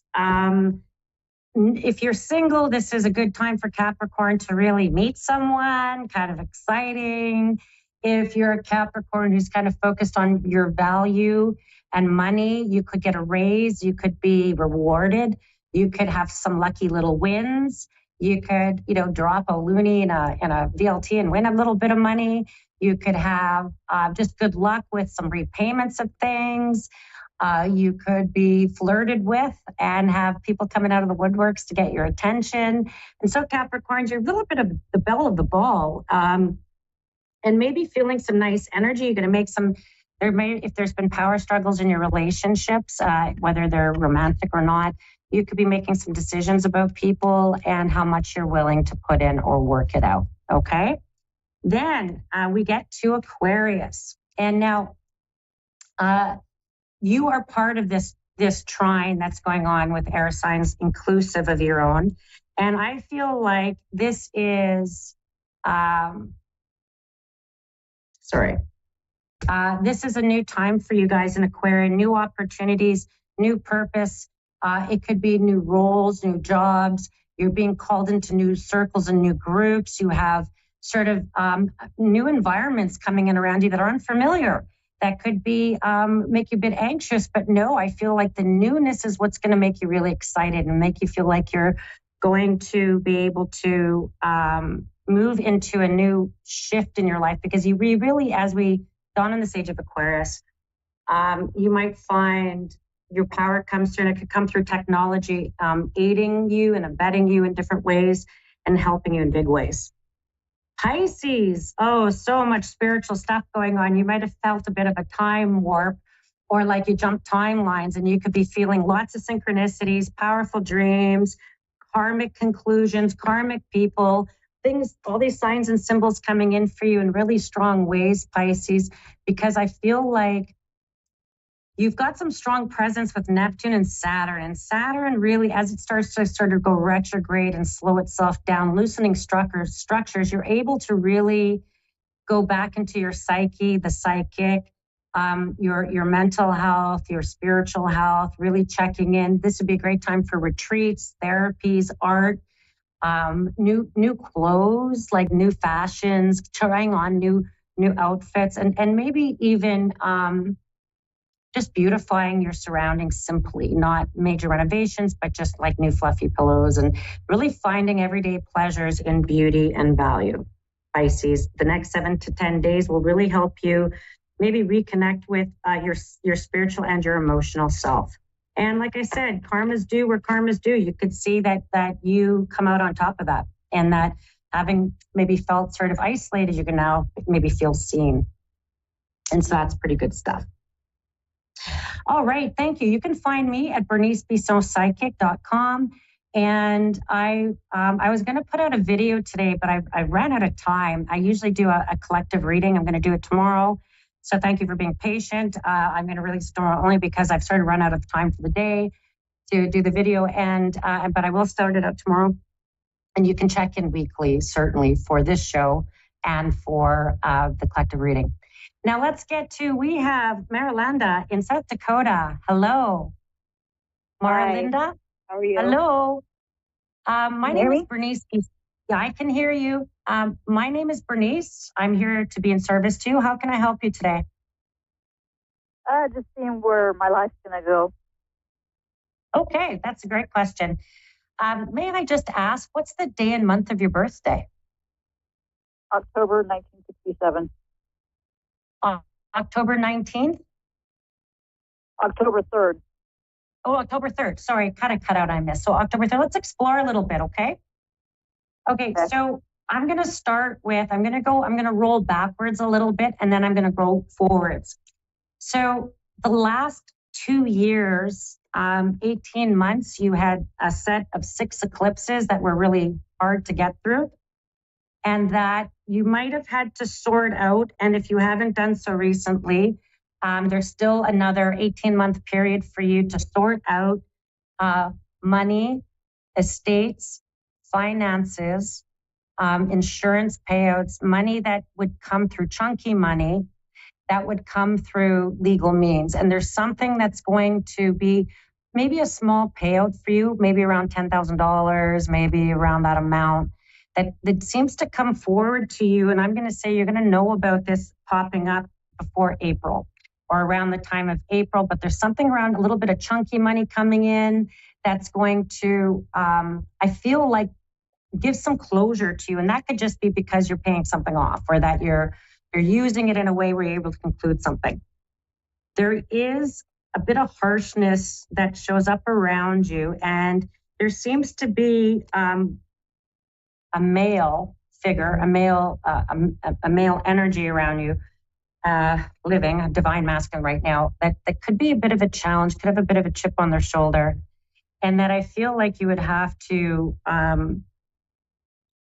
If you're single, this is a good time for Capricorn to really meet someone, kind of exciting. If you're a Capricorn who's kind of focused on your value and money, you could get a raise, you could be rewarded, you could have some lucky little wins. You could, drop a loonie in a VLT and win a little bit of money. You could have just good luck with some repayments of things. You could be flirted with and have people coming out of the woodworks to get your attention. And so Capricorns, you're a little bit of the belle of the ball, and maybe feeling some nice energy. You're going to make if there's been power struggles in your relationships, whether they're romantic or not, you could be making some decisions about people and how much you're willing to put in or work it out. Okay. Then we get to Aquarius. And now you are part of this trine that's going on with air signs inclusive of your own. And I feel like this is, this is a new time for you guys in Aquarius, new opportunities, new purpose. It could be new roles, new jobs. You're being called into new circles and new groups. You have sort of new environments coming in around you that are unfamiliar. That could be make you a bit anxious, but no, I feel like the newness is what's going to make you really excited and make you feel like you're going to be able to move into a new shift in your life, because you really, as we dawn on the stage of Aquarius, you might find your power comes through, and it could come through technology, aiding you and abetting you in different ways and helping you in big ways. Pisces, so much spiritual stuff going on. You might have felt a bit of a time warp, or like you jumped timelines, and you could be feeling lots of synchronicities, powerful dreams, karmic conclusions, karmic people, things, all these signs and symbols coming in for you in really strong ways, Pisces, because I feel like you've got some strong presence with Neptune and Saturn. And Saturn really, as it starts to sort of go retrograde and slow itself down, loosening structures, you're able to really go back into your psyche, the psychic, your mental health, your spiritual health, really checking in. This would be a great time for retreats, therapies, art, new clothes, like new fashions, trying on new outfits, and maybe even just beautifying your surroundings simply, not major renovations, but just like new fluffy pillows, and really finding everyday pleasures in beauty and value. Pisces, the next 7 to 10 days will really help you maybe reconnect with your spiritual and your emotional self. And like I said, karma's due where karma's due. You could see that you come out on top of that, and that having maybe felt sort of isolated, you can now maybe feel seen. And so that's pretty good stuff. All right, thank you. You can find me at BerniceBissonPsychic.com. And I was going to put out a video today, but I ran out of time. I usually do a collective reading. I'm going to do it tomorrow. So thank you for being patient. I'm going to release it tomorrow only because I've started to run out of time for the day to do the video. But I will start it up tomorrow. And you can check in weekly, certainly, for this show and for the collective reading. Now let's get to, we have Marilinda in South Dakota. Hello. Marilinda? How are you? Hello. My name is Bernice. Yeah, I can hear you. My name is Bernice. I'm here to be in service to you. How can I help you today? Just seeing where my life's going to go. Okay, that's a great question. May I just ask, what's the day and month of your birthday? October 1967. October 19th? October 3rd. Oh, October 3rd. Sorry, kind of cut out, I missed. So October 3rd, let's explore a little bit, okay? Okay, so I'm going to start with, I'm going to roll backwards a little bit, and then I'm going to go forwards. So the last 2 years, 18 months, you had a set of 6 eclipses that were really hard to get through, and that you might have had to sort out. And if you haven't done so recently, there's still another 18-month period for you to sort out money, estates, finances, insurance payouts, money that would come through chunky money, that would come through legal means. And there's something that's going to be maybe a small payout for you, maybe around $10,000, maybe around that amount, that seems to come forward to you. And I'm going to say you're going to know about this popping up before April or around the time of April, but there's something around a little bit of chunky money coming in that's going to, I feel like, give some closure to you. And that could just be because you're paying something off, or that you're using it in a way where you're able to conclude something. There is a bit of harshness that shows up around you, and there seems to be a male figure, a male energy around you, living a divine masculine right now, that could be a bit of a challenge, could have a bit of a chip on their shoulder, and that I feel like you would have to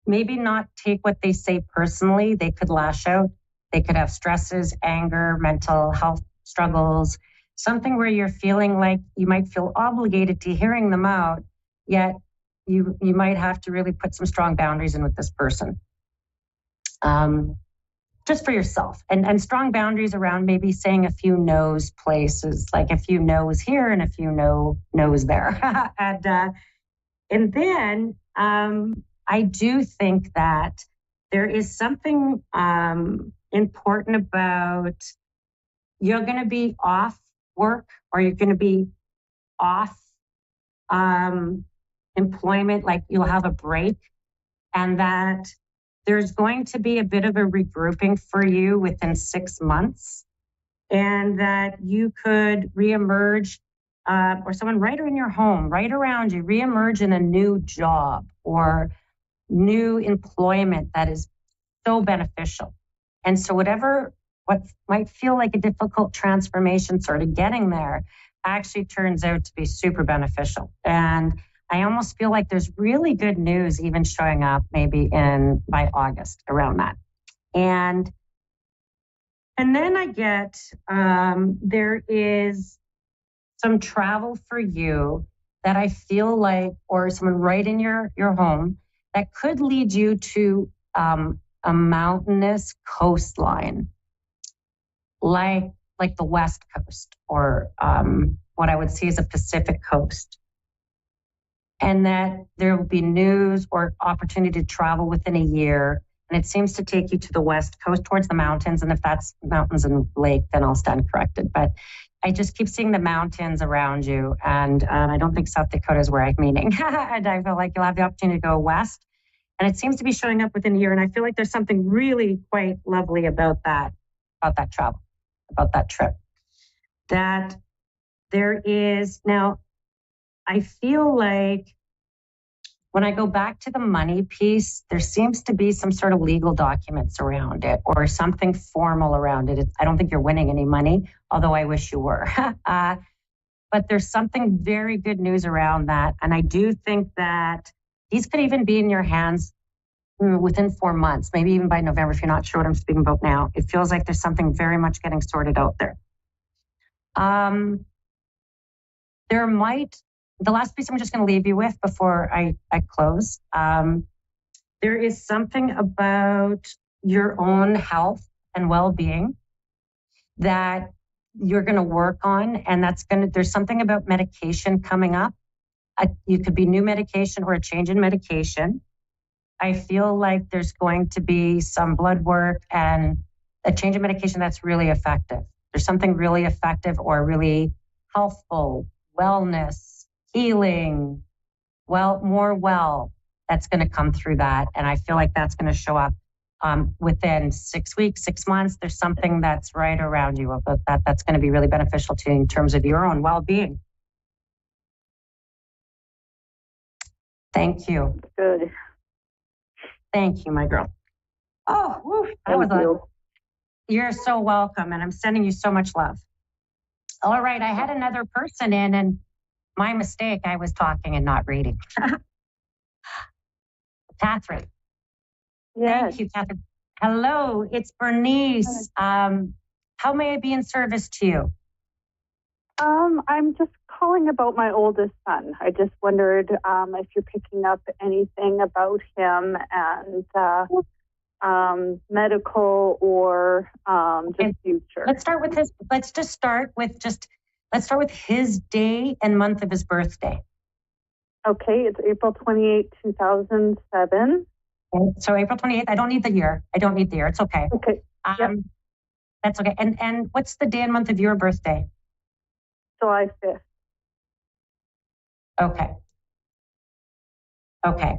maybe not take what they say personally. They could lash out. They could have stresses, anger, mental health struggles, something where you're feeling like you might feel obligated to hearing them out, yet you might have to really put some strong boundaries in with this person. Just for yourself, and strong boundaries around maybe saying a few no's places, like a few no's here and a few no's there. And then I do think that there is something important about, you're going to be off work, or you're going to be off employment, like you'll have a break, and that there's going to be a bit of a regrouping for you within 6 months, and that you could reemerge, or someone right in your home, right around you, reemerge in a new job or new employment that is so beneficial. And so what might feel like a difficult transformation, sort of getting there, actually turns out to be super beneficial. And I almost feel like there's really good news even showing up maybe by August around that. And then I get, there is some travel for you that I feel like, or someone right in your home, that could lead you to a mountainous coastline, like the West Coast, or what I would see as a Pacific coast. And that there will be news or opportunity to travel within a year. And it seems to take you to the West Coast towards the mountains. And if that's mountains and lake, then I'll stand corrected. But I just keep seeing the mountains around you. And I don't think South Dakota is where I'm meaning. And I feel like you'll have the opportunity to go west. And it seems to be showing up within a year. And I feel like there's something really quite lovely about that travel, about that trip. That there is, now, I feel like when I go back to the money piece, there seems to be some sort of legal documents around it, or something formal around it. I don't think you're winning any money, although I wish you were. but there's something very good news around that. And I do think that these could even be in your hands within 4 months, maybe even by November, if you're not sure what I'm speaking about now. It feels like there's something very much getting sorted out there. The last piece I'm just going to leave you with before I close. There is something about your own health and well-being that you're going to work on, and there's something about medication coming up. You could be new medication or a change in medication. I feel like there's going to be some blood work and a change in medication that's really effective. There's something really effective or really healthful, wellness, healing, that's going to come through that. And I feel like that's going to show up within 6 weeks, 6 months. There's something that's right around you about that's going to be really beneficial to you in terms of your own well-being. Thank you. Good. Thank you, my girl. Oh, woo, you're so welcome. And I'm sending you so much love. All right. I had another person in, and my mistake, I was talking and not reading. Catherine. Yes. Thank you, Catherine. Hello, it's Bernice. How may I be in service to you? I'm just calling about my oldest son. I just wondered if you're picking up anything about him and medical or just future. Let's start with his day and month of his birthday. Okay, it's April 28, 2007. So April 28th, I don't need the year. It's okay. Okay. Yep. That's okay. And what's the day and month of your birthday? July 5th. Okay.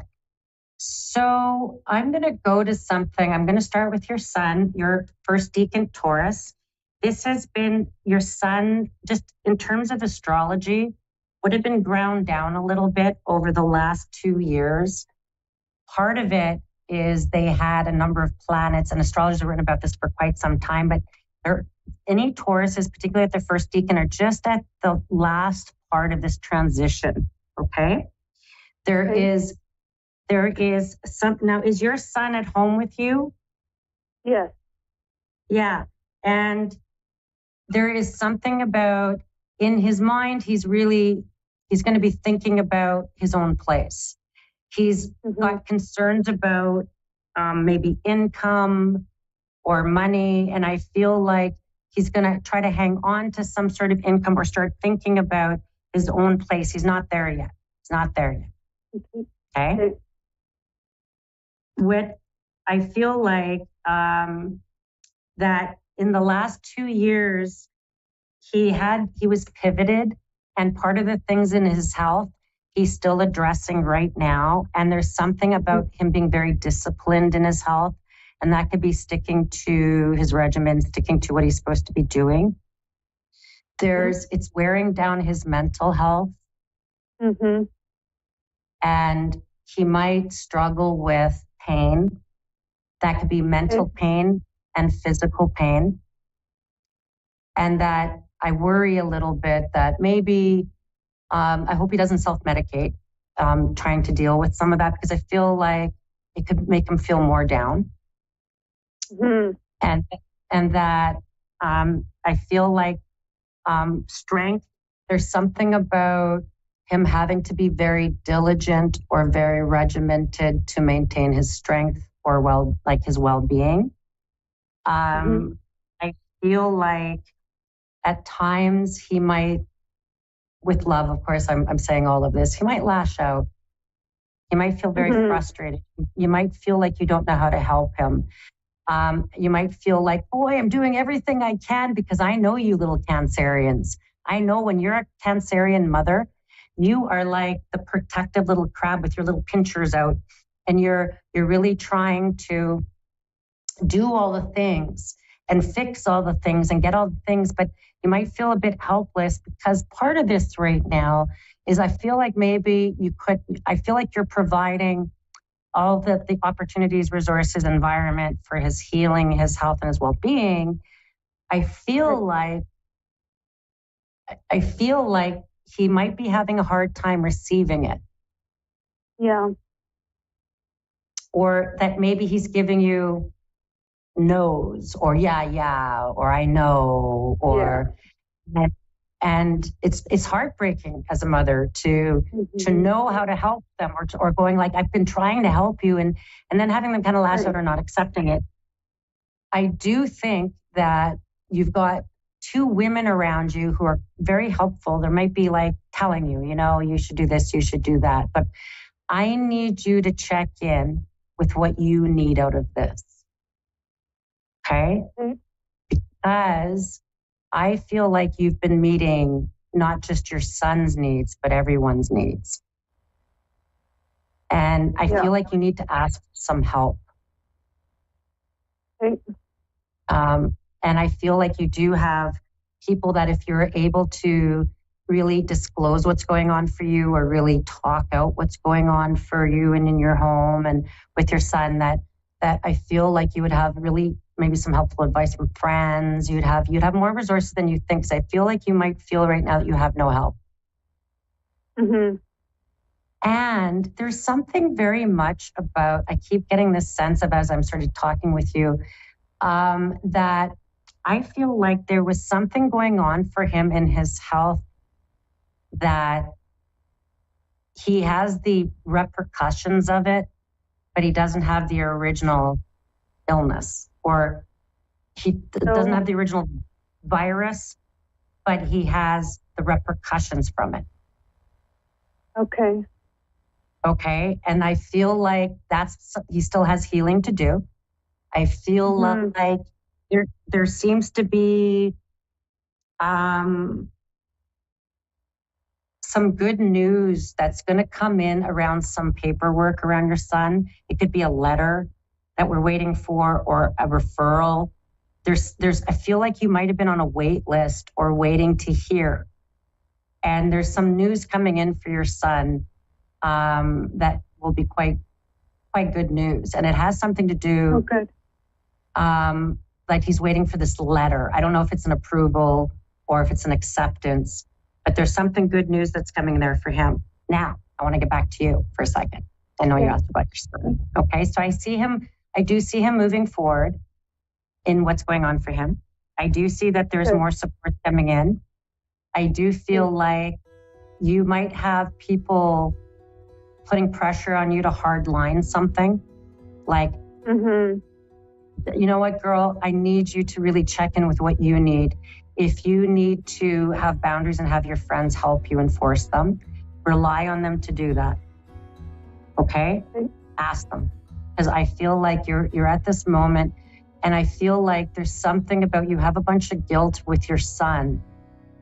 So I'm going to go to something. I'm going to start with your son, your first deacon Taurus. This has been your son, just in terms of astrology, would have been ground down a little bit over the last 2 years. Part of it is they had a number of planets, and astrologers have written about this for quite some time, but any Tauruses, particularly at their first deacon, are just at the last part of this transition, okay? There is some, now is your son at home with you? Yes. Yeah, and there is something about, in his mind, he's going to be thinking about his own place. He's got concerns about maybe income or money. And I feel like he's going to try to hang on to some sort of income or start thinking about his own place. He's not there yet. Okay. What I feel like that in the last 2 years, he was pivoted, and part of the things in his health he's still addressing right now. And there's something about him being very disciplined in his health, and that could be sticking to his regimen, sticking to what he's supposed to be doing. It's wearing down his mental health. And he might struggle with pain. That could be mental pain and physical pain. And that I worry a little bit that maybe, I hope he doesn't self-medicate, trying to deal with some of that, because I feel like it could make him feel more down. And that I feel like strength, there's something about him having to be very diligent or very regimented to maintain his strength or his well-being. I feel like at times he might, with love, of course, I'm saying all of this, he might lash out. He might feel very frustrated. You might feel like you don't know how to help him. You might feel like, boy, I'm doing everything I can, because I know you little Cancerians. I know when you're a Cancerian mother, you are like the protective little crab with your little pinchers out, and you're really trying to do all the things and fix all the things and get all the things, but you might feel a bit helpless, because part of this right now is I feel like maybe I feel like you're providing all the opportunities, resources, environment for his healing, his health, and his well-being. I feel like I feel like he might be having a hard time receiving it. Yeah. Or that maybe he's giving you no's or yeah, or I know, or and it's heartbreaking as a mother to know how to help them or going like, I've been trying to help you and then having them kind of lash out or not accepting it. I do think that you've got two women around you who are very helpful. There might be like telling you, you should do this, you should do that. But I need you to check in with what you need out of this. Okay? Because I feel like you've been meeting not just your son's needs, but everyone's needs. And I feel like you need to ask for some help. And I feel like you do have people that if you're able to really disclose what's going on for you or really talk out what's going on for you and in your home and with your son, that I feel like you would have really maybe some helpful advice from friends. You'd have more resources than you think. So I feel like you might feel right now that you have no help. And there's something very much about, I keep getting this sense of as I'm sort of talking with you, that I feel like there was something going on for him in his health that he has the repercussions of it, but he doesn't have the original illness, or he doesn't have the original virus, but he has the repercussions from it. Okay. And I feel like he still has healing to do. I feel like there seems to be some good news that's going to come in around some paperwork around your son. It could be a letter that we're waiting for or a referral. I feel like you might have been on a wait list or waiting to hear. And there's some news coming in for your son that will be quite good news. And it has something to do like he's waiting for this letter. I don't know if it's an approval or if it's an acceptance, but there's something good news that's coming there for him. Now, I want to get back to you for a second. I know you asked about your son. Okay, so I do see him moving forward in what's going on for him. I do see that there's more support coming in. I do feel like you might have people putting pressure on you to hardline something. Like, you know what, girl, I need you to really check in with what you need. If you need to have boundaries and have your friends help you enforce them, rely on them to do that. Okay? Ask them. Because I feel like you're at this moment, and I feel like there's something about you have a bunch of guilt with your son.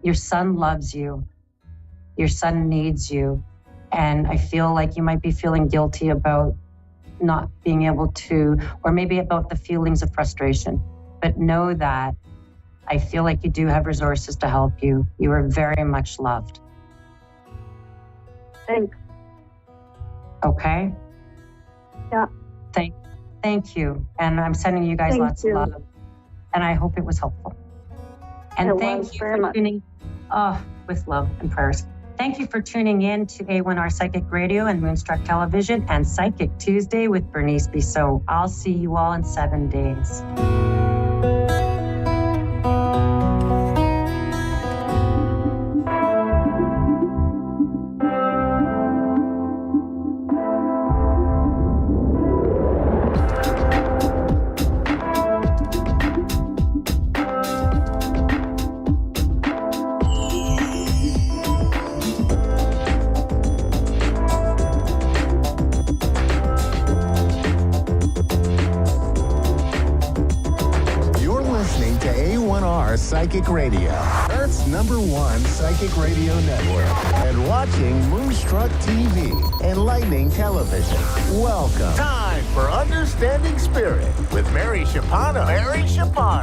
Your son loves you. Your son needs you. And I feel like you might be feeling guilty about not being able to, or maybe about the feelings of frustration. But know that I feel like you do have resources to help you. You are very much loved. Thanks. Okay? Yeah. Thank you. And I'm sending you guys lots of love. And I hope it was helpful. And thank you for tuning with love and prayers. Thank you for tuning in to A1R Psychic Radio and Moonstruck Television and Psychic Tuesday with Bernice Bissot. I'll see you all in 7 days. Psychic Radio, Earth's #1 psychic radio network, and watching Moonstruck TV, Enlightening Television. Welcome. Time for Understanding Spirit with Mary Shapano.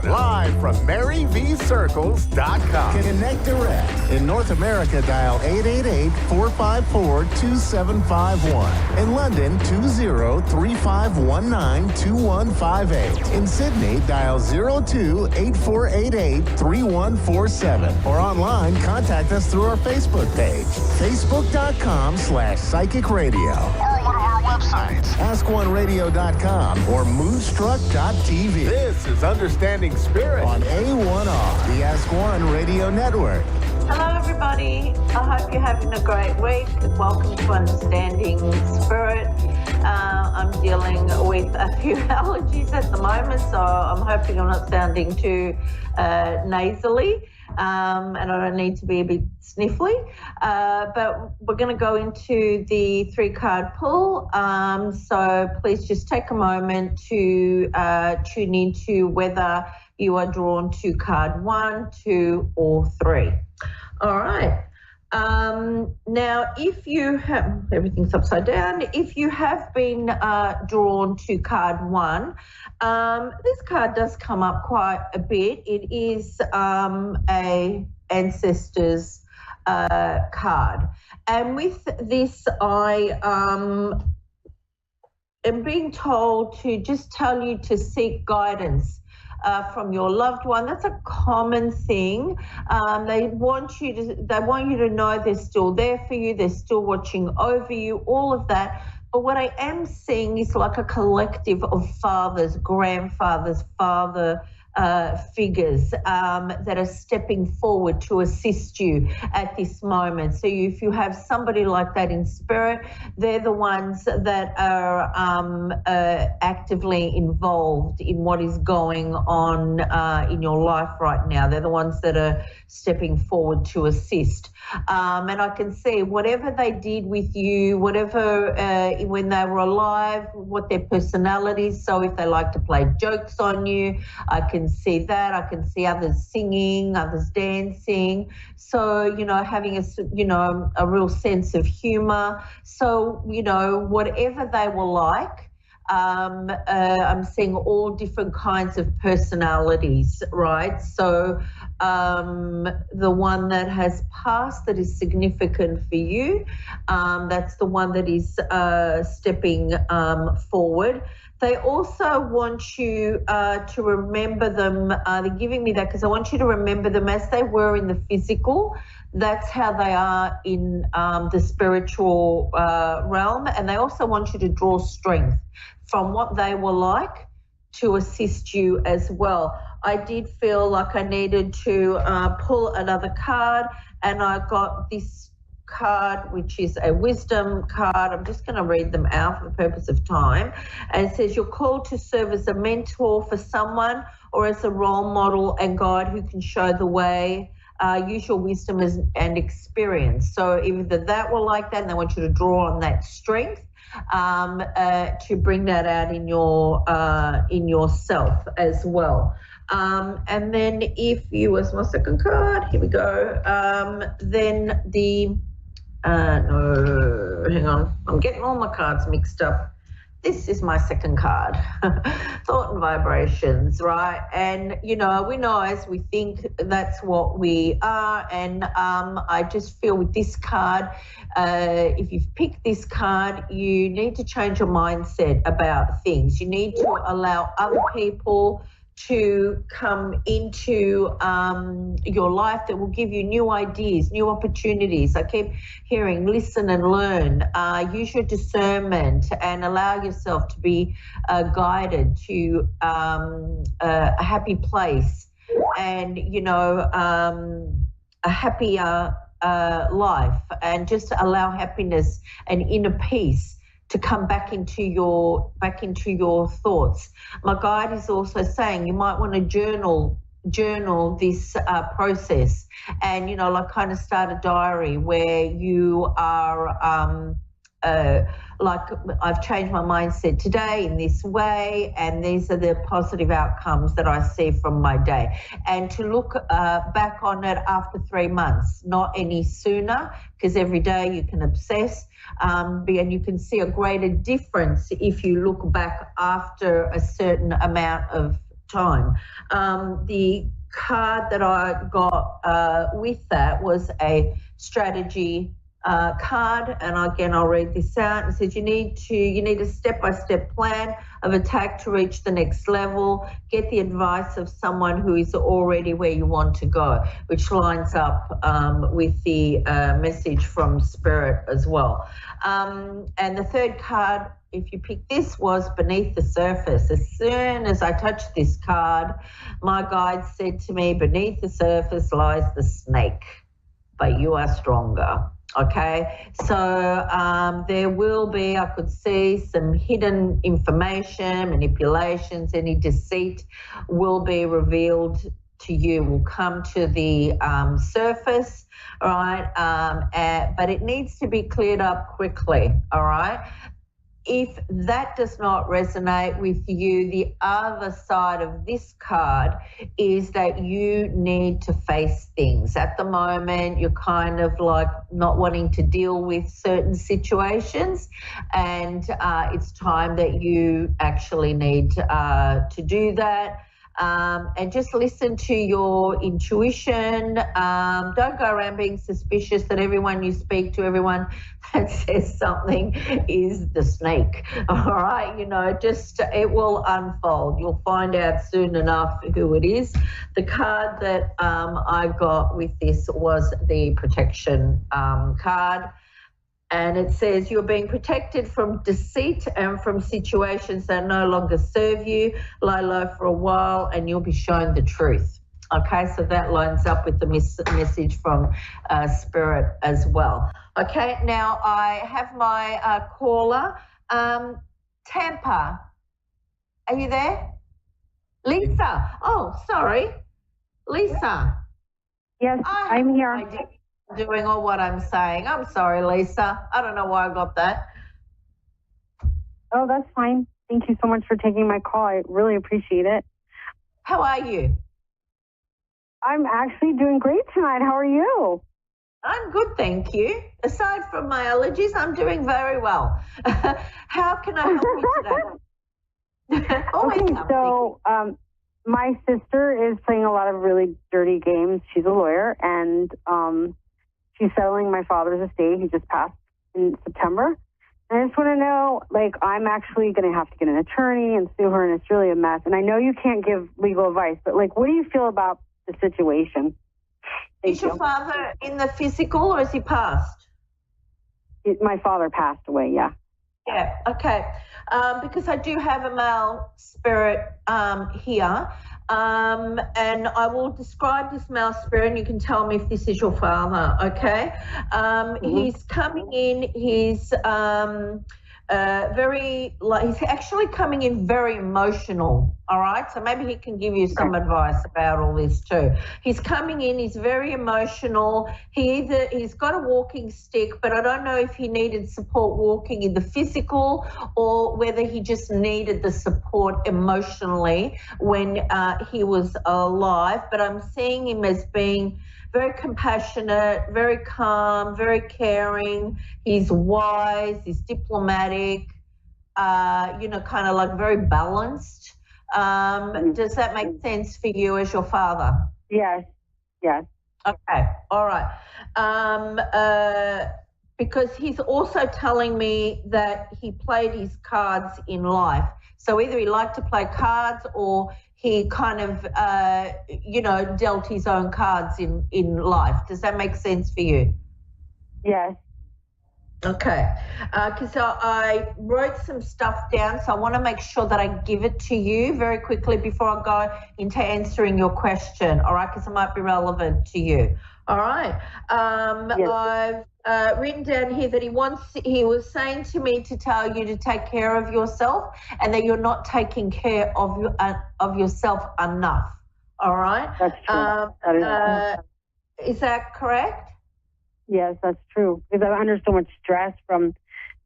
Live from MaryVCircles.com. Connect direct. In North America, dial 888-454-2751. In London, 20-3519-2158. In Sydney, dial 02-8488-3 888-314-3147. Or online, contact us through our Facebook page, facebook.com/Psychic Radio. Or one of our websites, askoneradio.com or moonstruck.tv. This is Understanding Spirit on A1R, the Ask One Radio Network. Hello, everybody. I hope you're having a great week. Welcome to Understanding Spirit. I'm dealing with a few allergies at the moment, so I'm hoping I'm not sounding too nasally, and I don't need to be a bit sniffly. But we're going to go into the 3-card pull, so please just take a moment to tune into whether you are drawn to card 1, 2, or 3. All right. Now, if you have, everything's upside down, if you have been drawn to card 1, this card does come up quite a bit. It is a ancestor's card. And with this, I am being told to just tell you to seek guidance from your loved one. That's a common thing. They want you to know they're still there for you. They're still watching over you. All of that. But what I am seeing is like a collective of fathers, grandfathers, father figures that are stepping forward to assist you at this moment. So if you have somebody like that in spirit, they're the ones that are actively involved in what is going on in your life right now. They're the ones that are stepping forward to assist. And I can see whatever they did with you, whatever when they were alive, what their personalities. So if they like to play jokes on you, I can see that. I can see others singing, others dancing. So, having a real sense of humor. So, whatever they were like, I'm seeing all different kinds of personalities, right? So the one that has passed that is significant for you, that's the one that is stepping forward. They also want you to remember them. They're giving me that because I want you to remember them as they were in the physical. That's how they are in the spiritual realm. And they also want you to draw strength from what they were like to assist you as well. I did feel like I needed to pull another card, and I got this card, which is a wisdom card. I'm just going to read them out for the purpose of time. And it says, you're called to serve as a mentor for someone or as a role model and guide who can show the way. Use your wisdom and experience. So either that will like that, and they want you to draw on that strength to bring that out in yourself as well. And then if you, was my second card, here we go. Then the no, hang on, I'm getting all my cards mixed up. This is my second card, thought and vibrations, right? And, we know as we think, that's what we are. And I just feel with this card, if you've picked this card, you need to change your mindset about things. You need to allow other people to come into your life that will give you new ideas, new opportunities. I keep hearing listen and learn, use your discernment and allow yourself to be guided to a happy place and, a happier life, and just to allow happiness and inner peace to come back into your thoughts. My guide is also saying you might want to journal this process, and kind of start a diary where you are like, I've changed my mindset today in this way, and these are the positive outcomes that I see from my day. And to look back on it after 3 months, not any sooner, because every day you can obsess, and you can see a greater difference if you look back after a certain amount of time. The card that I got with that was a strategy card, and again I'll read this out. It says you need a step-by-step plan, of attack to reach the next level. Get the advice of someone who is already where you want to go, which lines up with the message from Spirit as well. And the third card, if you pick this, was beneath the surface. As soon as I touched this card, my guide said to me, beneath the surface lies the snake, but you are stronger. Okay, so there will be, I could see some hidden information, manipulations, any deceit will be revealed to you, will come to the surface, all right, but it needs to be cleared up quickly, all right. If that does not resonate with you, the other side of this card is that you need to face things. At the moment, you're kind of like not wanting to deal with certain situations, and it's time that you actually need to do that. And just listen to your intuition. Don't go around being suspicious that everyone you speak to, everyone that says something is the snake. All right, you know, just it will unfold. You'll find out soon enough who it is. The card that I got with this was the protection card. And it says you're being protected from deceit and from situations that no longer serve you. Lie low for a while and you'll be shown the truth. Okay, so that lines up with the message from Spirit as well. Okay, now I have my caller. Tampa, are you there? Lisa, oh, sorry. Lisa. Yes, I'm here. Doing all what I'm saying. I'm sorry, Lisa. I don't know why I got that. Oh, that's fine. Thank you so much for taking my call. I really appreciate it. How are you? I'm actually doing great tonight. How are you? I'm good, thank you. Aside from my allergies, I'm doing very well. How can I help you today? Okay, so my sister is playing a lot of really dirty games. She's a lawyer, and she's settling my father's estate. He just passed in September. And I just want to know, like, I'm actually going to have to get an attorney and sue her, and it's really a mess. And I know you can't give legal advice, but, like, what do you feel about the situation? Is your father in the physical or is he passed? My father passed away, yeah. Yeah, okay. Because I do have a male spirit here. And I will describe this male spirit and you can tell me if this is your father, okay? He's coming in, he's he's actually coming in very emotional, all right? So maybe he can give you some advice about all this too. He's coming in, he's very emotional. He's got a walking stick, but I don't know if he needed support walking in the physical or whether he just needed the support emotionally when he was alive. But I'm seeing him as being very compassionate, very calm, very caring. He's wise, he's diplomatic, kind of like very balanced. Does that make sense for you as your father? Yes, yes. Okay, all right. Because he's also telling me that he played his cards in life. So either he liked to play cards or he kind of, dealt his own cards in life. Does that make sense for you? Yes. Okay. Because I wrote some stuff down, so I want to make sure that I give it to you very quickly before I go into answering your question, all right, because it might be relevant to you. All right. Yes. I've written down here that he was saying to me to tell you to take care of yourself and that you're not taking care of yourself enough. All right. That's true. That is is that correct? Yes, that's true. Because I'm under so much stress from,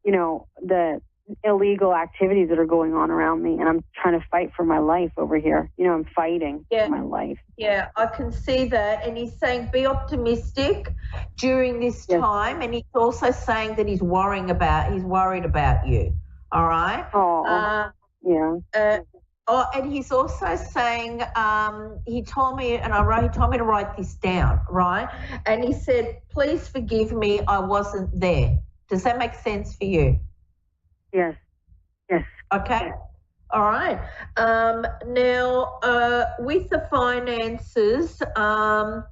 the illegal activities that are going on around me, and I'm trying to fight for my life over here. I'm fighting for my life. Yeah, I can see that. And he's saying be optimistic during this time, and he's also saying that he's worried about you. All right. Oh. Yeah. And he's also saying, he told me to write this down, right? And he said, please forgive me, I wasn't there. Does that make sense for you? Yes. Yes. Okay. All right. Now, with the finances, I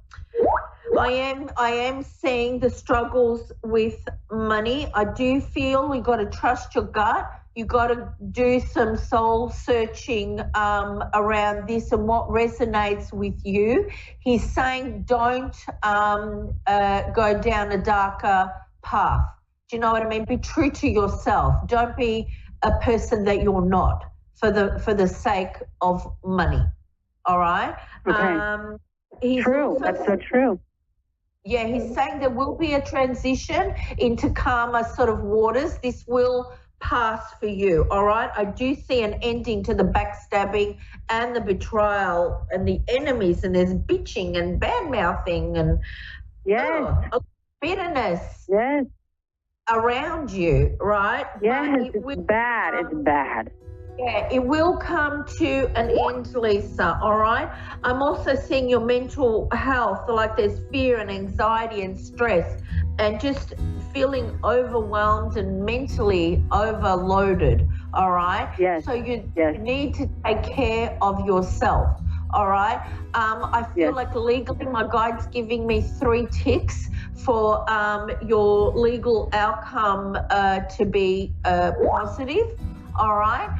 am seeing the struggles with money. I do feel we got to trust your gut. You got to do some soul searching around this and what resonates with you. He's saying don't go down a darker path. Do you know what I mean? Be true to yourself. Don't be a person that you're not for the sake of money. All right? Okay. True. That's so true. Yeah, he's saying there will be a transition into calmer sort of waters. This will pass for you, all right? I do see an ending to the backstabbing and the betrayal and the enemies, and there's bitching and bad-mouthing and bitterness around you, right? Yes, it's bad. It's bad. Yeah, it will come to an end, Lisa, all right? I'm also seeing your mental health, like there's fear and anxiety and stress and just feeling overwhelmed and mentally overloaded, all right? Yes. So you need to take care of yourself, all right? I feel like legally my guide's giving me 3 ticks for your legal outcome to be positive, all right?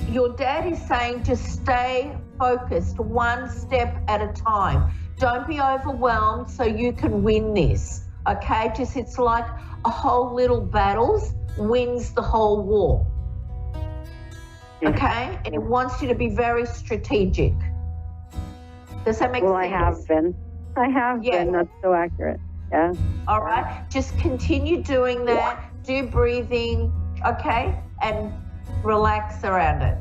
Your dad is saying just stay focused, one step at a time. Don't be overwhelmed so you can win this, okay? Just it's like a whole little battles wins the whole war, okay? And it wants you to be very strategic. Does that make sense? Well, I have been. That's so accurate. Yeah. All right. Just continue doing that. Do breathing, okay? And relax around it.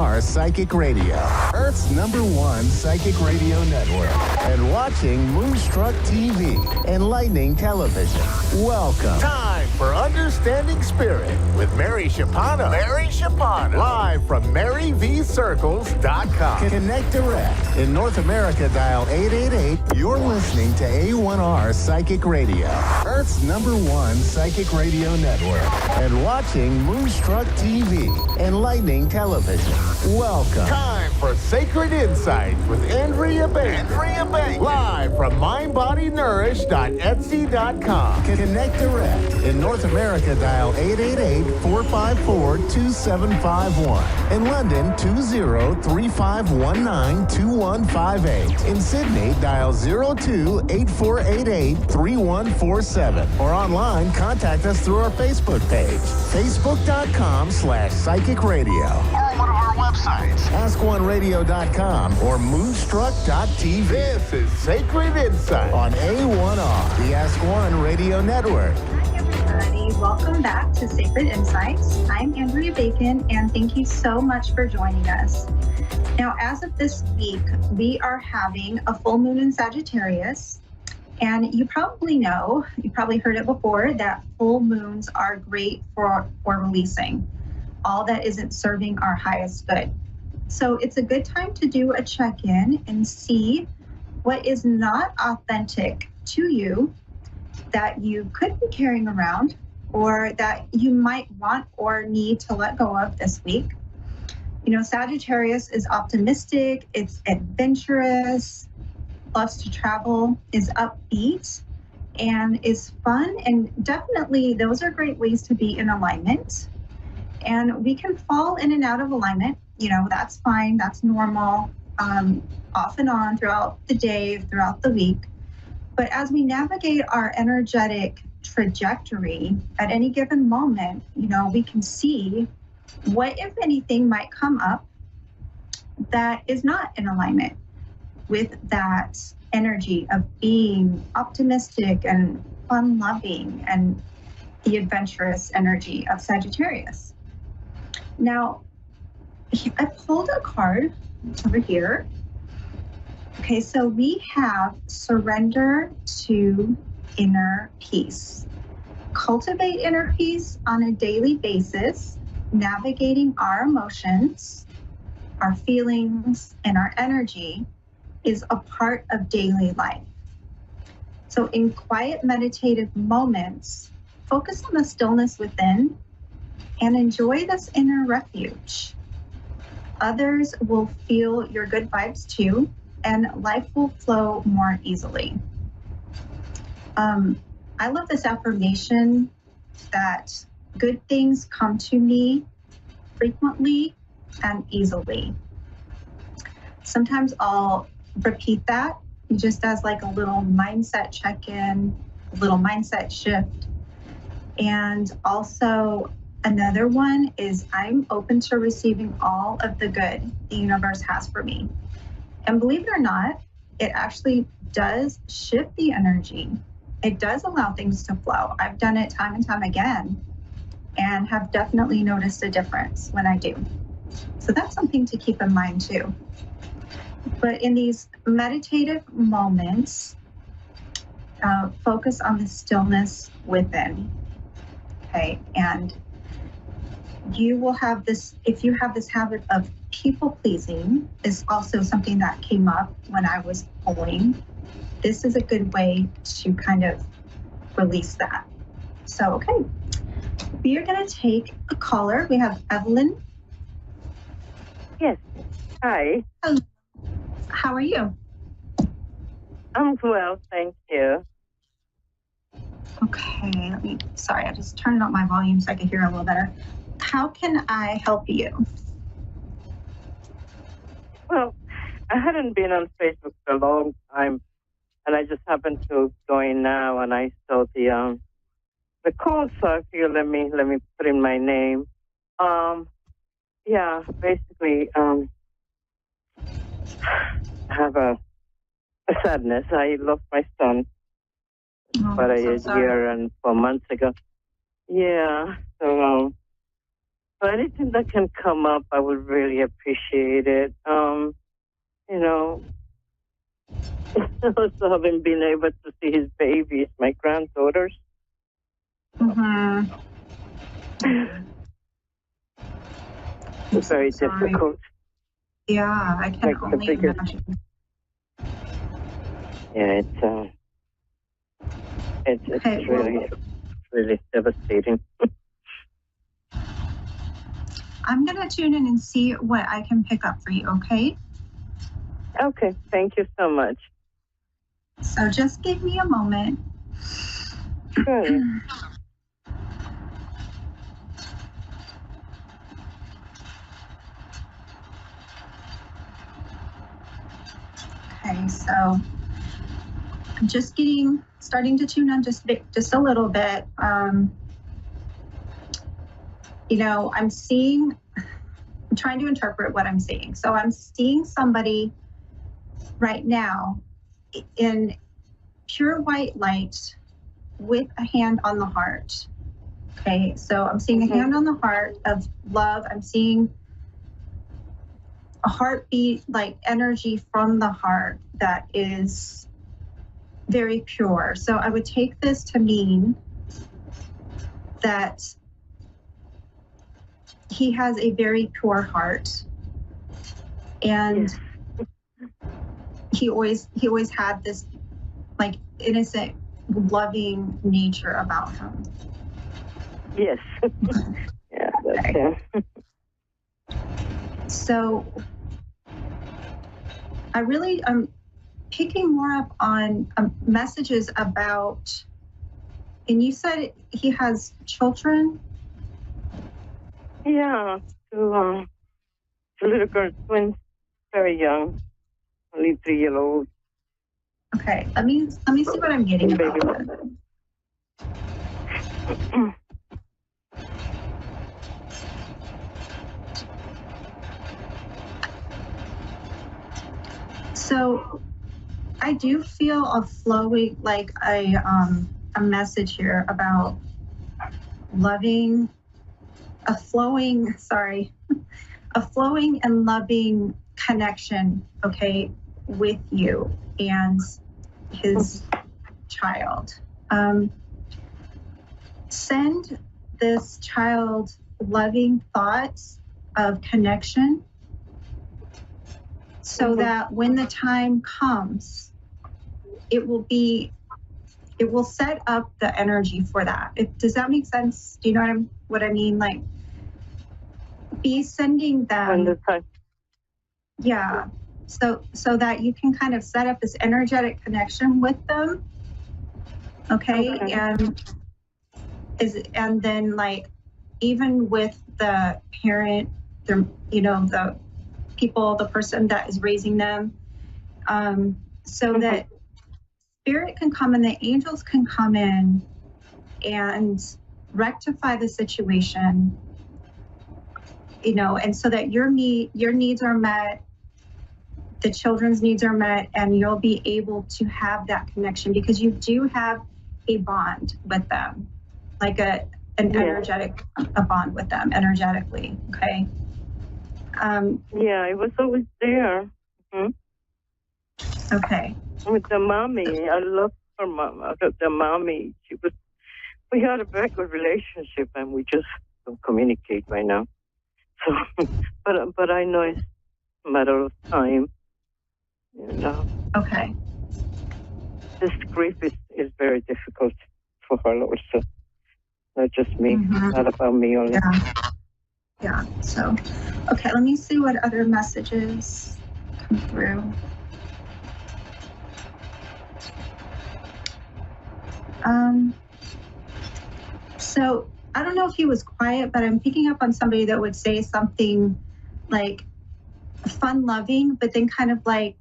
A1R Psychic Radio, Earth's #1 psychic radio network, and watching Moonstruck TV, enlightening television. Welcome. Time for Understanding Spirit with Mary Shapano. Mary Shapano. Live from MaryVCircles.com. Connect direct. In North America, dial 888. You're listening to A1R Psychic Radio, Earth's #1 psychic radio network, and watching Moonstruck TV, enlightening television. Welcome. Time for Sacred Insights with Andrea Baker. Live from MindBodyNourish.etsy.com. Connect direct. In North America, dial 888-454-2751. In London, 20-3519-2158. In Sydney, dial 02-8488-3147. Or online, contact us through our Facebook page, facebook.com/psychic radio. Or one of our websites, askoneradio.com or moonstruck.tv. This is Sacred Insight on A1R, the Ask One Radio Network. Hi, everybody. Welcome back to Sacred Insights. I'm Andrea Bacon, and thank you so much for joining us. Now, as of this week, we are having a full moon in Sagittarius. And you probably know, you probably heard it before, that full moons are great for releasing all that isn't serving our highest good. So it's a good time to do a check-in and see what is not authentic to you that you could be carrying around or that you might want or need to let go of this week. You know, Sagittarius is optimistic, it's adventurous, loves to travel, is upbeat, and is fun. And definitely those are great ways to be in alignment. And we can fall in and out of alignment. You know, that's fine. That's normal, off and on throughout the day, throughout the week. But as we navigate our energetic trajectory at any given moment, you know, we can see what, if anything, might come up that is not in alignment with that energy of being optimistic and fun-loving and the adventurous energy of Sagittarius. Now, I pulled a card over here. Okay, so we have surrender to inner peace. Cultivate inner peace on a daily basis, navigating our emotions, our feelings, and our energy is a part of daily life. So in quiet meditative moments, focus on the stillness within and enjoy this inner refuge. Others will feel your good vibes too, and life will flow more easily. I love this affirmation that good things come to me frequently and easily. Sometimes I'll repeat that just as like a little mindset check-in, a little mindset shift. And also another one is I'm open to receiving all of the good the universe has for me. And believe it or not, it actually does shift the energy. It does allow things to flow. I've done it time and time again and have definitely noticed a difference when I do. So that's something to keep in mind too. But in these meditative moments, focus on the stillness within, okay? And you will have this, if you have this habit of people pleasing, is also something that came up when I was pulling. This is a good way to kind of release that. So, okay, we are going to take a caller. We have Evelyn. Yes. Hi. Hello. How are you? I'm well, thank you. Okay, sorry, I just turned up my volume so I could hear a little better. How can I help you? Well, I hadn't been on Facebook for a long time, and I just happened to go in now, and I saw the call, so I feel let me put in my name. Yeah, basically, I have a sadness. I lost my son about a year and 4 months ago. Yeah, so So anything that can come up, I would really appreciate it. Also having been able to see his babies, my granddaughters. Mm-hmm. It's very difficult. Yeah, I can only imagine. Yeah, it's really devastating. I'm going to tune in and see what I can pick up for you, okay? Okay, thank you so much. So just give me a moment. Sure. Okay, so I'm just starting to tune on just a little bit. I'm trying to interpret what I'm seeing. So I'm seeing somebody right now in pure white light with a hand on the heart. Okay, so I'm seeing a hand on the heart of love. I'm seeing a heartbeat, like energy from the heart that is very pure. So I would take this to mean that he has a very pure heart, and he always had this like innocent, loving nature about him. Yes. Yeah, that's him. So I'm picking more up on messages about, and you said he has children? Yeah, two little girls, twins, very young, only 3-year-old. Okay, let me see what I'm getting about that. So I do feel a flowing, like a message here about a flowing and loving connection, okay, with you and his child. Send this child loving thoughts of connection so that when the time comes, it will set up the energy for that. Does that make sense? Do you know what I mean? Like, be sending them. Yeah. So that you can kind of set up this energetic connection with them. Okay. And then, like, even with the parent, the person that is raising them, so that spirit can come and the angels can come in and rectify the situation, and so that your needs are met, the children's needs are met, and you'll be able to have that connection because you do have a bond with them, like an energetic bond with them energetically. Okay. Yeah, it was always there. Okay. With the mommy, I love her mama. The mommy, we had a very good relationship, and we just don't communicate right now. So, but I know it's a matter of time. Okay. This grief is very difficult for her also. Not just me, not about me only. Yeah. So, okay, let me see what other messages come through. So I don't know if he was quiet, but I'm picking up on somebody that would say something like fun loving, but then kind of like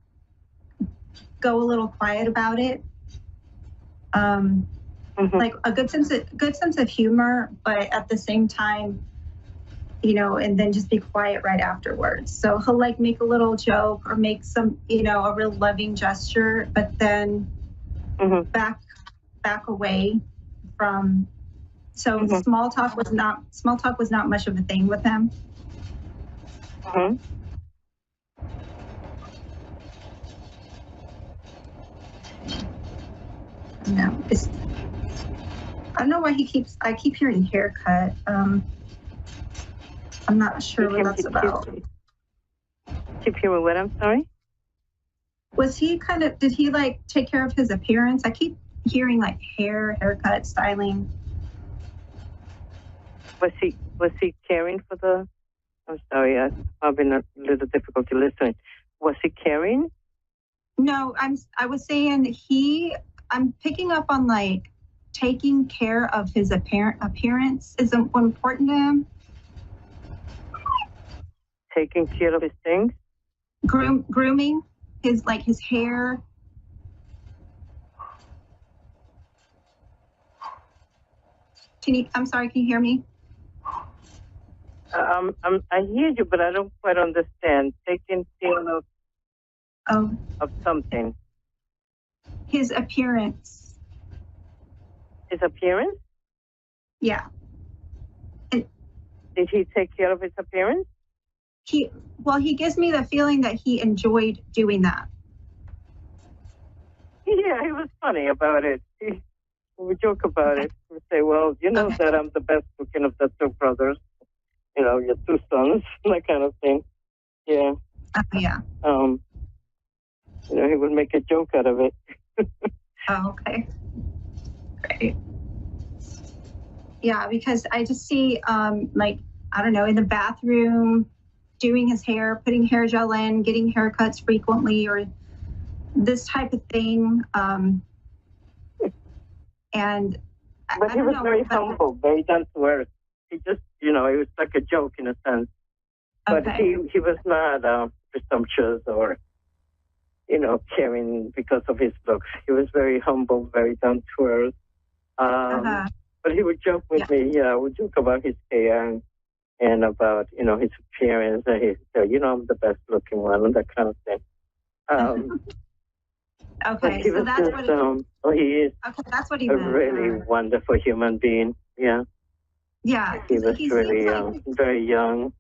go a little quiet about it. Like a good sense of humor, but at the same time, and then just be quiet right afterwards. So he'll like make a little joke or make some, a real loving gesture, but then back away from So small talk was not much of a thing with him. No, I don't know why I keep hearing haircut. I'm not sure what that's about. Keep hearing what? I'm sorry? Was he did he like take care of his appearance? I keep hearing like haircut, styling. Was he caring for the, I'm sorry, I'm having a little difficulty listening. Was he caring? No, I was saying I'm picking up on like taking care of his appearance is important to him. Taking care of his things? Grooming his hair. I'm sorry, can you hear me? I hear you, but I don't quite understand. Taking care of something. His appearance. His appearance? Yeah. Did he take care of his appearance? He gives me the feeling that he enjoyed doing that. Yeah, he was funny about it. We joke about it. We say, well, you know that I'm the best looking of the two brothers. You know, your two sons, that kind of thing. Yeah. Yeah. You know, he would make a joke out of it. Oh, okay. Great. Yeah, because I just see, like, I don't know, in the bathroom, doing his hair, putting hair gel in, getting haircuts frequently, or this type of thing. But he was very humble, very down to earth. He just, you know, it was like a joke in a sense. But he was not presumptuous or, you know, caring because of his looks. He was very humble, very down to earth. But he would joke with me. Yeah, would joke about his hair and about, you know, his appearance. And he'd say, you know, I'm the best looking one, and that kind of thing. Okay, so that's just, what he is. Okay, that's what he a meant. Really wonderful human being. Yeah. Yeah. He was really very young.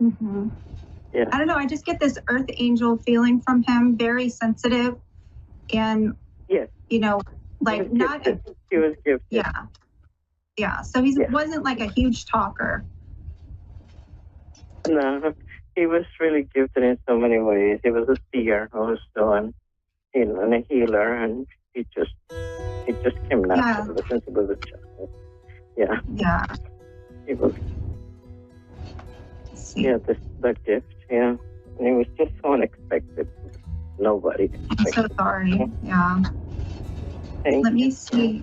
Mm-hmm. Yeah. I don't know. I just get this earth angel feeling from him, very sensitive, and you know, like not. He was gifted. Yeah. Yeah. So he wasn't like a huge talker. No, he was really gifted in so many ways. He was a seer also, and a healer, and he just came naturally since he was a child. Yeah. Yeah. He was. Yeah, that gift. Yeah, and it was just so unexpected. Nobody expected. I'm so sorry. Yeah. Let me see.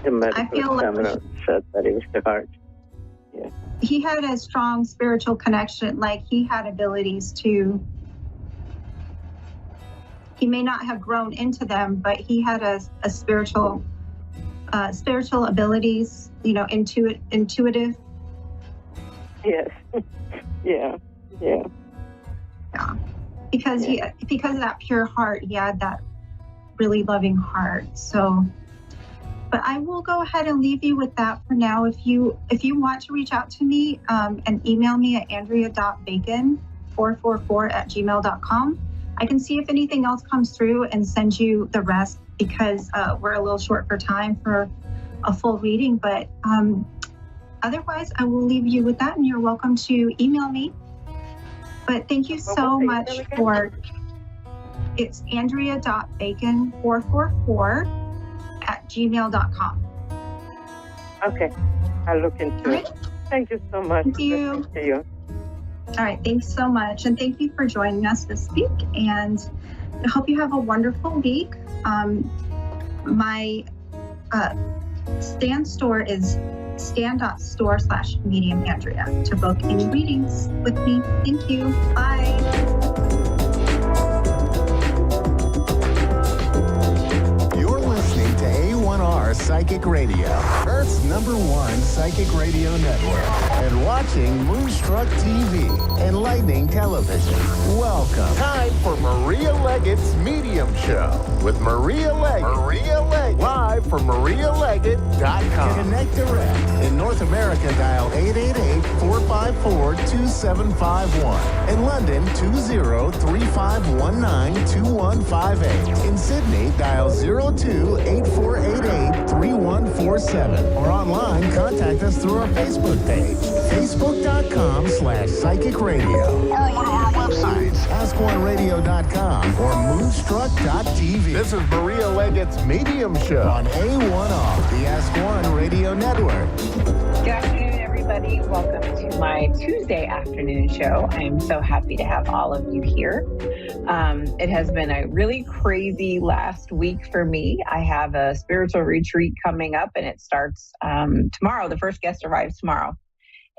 The medical examiner said that it was the heart. Yeah. He had a strong spiritual connection. Like he had abilities to. He may not have grown into them, but he had a spiritual abilities. You know, intuitive. Yes. Yeah. Yeah. Yeah. Because of that pure heart, he had that really loving heart. So. But I will go ahead and leave you with that for now. If you want to reach out to me and email me at andrea.bacon444@gmail.com, I can see if anything else comes through and send you the rest because we're a little short for time for a full reading. But otherwise, I will leave you with that, and you're welcome to email me. But thank you so much for. It's andrea.bacon444@gmail.com. Okay, I'll look into it. Thank you so much. Thank you. Thank you. All right, thanks so much. And thank you for joining us this week. And I hope you have a wonderful week. My Stan store is stan.store/mediumandrea to book any readings with me. Thank you. Bye. You're listening to A1R Psychic Radio, Earth's #1 psychic radio network, and watching Moonstruck TV, enlightening television. Welcome. Time for Maria Leggett's Medium Show with Maria Leggett. Live from MariaLeggett.com. Connect direct. In North America, dial 888-454-2751. In London, 20-3519-2158. In Sydney, dial 02-8488-3147. Or online, contact us through our Facebook page, facebook.com/psychic radio. Or one of our websites, AskOneRadio.com or Moonstruck.tv. This is Maria Leggett's Medium Show on A1R, the Ask One Radio Network. Good afternoon, everybody. Welcome to my Tuesday afternoon show. I am so happy to have all of you here. It has been a really crazy last week for me. I have a spiritual retreat coming up, and it starts tomorrow. The first guest arrives tomorrow,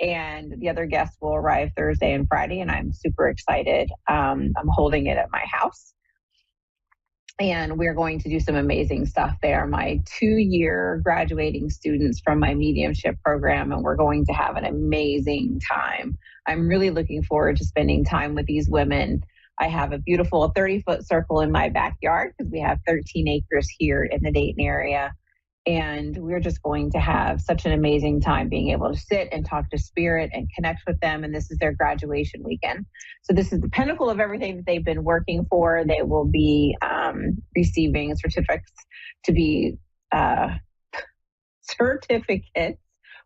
and the other guests will arrive Thursday and Friday, and I'm super excited. I'm holding it at my house, and we're going to do some amazing stuff there. My 2-year graduating students from my mediumship program, and we're going to have an amazing time. I'm really looking forward to spending time with these women. I have a beautiful 30-foot circle in my backyard because we have 13 acres here in the Dayton area. And we're just going to have such an amazing time being able to sit and talk to spirit and connect with them. And this is their graduation weekend. So this is the pinnacle of everything that they've been working for. They will be receiving certificates to be certificates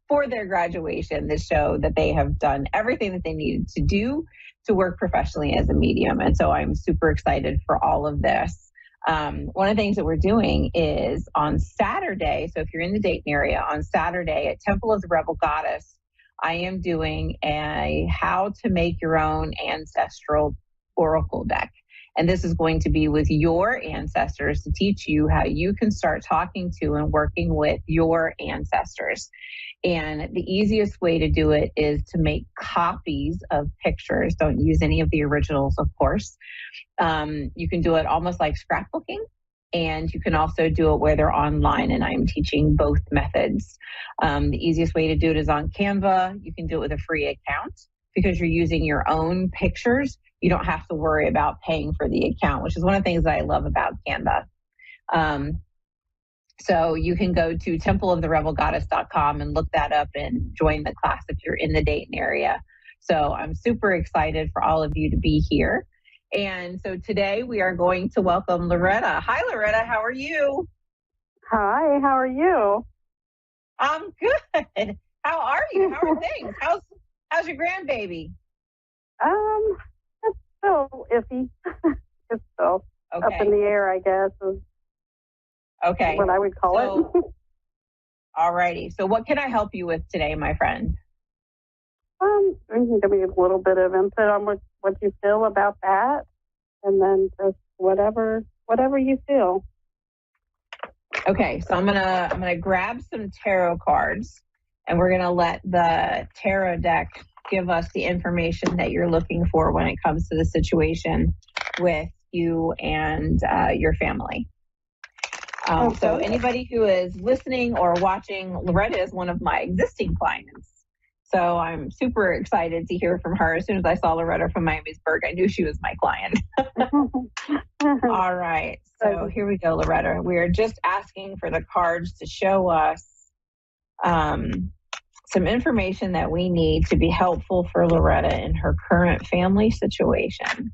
for their graduation that show that they have done everything that they needed to do to work professionally as a medium. And so I'm super excited for all of this. One of the things that we're doing is on Saturday, so if you're in the Dayton area, on Saturday at Temple of the Rebel Goddess, I am doing a how to make your own ancestral oracle deck. And this is going to be with your ancestors to teach you how you can start talking to and working with your ancestors. And the easiest way to do it is to make copies of pictures. Don't use any of the originals, of course. You can do it almost like scrapbooking, and you can also do it where they're online, and I'm teaching both methods. The easiest way to do it is on Canva. You can do it with a free account because you're using your own pictures. You don't have to worry about paying for the account, which is one of the things that I love about Canva. So you can go to templeoftherebelgoddess.com and look that up and join the class if you're in the Dayton area. So I'm super excited for all of you to be here. And so today we are going to welcome Loretta. Hi, Loretta. How are you? Hi, how are you? I'm good. How are you? How are things? How's your grandbaby? It's still iffy. It's still up in the air, I guess. Okay. What I would call it. All righty. So what can I help you with today, my friend? You can give me a little bit of input on what you feel about that, and then just whatever you feel. Okay, so I'm gonna grab some tarot cards, and we're gonna let the tarot deck give us the information that you're looking for when it comes to the situation with you and your family. So anybody who is listening or watching, Loretta is one of my existing clients. So I'm super excited to hear from her. As soon as I saw Loretta from Miamisburg, I knew she was my client. All right. So here we go, Loretta. We're just asking for the cards to show us some information that we need to be helpful for Loretta in her current family situation.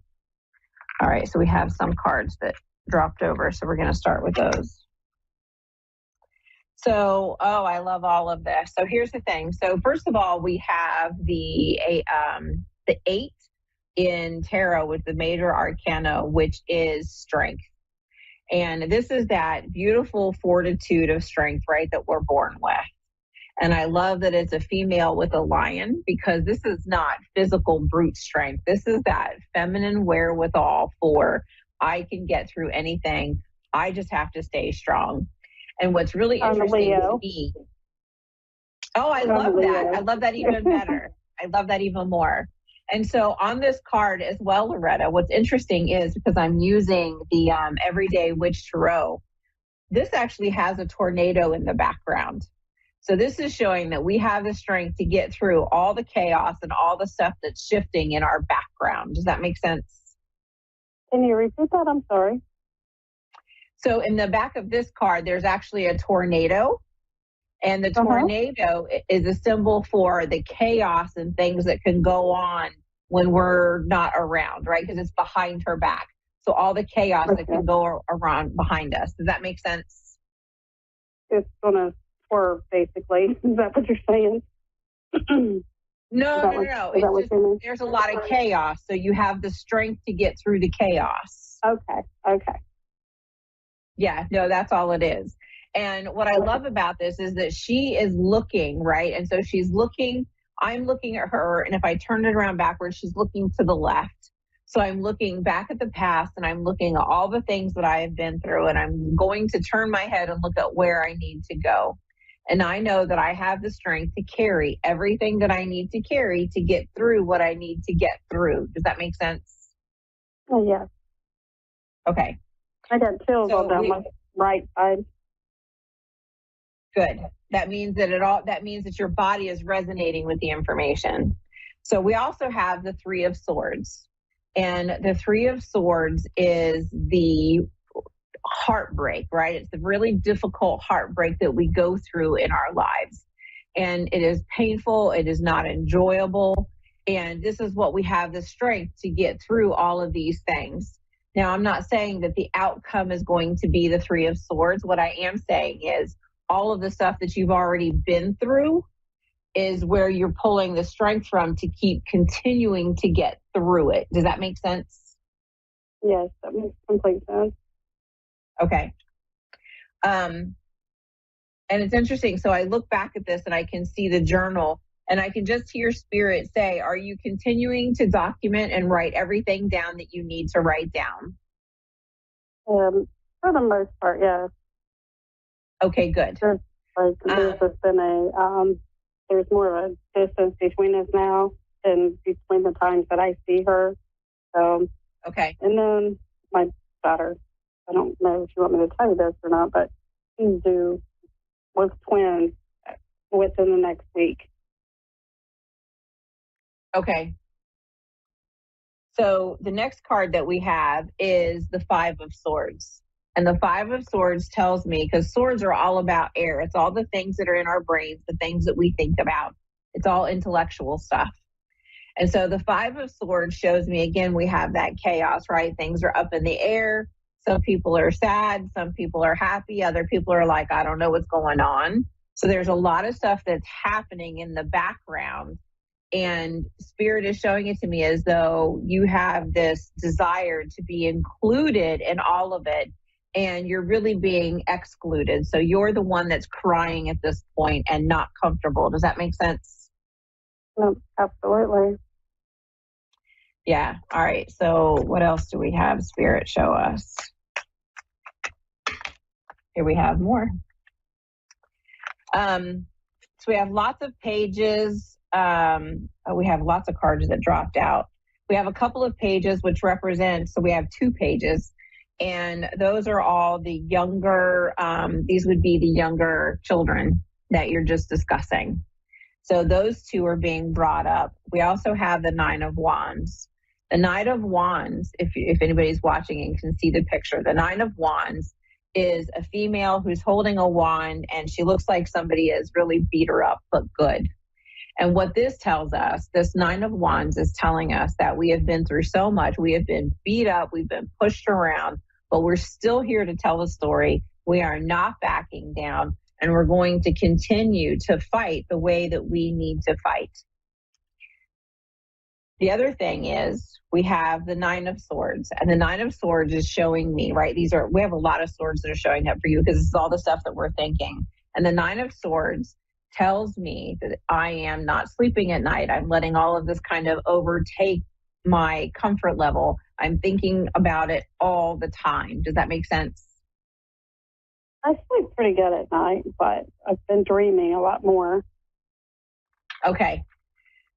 All right. So we have some cards that dropped over. So we're going to start with those. So, I love all of this. So here's the thing. So first of all, we have the 8 in tarot with the major arcana, which is strength. And this is that beautiful fortitude of strength, right, that we're born with. And I love that it's a female with a lion, because this is not physical brute strength. This is that feminine wherewithal for I can get through anything. I just have to stay strong. And what's really interesting to me, I love that. I love that even better. I love that even more. And so on this card as well, Loretta, what's interesting is because I'm using the Everyday Witch Tarot, this actually has a tornado in the background. So this is showing that we have the strength to get through all the chaos and all the stuff that's shifting in our background. Does that make sense? Can you repeat that? I'm sorry. So in the back of this card, there's actually a tornado. And the tornado is a symbol for the chaos and things that can go on when we're not around, right? Because it's behind her back. So all the chaos that can go around behind us. Does that make sense? It's going to swerve, basically. Is that what you're saying? No. It's just, there's a lot of chaos. So you have the strength to get through the chaos. Okay. Yeah, no, that's all it is. And what I love about this is that she is looking, right? And so she's looking, I'm looking at her, and if I turn it around backwards, she's looking to the left. So I'm looking back at the past, and I'm looking at all the things that I have been through, and I'm going to turn my head and look at where I need to go. And I know that I have the strength to carry everything that I need to carry to get through what I need to get through. Does that make sense? Oh, yeah. Okay. I got chills all down my right side. Good. That means that your body is resonating with the information. So we also have the Three of Swords. And the Three of Swords is the heartbreak, right? It's the really difficult heartbreak that we go through in our lives. And it is painful. It is not enjoyable. And this is what we have the strength to get through all of these things. Now, I'm not saying that the outcome is going to be the Three of Swords. What I am saying is all of the stuff that you've already been through is where you're pulling the strength from to keep continuing to get through it. Does that make sense? Yes, that makes complete sense. Okay. And it's interesting. So I look back at this and I can see the journal and I can just hear Spirit say, are you continuing to document and write everything down that you need to write down? For the most part, yes. Okay, good. There's just been there's more of a distance between us now and between the times that I see her. Okay. And then my daughter, I don't know if you want me to tell you this or not, but she's due with twins within the next week. Okay. So the next card that we have is the Five of Swords. And the Five of Swords tells me, because swords are all about air. It's all the things that are in our brains, the things that we think about. It's all intellectual stuff. And so the Five of Swords shows me, again, we have that chaos, right? Things are up in the air. Some people are sad. Some people are happy. Other people are like, I don't know what's going on. So there's a lot of stuff that's happening in the background. And Spirit is showing it to me as though you have this desire to be included in all of it. And you're really being excluded. So you're the one that's crying at this point and not comfortable. Does that make sense? No, absolutely. Yeah. All right. So what else do we have Spirit show us? Here we have more. So we have lots of pages. We have lots of cards that dropped out. We have a couple of pages which represent, so we have 2 pages. And those are all the younger, these would be the younger children that you're just discussing. So those 2 are being brought up. We also have the Nine of Wands. The Nine of Wands, if anybody's watching and can see the picture, the Nine of Wands is a female who's holding a wand and she looks like somebody has really beat her up, but good. And what this tells us, this Nine of Wands is telling us that we have been through so much. We have been beat up. We've been pushed around. But we're still here to tell the story. We are not backing down, and we're going to continue to fight the way that we need to fight. The other thing is we have the Nine of Swords, and the Nine of Swords is showing me, right? We have a lot of swords that are showing up for you because this is all the stuff that we're thinking. And the Nine of Swords tells me that I am not sleeping at night. I'm letting all of this kind of overtake my comfort level. I'm thinking about it all the time. Does that make sense? I sleep pretty good at night, but I've been dreaming a lot more. Okay.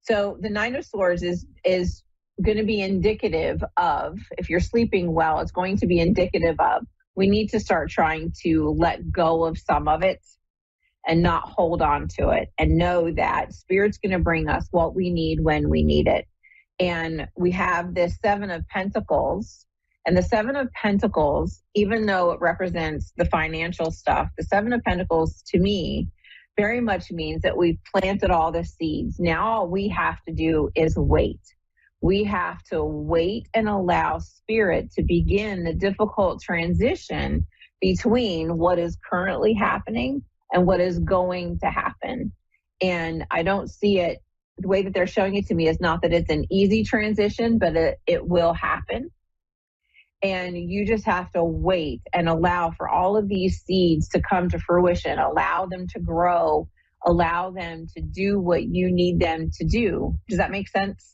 So the Nine of Swords is going to be indicative of, if you're sleeping well, it's going to be indicative of we need to start trying to let go of some of it and not hold on to it, and know that Spirit's going to bring us what we need when we need it. And we have this Seven of Pentacles, and the Seven of Pentacles, even though it represents the financial stuff, the Seven of Pentacles to me very much means that we've planted all the seeds. Now all we have to do is wait. We have to wait and allow Spirit to begin the difficult transition between what is currently happening and what is going to happen. And I don't see it, the way that they're showing it to me is not that it's an easy transition, but it will happen. And you just have to wait and allow for all of these seeds to come to fruition, allow them to grow, allow them to do what you need them to do. Does that make sense?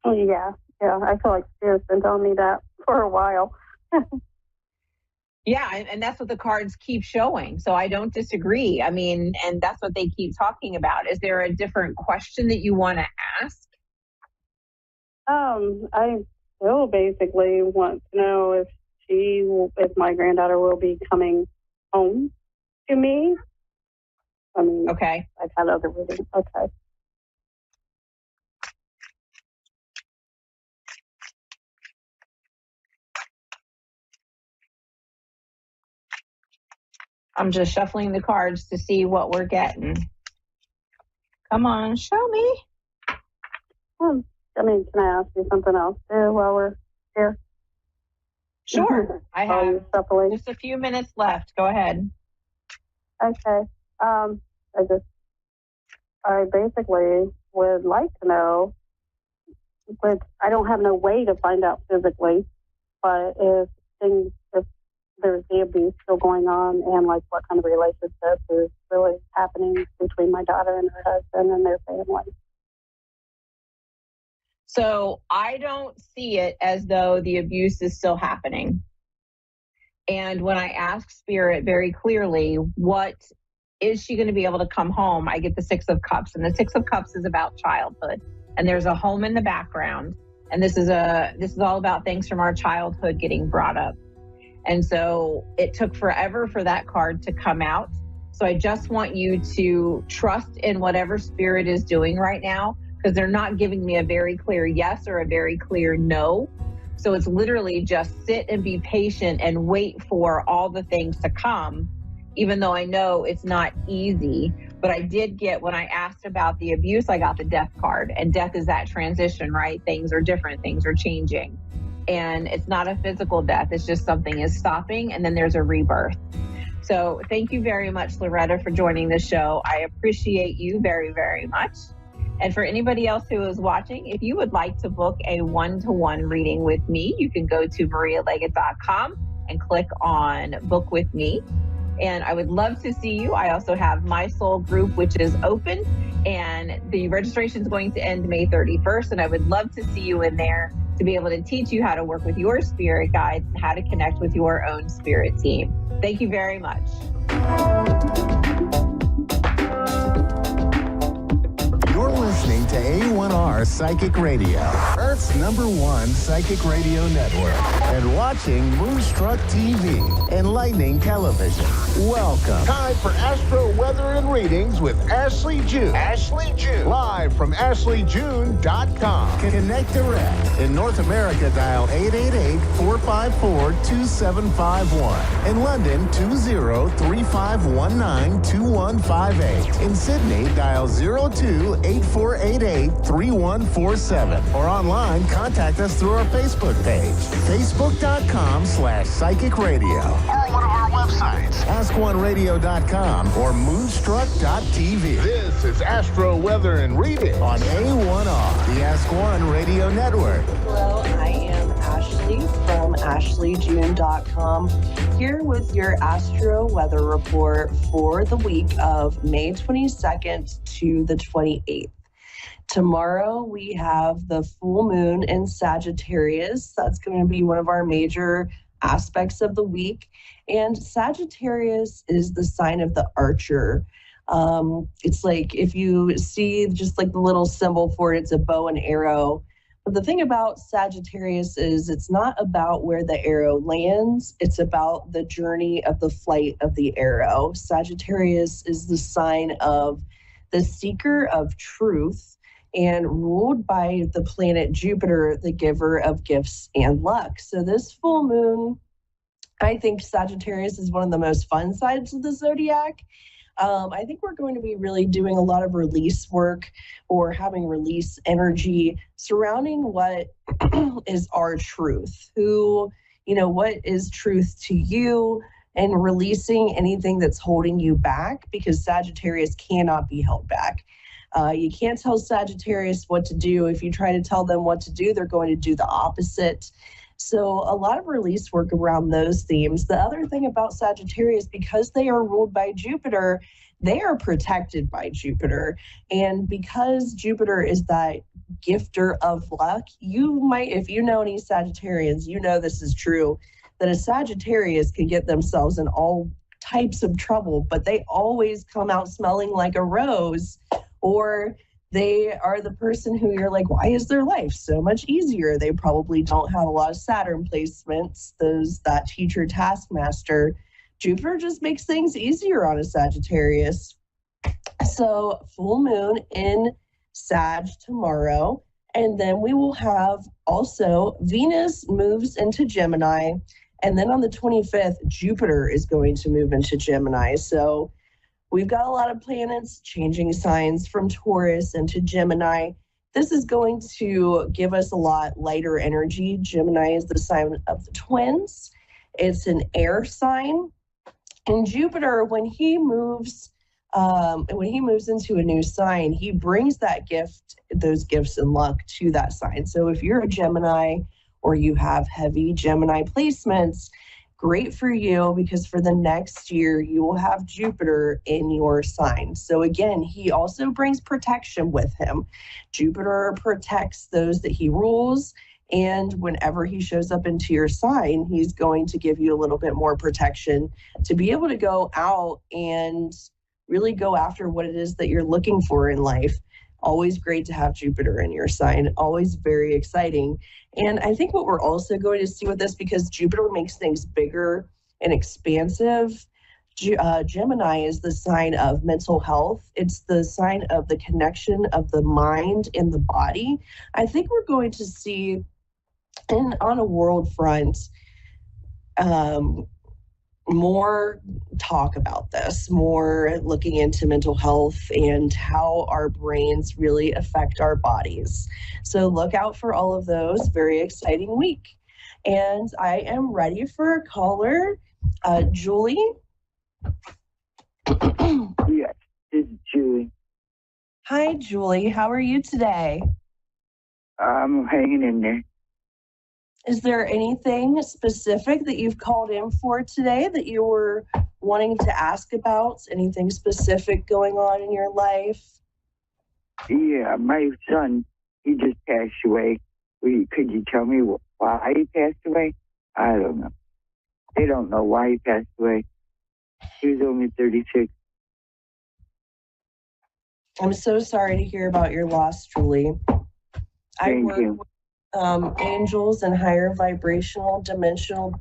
Oh, yeah. I feel like Spirit's been telling me that for a while. Yeah, and that's what the cards keep showing. So I don't disagree. I mean, and that's what they keep talking about. Is there a different question that you want to ask? I still basically want to know if my granddaughter will be coming home to me. I mean, okay. I've had other readings. Okay. I'm just shuffling the cards to see what we're getting. Come on, show me. Can I ask you something else too while we're here? Sure. I have just a few minutes left. Go ahead. Okay. I basically would like to know, but I don't have no way to find out physically, but if there's the abuse still going on, and like what kind of relationship is really happening between my daughter and her husband and their family. So I don't see it as though the abuse is still happening. And when I ask Spirit very clearly, what is she going to be able to come home? I get the Six of Cups, and the Six of Cups is about childhood, and there's a home in the background. And this is all about things from our childhood getting brought up. And so it took forever for that card to come out. So I just want you to trust in whatever Spirit is doing right now, because they're not giving me a very clear yes or a very clear no. So it's literally just sit and be patient and wait for all the things to come, even though I know it's not easy. But I did get, when I asked about the abuse, I got the Death card. And death is that transition, right? Things are different, things are changing. And it's not a physical death, it's just something is stopping, and then there's a rebirth. So thank you very much, Loretta, for joining the show. I appreciate you very, very much. And for anybody else who is watching, if you would like to book a one-to-one reading with me, you can go to marialeggett.com and click on Book With Me. And I would love to see you. I also have my soul group, which is open, and the registration is going to end May 31st. And I would love to see you in there to be able to teach you how to work with your spirit guides and how to connect with your own spirit team. Thank you very much. You're listening to A1R Psychic Radio, Earth's #1 psychic radio network, and watching Moonstruck TV and Lightning Television. Welcome. Time for Astro Weather and Readings with Ashley June. Ashley June. Live from AshleyJune.com. Connect direct. In North America, dial 888-454-2751. In London, 20-3519-2158. In Sydney, dial 02-8488-3147. Or online, contact us through our Facebook page, facebook.com/psychic radio. Or one of our websites, askoneradio.com or moonstruck.tv. This is Astro Weather and Reading on A1R, the Ask One Radio Network. Hello, I am Ashley from AshleyJune.com, here with your Astro Weather Report for the week of May 22nd to the 28th. Tomorrow we have the full moon in Sagittarius. That's going to be one of our major aspects of the week. And Sagittarius is the sign of the archer. It's like, if you see just like the little symbol for it, it's a bow and arrow. But the thing about Sagittarius is it's not about where the arrow lands. It's about the journey of the flight of the arrow. Sagittarius is the sign of the seeker of truth and ruled by the planet Jupiter, the giver of gifts and luck. So this full moon, I think Sagittarius is one of the most fun sides of the zodiac. I think we're going to be really doing a lot of release work or having release energy surrounding what is our truth, what is truth to you, and releasing anything that's holding you back, because Sagittarius cannot be held back. You can't tell Sagittarius what to do. If you try to tell them what to do, they're going to do the opposite. So a lot of release work around those themes. The other thing about Sagittarius, because they are ruled by Jupiter, they are protected by Jupiter. And because Jupiter is that gifter of luck, you might, if you know any Sagittarians, you know this is true, that a Sagittarius can get themselves in all types of trouble, but they always come out smelling like a rose, or they are the person who you're like, why is their life so much easier? They probably don't have a lot of Saturn placements, that teacher taskmaster. Jupiter just makes things easier on a Sagittarius. So full moon in Sag tomorrow. And then we will have also Venus moves into Gemini. And then on the 25th, Jupiter is going to move into Gemini. So we've got a lot of planets changing signs from Taurus into Gemini. This is going to give us a lot lighter energy. Gemini is the sign of the twins. It's an air sign. And Jupiter, when he moves into a new sign, he brings that gift, those gifts and luck to that sign. So if you're a Gemini or you have heavy Gemini placements, great for you, because for the next year, you will have Jupiter in your sign. So again, he also brings protection with him. Jupiter protects those that he rules. And whenever he shows up into your sign, he's going to give you a little bit more protection to be able to go out and really go after what it is that you're looking for in life. Always great to have Jupiter in your sign, always very exciting. And I think what we're also going to see with this, because Jupiter makes things bigger and expansive, Gemini is the sign of mental health. It's the sign of the connection of the mind and the body. I think we're going to see, on a world front, more talk about this, more looking into mental health and how our brains really affect our bodies. So look out for all of those. Very exciting week. And I am ready for a caller. Julie? Yes, this is Julie. Hi, Julie. How are you today? I'm hanging in there. Is there anything specific that you've called in for today that you were wanting to ask about? Anything specific going on in your life? Yeah, my son, he just passed away. Could you tell me why he passed away? I don't know. They don't know why he passed away. He was only 36. I'm so sorry to hear about your loss, Julie. Thank you. Angels and higher vibrational dimensional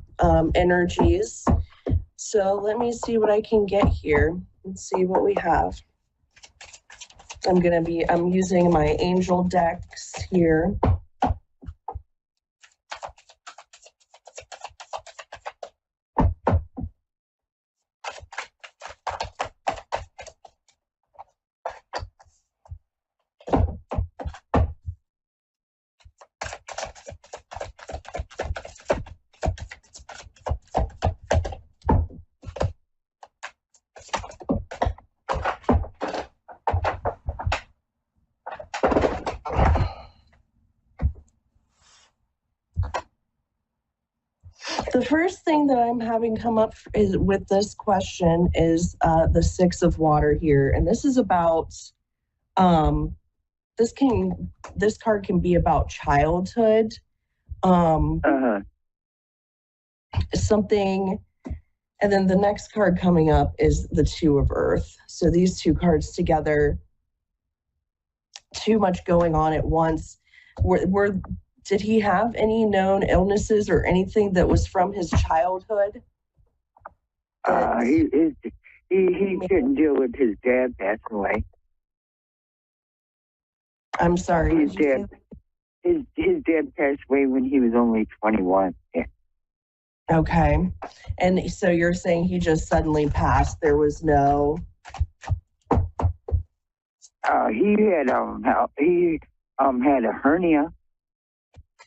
energies. So let me see what I can get here. Let's see what we have. I'm using my angel decks here. The first thing that I'm having come up with this question is the Six of Water here. And this is about, this card can be about childhood, something, and then the next card coming up is the Two of Earth. So these two cards together, too much going on at once. Did he have any known illnesses or anything that was from his childhood? He couldn't deal with his dad passing away. I'm sorry. His dad passed away when he was only 21. Yeah. Okay. And so you're saying he just suddenly passed. There was no... He had had a hernia.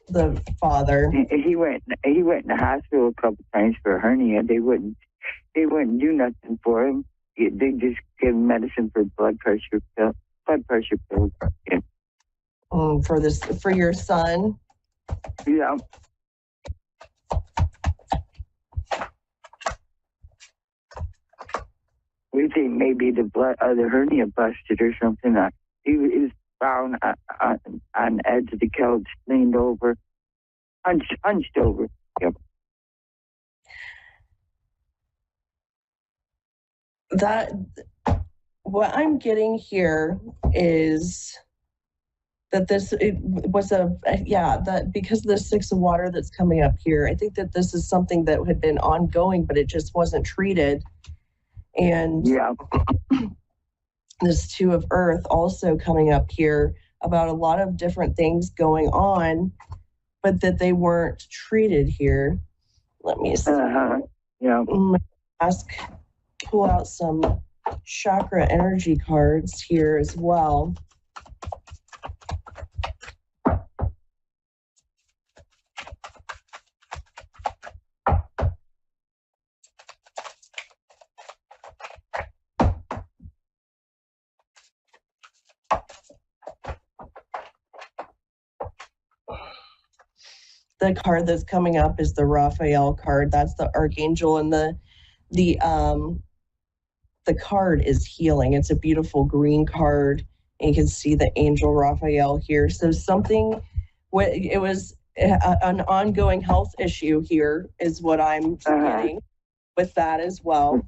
The father. He went in the hospital a couple times for a hernia. They wouldn't do nothing for him. They just give him medicine for blood pressure pills. Yeah. For your son? Yeah. We think maybe the hernia busted or something. He was found on the edge of the couch, leaned over, hunched over. Yep. What I'm getting here is that because of the 6 of water that's coming up here, I think that this is something that had been ongoing, but it just wasn't treated. And this 2 of earth also coming up here about a lot of different things going on, but that they weren't treated here. Let me see. Yeah. Pull out some chakra energy cards here as well. The card that's coming up is the Raphael card. That's the archangel, and the card is healing. It's a beautiful green card, and you can see the angel Raphael here. So it was an ongoing health issue here is what I'm getting with that as well.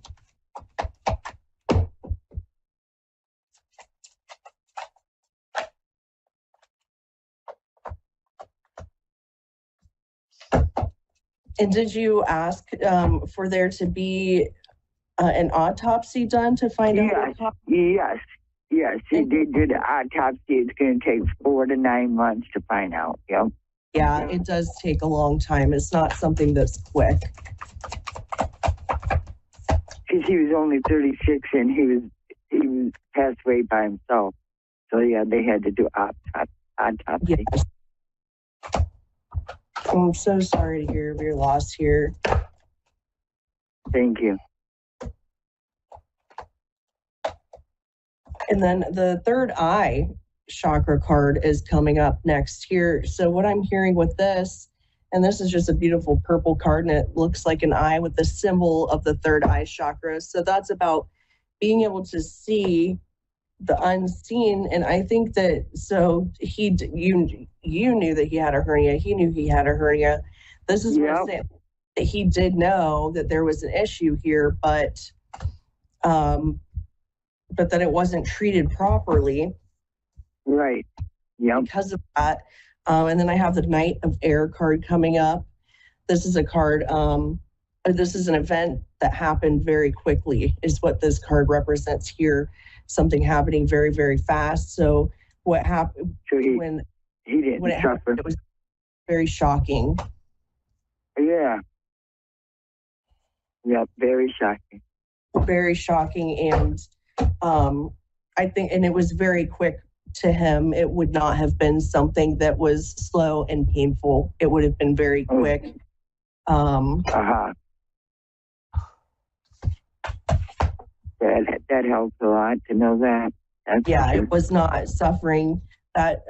And did you ask for there to be an autopsy done to find out? Yes. They did the autopsy. It's going to take 4 to 9 months to find out. Yep. Yeah, it does take a long time. It's not something that's quick. Because he was only 36 and he passed away by himself. So yeah, they had to do autopsy. Yes. I'm so sorry to hear of your loss here. Thank you. And then the third eye chakra card is coming up next here. So what I'm hearing with this, and this is just a beautiful purple card, and it looks like an eye with the symbol of the third eye chakra. So that's about being able to see the unseen. And I think that, so you knew that he had a hernia. He knew he had a hernia. This is what I'm saying. That he did know that there was an issue here, but that it wasn't treated properly. Right. Yeah. Because of that. And then I have the Knight of Air card coming up. This is a card, this is an event that happened very quickly, is what this card represents here. Something happening very, very fast. So what happened when it happened, it was very shocking. Yeah. Yeah, very shocking. Very shocking. And I think, and it was very quick to him. It would not have been something that was slow and painful. It would have been very quick. That helps a lot to know that. It was not suffering. That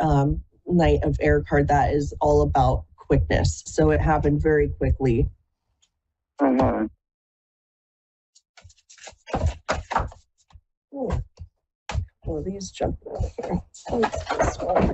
Knight of Air card, that is all about quickness. So it happened very quickly. Well, these jumping over here. What's this one?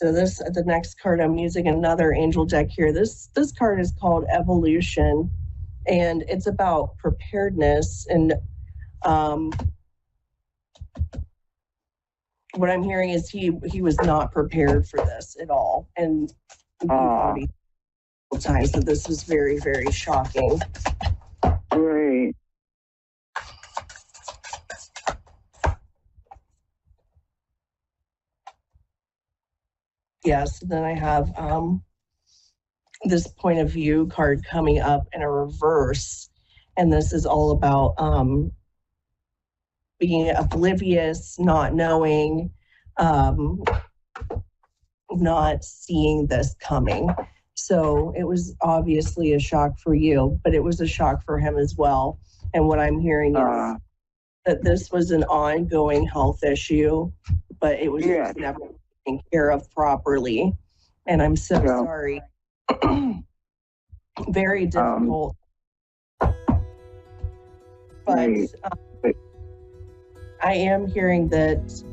So the next card I'm using another angel deck here. This card is called Evolution, and it's about preparedness. And what I'm hearing is he was not prepared for this at all, and times that this was very, very shocking. Right. Yes, then I have this point of view card coming up in a reverse, and this is all about being oblivious, not knowing, not seeing this coming. So it was obviously a shock for you, but it was a shock for him as well. And what I'm hearing is that this was an ongoing health issue, but it was just never taken care of properly. And I'm so sorry. Very difficult. But I am hearing that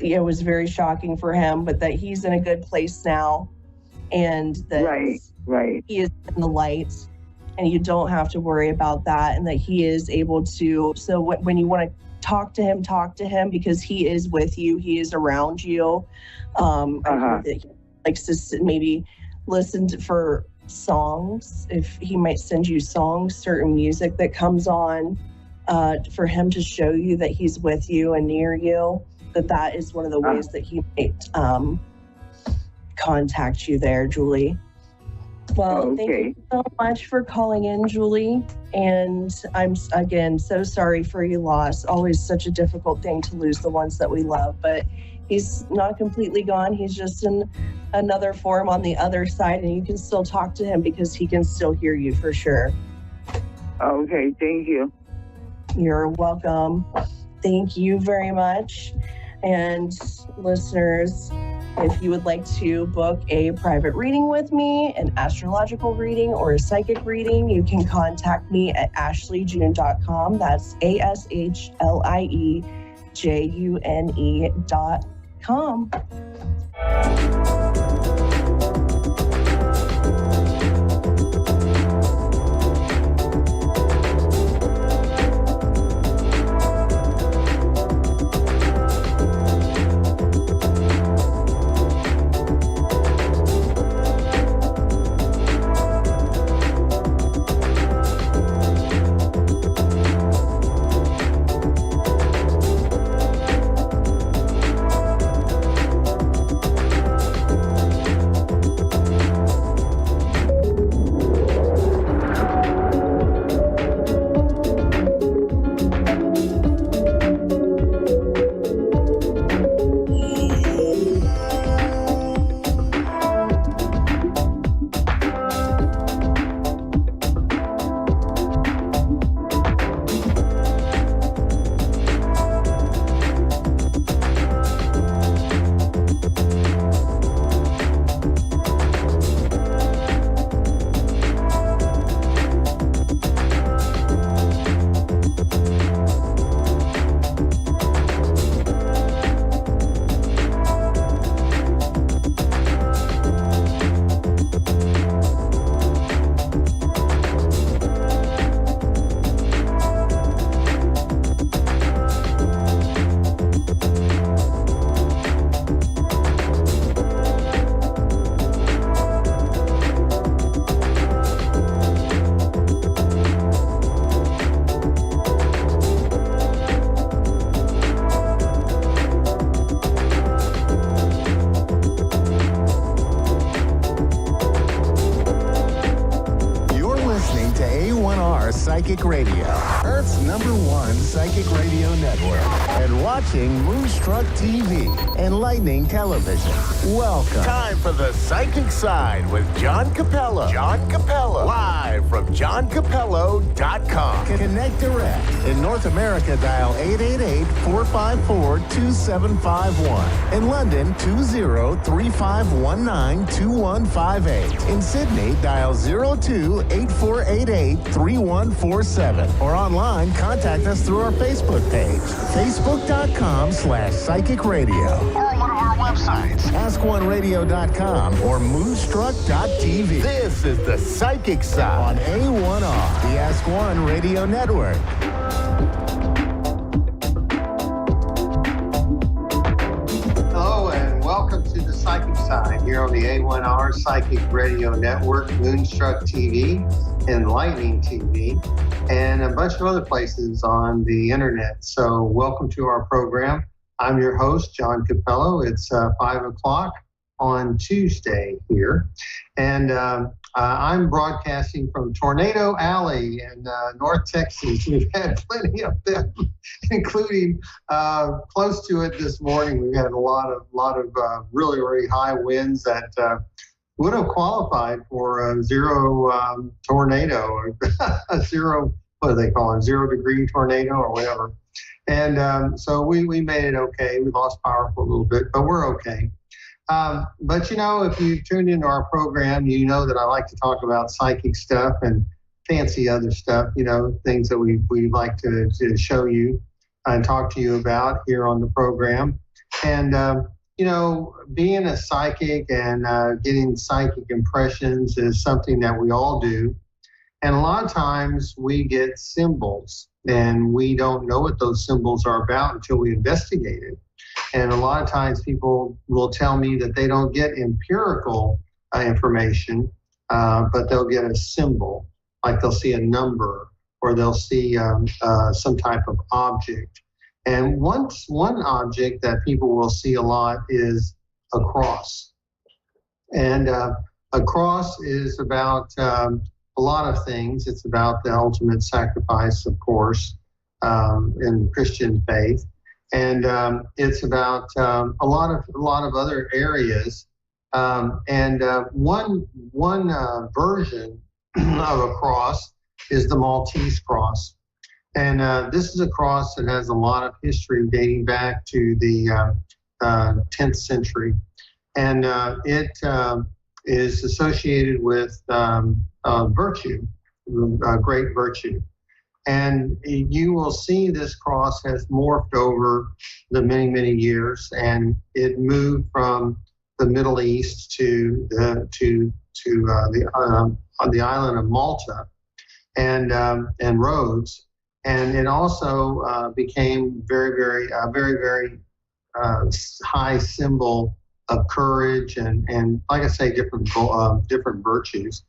it was very shocking for him, but that he's in a good place now, and that he is in the light, and you don't have to worry about that, and that he is able to. So when you want to talk to him because he is with you, he is around you. I heard that he likes to maybe listen for songs. If he might send you songs, certain music that comes on, for him to show you that he's with you and near you. That is one of the ways that he might contact you there, Julie. Well, thank you so much for calling in, Julie. And I'm, again, so sorry for your loss. Always such a difficult thing to lose the ones that we love. But he's not completely gone. He's just in another form on the other side. And you can still talk to him because he can still hear you for sure. Okay, thank you. You're welcome. Thank you very much. And listeners, if you would like to book a private reading with me, an astrological reading or a psychic reading, you can contact me at ashleijune.com. That's ASHLIEJUNE.com. Psychic Radio, Earth's #1 psychic radio network, and watching Moonstruck TV and Lightning Television. Welcome. Time for the Psychic Side with John Capello. John Capello. Live from JohnCapello.com. Connect direct. In North America, dial 888-454-2751. In London, 20-3519-2158. In Sydney, dial 02-8488-3140. 24/7. Or online, contact us through our Facebook page, facebook.com/Psychic Radio. Or one of our websites, askoneradio.com or moonstruck.tv. This is the Psychic Side on A1R, the Ask One Radio Network. Hello and welcome to the Psychic Side here on the A1R Psychic Radio Network, Moonstruck TV, Enlightening TV, and a bunch of other places on the internet. So welcome to our program. I'm your host, John Capello. It's 5 o'clock on Tuesday here. And I'm broadcasting from Tornado Alley in North Texas. We've had plenty of them, including close to it this morning. We've had a lot of really, really high winds that would have qualified for a zero tornado, or a zero, what do they call it, 0 degree tornado or whatever. And so we made it okay. We lost power for a little bit, but we're okay. But, you know, if you tuned into our program, you know that I like to talk about psychic stuff and fancy other stuff, you know, things that we like to show you and talk to you about here on the program. And, you know, being a psychic and getting psychic impressions is something that we all do. And a lot of times we get symbols and we don't know what those symbols are about until we investigate it. And a lot of times people will tell me that they don't get empirical information, but they'll get a symbol, like they'll see a number or they'll see some type of object. And one object that people will see a lot is a cross. And a cross is about a lot of things. It's about the ultimate sacrifice, of course, in Christian faith. And it's about a lot of other areas. And one version of a cross is the Maltese cross. And this is a cross that has a lot of history dating back to the 10th century. And it is associated with virtue, great virtue. And you will see this cross has morphed over the many, many years, and it moved from the Middle East to the island of Malta and Rhodes, and it also became very high symbol of courage and like I say, different virtues.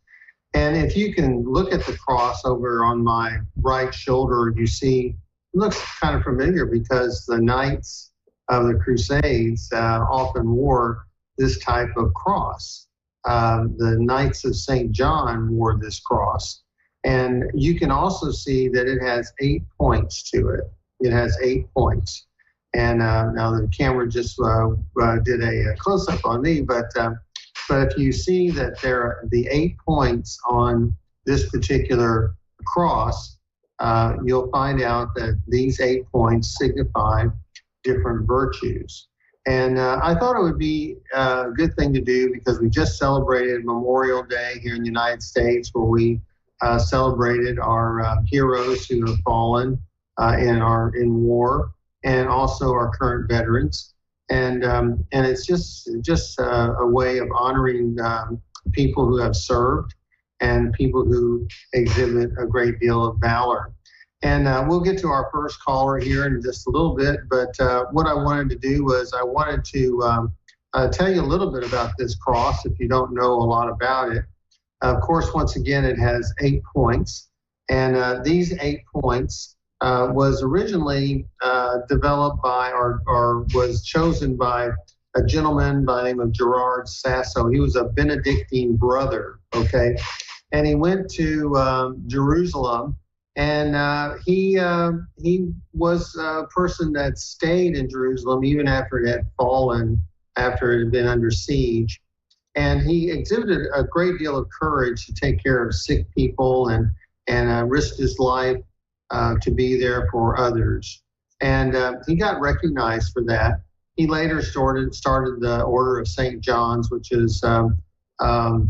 And if you can look at the cross over on my right shoulder, you see, it looks kind of familiar because the Knights of the Crusades often wore this type of cross. The Knights of St. John wore this cross. And you can also see that it has 8 points to it. It has 8 points. And now the camera just did a close-up on me, but if you see that there are the 8 points on this particular cross, you'll find out that these 8 points signify different virtues. And I thought it would be a good thing to do because we just celebrated Memorial Day here in the United States, where we celebrated our heroes who have fallen in war, and also our current veterans. And it's just a way of honoring people who have served and people who exhibit a great deal of valor. And we'll get to our first caller here in just a little bit. But what I wanted to do was I wanted to tell you a little bit about this cross if you don't know a lot about it. Of course, once again, it has 8 points. And these 8 points was originally developed by or was chosen by a gentleman by the name of Gerard Sasso. He was a Benedictine brother, okay? And he went to Jerusalem, and he was a person that stayed in Jerusalem even after it had fallen, after it had been under siege. And he exhibited a great deal of courage to take care of sick people and risked his life to be there for others. And he got recognized for that. He later started the Order of St. John's, which is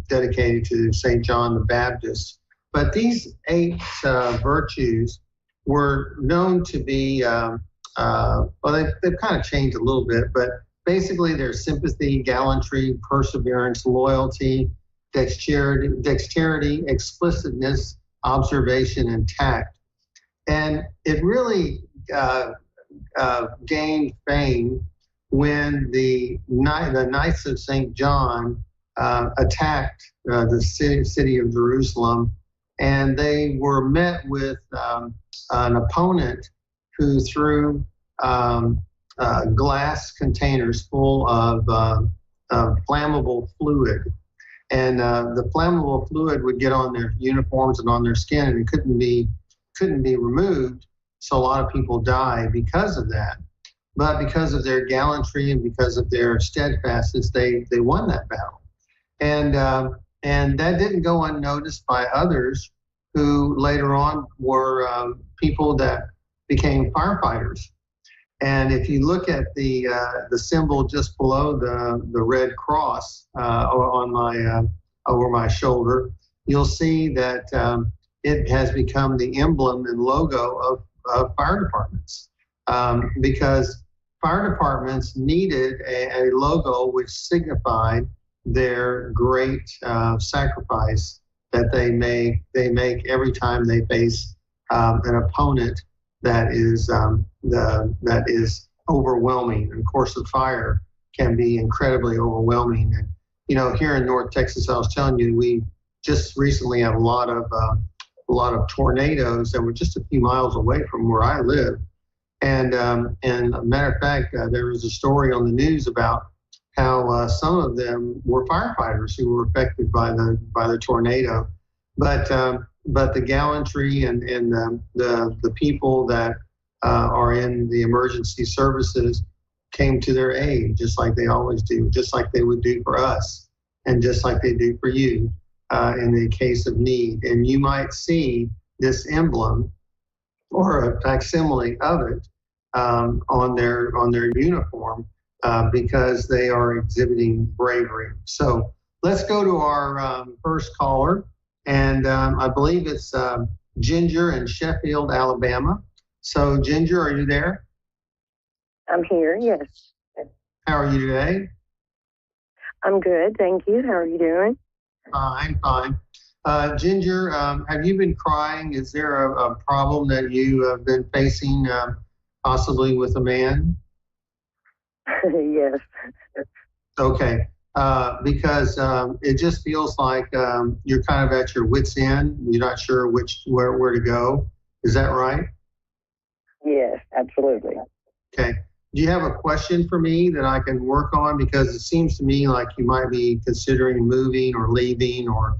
dedicated to St. John the Baptist. But these 8 virtues were known to be, well, they've kind of changed a little bit, but basically they're sympathy, gallantry, perseverance, loyalty, dexterity, explicitness, observation, and tact. And it really gained fame when the Knights of St. John attacked the city of Jerusalem, and they were met with an opponent who threw glass containers full of flammable fluid. And the flammable fluid would get on their uniforms and on their skin, and it couldn't be removed. So a lot of people died because of that. But because of their gallantry and because of their steadfastness, they won that battle. And that didn't go unnoticed by others who later on were people that became firefighters. And if you look at the symbol just below the red cross on my over my shoulder, you'll see that it has become the emblem and logo of fire departments, because fire departments needed a logo which signified their great sacrifice that they make every time they face an opponent that is overwhelming. And of course, the fire can be incredibly overwhelming. And here in North Texas, I was telling you, we just recently had a lot of tornadoes that were just a few miles away from where I live. And a matter of fact, there was a story on the news about how some of them were firefighters who were affected by the tornado. But the gallantry and the people that are in the emergency services came to their aid, just like they always do, just like they would do for us, and just like they do for you in the case of need. And you might see this emblem or a facsimile of it on their uniform because they are exhibiting bravery. So let's go to our first caller, and I believe it's Ginger in Sheffield, Alabama. So Ginger, are you there? I'm here, yes. How are you today? I'm good, thank you. How are you doing? I'm fine. Ginger, have you been crying? Is there a problem that you have been facing possibly with a man? Yes. Okay. Because it just feels like you're kind of at your wit's end. You're not sure where to go. Is that right? Yes, absolutely. Okay. Do you have a question for me that I can work on? Because it seems to me like you might be considering moving or leaving or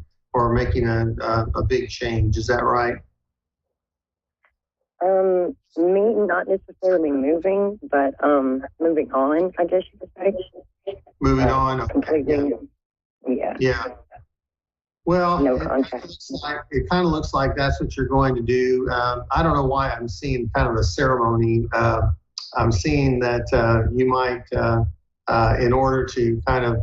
making a big change. Is that right? Me not necessarily moving, but moving on, I guess you could say. Moving on. Okay. Completely. Yeah. Yeah. Well, no contact. It kind of looks like that's what you're going to do. I don't know why I'm seeing kind of a ceremony. I'm seeing that you might, in order to kind of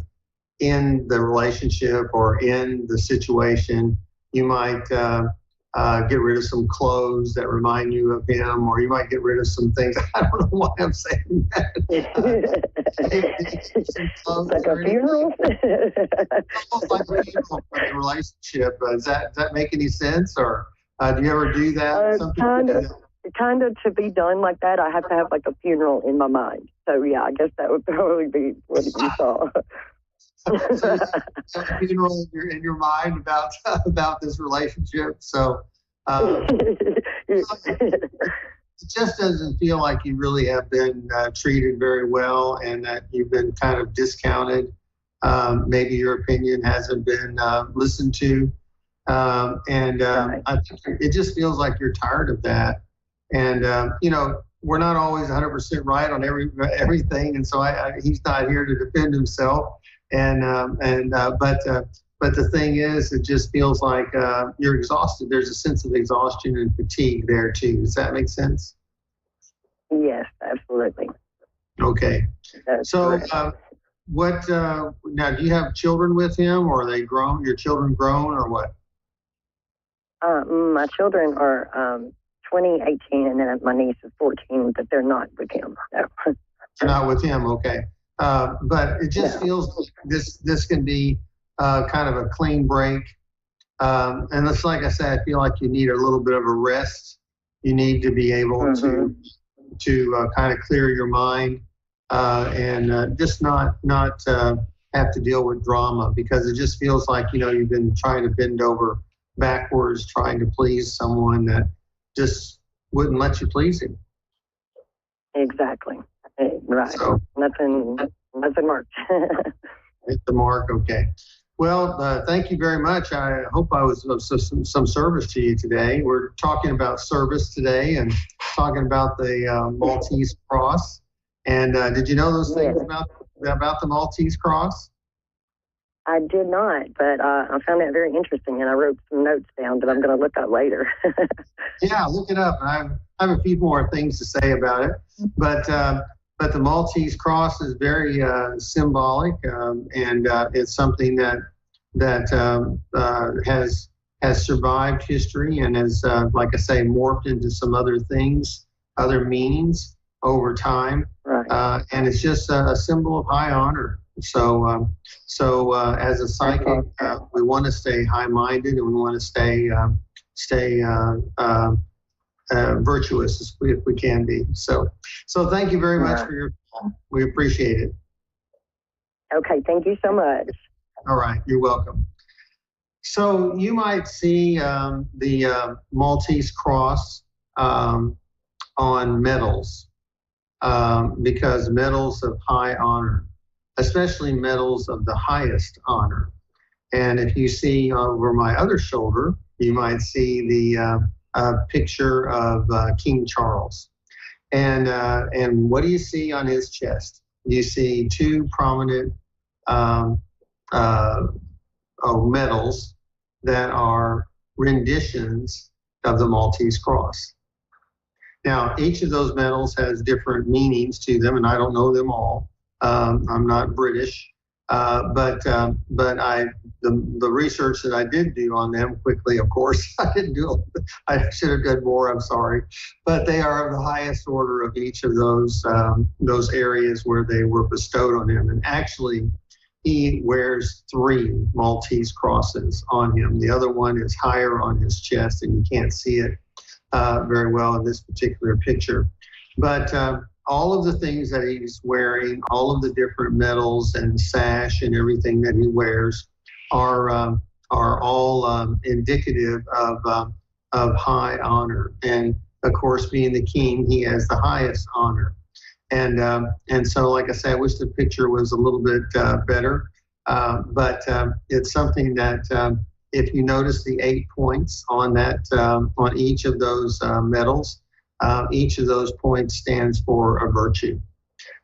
end the relationship or end the situation, you might get rid of some clothes that remind you of him, or you might get rid of some things. I don't know why I'm saying that. Like a funeral? Almost like a funeral for the relationship. Does that make any sense? Or do you ever do that? Kind of to be done like that, I have to have like a funeral in my mind. So yeah, I guess that would probably be what you saw. So a funeral in your mind about this relationship. So it just doesn't feel like you really have been treated very well, and that you've been kind of discounted. Maybe your opinion hasn't been listened to, and I think it just feels like you're tired of that. And we're not always 100% right on everything, and so he's not here to defend himself. But the thing is, it just feels like you're exhausted. There's a sense of exhaustion and fatigue there too. Does that make sense? Yes, absolutely. Okay. That's so correct. what now, do you have children with him, or are they grown? Your children grown, or what? My children are 20, 18, and then my niece is 14, but they're not with him. No. They're not with him, okay. But it just feels like this can be kind of a clean break. And it's like I said, I feel like you need a little bit of a rest. You need to be able to kind of clear your mind and just not have to deal with drama, because it just feels like, you've been trying to bend over backwards, trying to please someone that just wouldn't let you please him. Exactly. Right. So, nothing marked. Hit the mark. Okay. Well, thank you very much. I hope I was of some service to you today. We're talking about service today and talking about the Maltese Cross. And did you know those things about the Maltese Cross? I did not, but I found that very interesting, and I wrote some notes down that I'm going to look up later. Yeah, look it up. I have a few more things to say about it, but the Maltese Cross is very symbolic, and it's something that has survived history and has, like I say, morphed into some other things, other meanings over time. Right. And it's just a symbol of high honor. So as a psychic, we want to stay high-minded, and we want to stay virtuous if we can be. So thank you very much for your call. We appreciate it. Okay, thank you so much. All right, you're welcome. So you might see the Maltese Cross on medals, because medals of high honor, especially medals of the highest honor. And if you see over my other shoulder, you might see the picture of King Charles. And what do you see on his chest? You see two prominent medals that are renditions of the Maltese Cross. Now, each of those medals has different meanings to them, and I don't know them all. I'm not British, but the research that I did do on them quickly, of course, I didn't do it. I should have done more. I'm sorry, but they are of the highest order of each of those areas where they were bestowed on him. And actually, he wears 3 Maltese crosses on him. The other one is higher on his chest, and you can't see it very well in this particular picture. But all of the things that he's wearing, all of the different medals and sash and everything that he wears are all indicative of high honor. And of course, being the king, he has the highest honor. And so, like I said, I wish the picture was a little bit better, but it's something that if you notice the 8 points on that on each of those medals, each of those points stands for a virtue,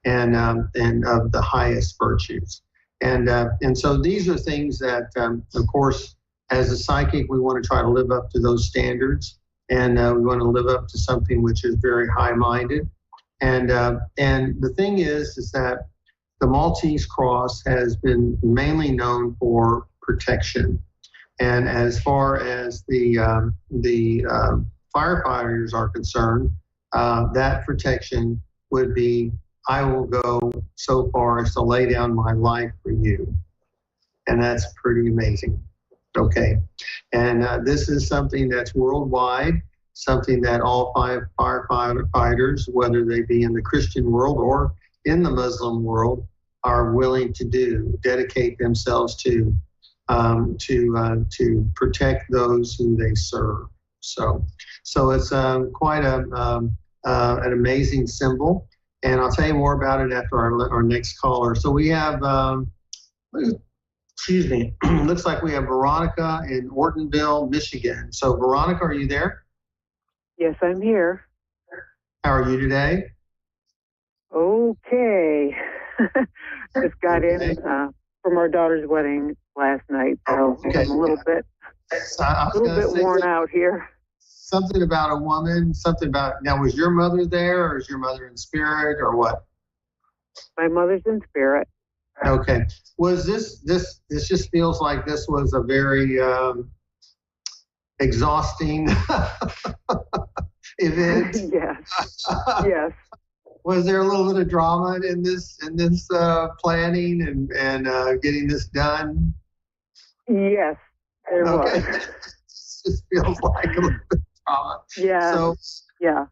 and of the highest virtues. And so these are things that, of course, as a psychic, we want to try to live up to those standards, and we want to live up to something which is very high-minded. And the thing is that the Maltese Cross has been mainly known for protection. And as far as the firefighters are concerned, that protection would be, I will go so far as to lay down my life for you. And that's pretty amazing. Okay. And this is something that's worldwide, something that all 5 firefighters, whether they be in the Christian world or in the Muslim world, are willing to do, dedicate themselves to protect those who they serve. So it's quite an amazing symbol, and I'll tell you more about it after our next caller. So we have, excuse me, looks like we have Veronica in Ortonville, Michigan. So Veronica, are you there? Yes, I'm here. How are you today? Okay. Just got in from our daughter's wedding last night, so I'm a little bit worn out here. Something about a woman, something about, now was your mother there, or is your mother in spirit, or what? My mother's in spirit. Okay. Was this just feels like this was a very exhausting event. Yes. Was there a little bit of drama in this planning and getting this done? Yes, there was. It just feels like a little bit of drama. Yeah. So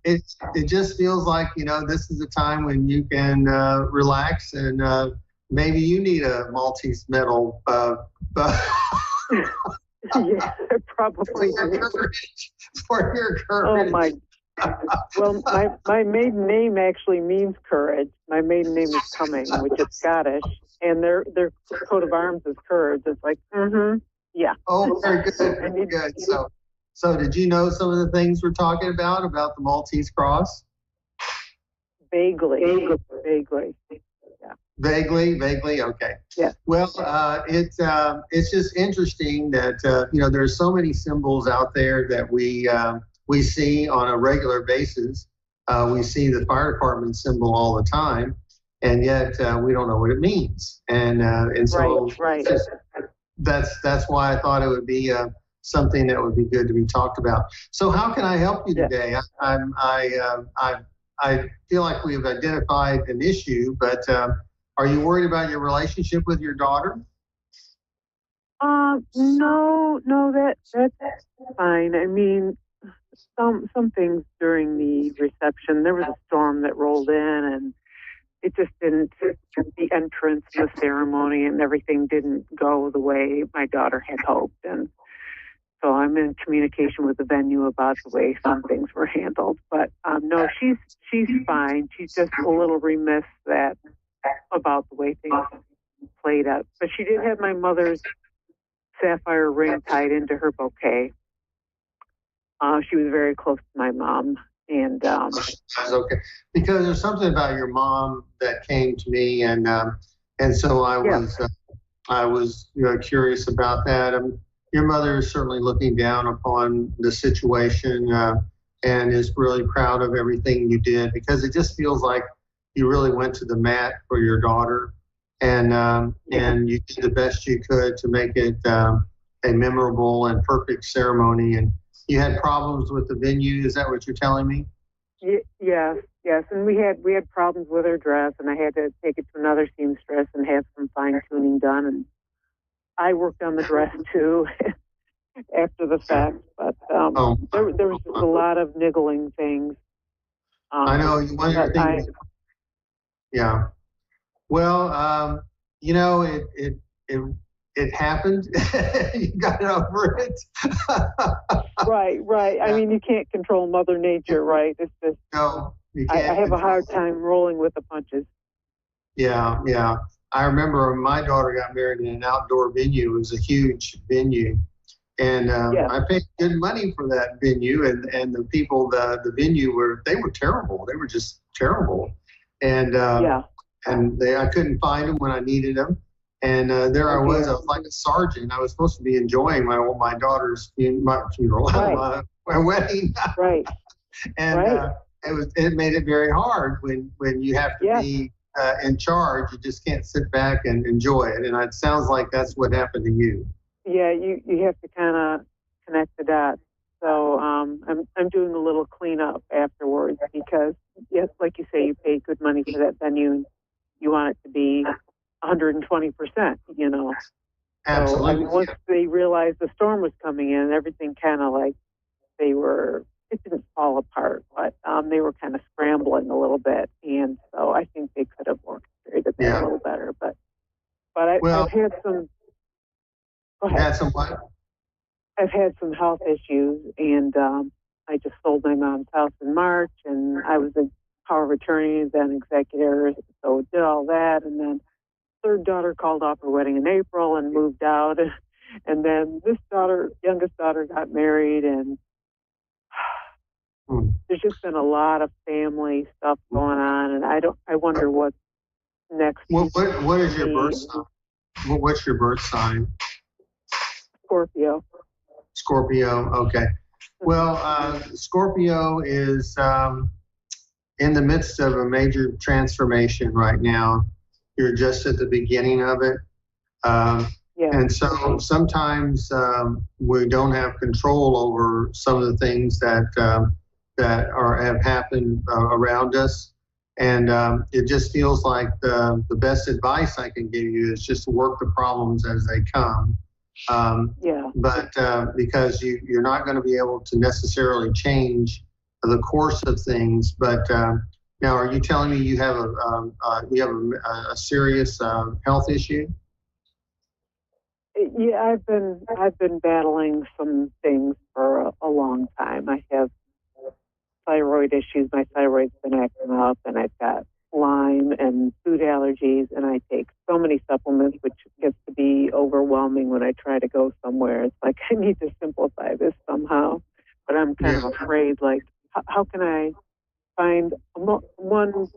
it just feels like, this is a time when you can relax, and maybe you need a Maltese metal. Yeah, probably. For your courage. Oh my. Well, my maiden name actually means courage. My maiden name is Cumming, which is Scottish, and their coat of arms is courage. It's like, yeah. Oh, very good, very good. So did you know some of the things we're talking about the Maltese cross? Vaguely. Yeah. Vaguely. Okay. Yeah. Well, it's just interesting that there's so many symbols out there that we see on a regular basis. We see the fire department symbol all the time, and yet we don't know what it means. And so right. That's why I thought it would be something that would be good to be talked about. So how can I help you today? I feel like we've identified an issue, but are you worried about your relationship with your daughter? No, that's fine. I mean, some things during the reception, there was a storm that rolled in, and it just didn't, the entrance, the ceremony and everything didn't go the way my daughter had hoped. And so I'm in communication with the venue about the way some things were handled. But no, she's fine. She's just a little remiss about the way things played out. But she did have my mother's sapphire ring tied into her bouquet. She was very close to my mom. And okay, because there's something about your mom that came to me, and so I was curious about that. Your mother is certainly looking down upon the situation and is really proud of everything you did, because it just feels like you really went to the mat for your daughter, and you did the best you could to make it a memorable and perfect ceremony. And you had problems with the venue. Is that what you're telling me? Yes. And we had problems with her dress, and I had to take it to another seamstress and have some fine tuning done. And I worked on the dress too after the fact, but there was just a lot of niggling things. I know one of the things. Yeah. Well, it happened. You got over it. Right. I mean, you can't control Mother Nature, right? It's just no. You can't. I have a hard time rolling with the punches. Yeah. I remember when my daughter got married in an outdoor venue. It was a huge venue, and I paid good money for that venue. And the people, the venue were terrible. They were just terrible, and I couldn't find them when I needed them. And there I was like a sergeant. I was supposed to be enjoying my daughter's funeral, my wedding. Right. And it made it very hard when you have to be in charge. You just can't sit back and enjoy it. And it sounds like that's what happened to you. Yeah, you have to kind of connect the dots. So I'm doing a little cleanup afterwards, because yes, like you say, you pay good money for that venue, and you want it to be 120%, Absolutely. So, I mean, once they realized the storm was coming in, everything kind of like it didn't fall apart, but they were kind of scrambling a little bit. And so I think they could have orchestrated that a little better. But I've had some. Go ahead. Had some what? I've had some health issues, and I just sold my mom's house in March, and I was a power of attorney, then executor, so did all that, and then third daughter called off her wedding in April and moved out, and then this youngest daughter, got married, and there's just been a lot of family stuff going on, and I wonder what's next. What is your birth sign? What's your birth sign? Scorpio. Okay. Well, Scorpio is in the midst of a major transformation right now. You're just at the beginning of it. And so sometimes we don't have control over some of the things that have happened around us. And it just feels like the best advice I can give you is just to work the problems as they come. But because you're not going to be able to necessarily change the course of things. But now, are you telling me you have a serious health issue? Yeah, I've been battling some things for a long time. I have thyroid issues. My thyroid's been acting up, and I've got Lyme and food allergies, and I take so many supplements, which gets to be overwhelming when I try to go somewhere. It's like I need to simplify this somehow, but I'm kind of afraid. Like, how can I find one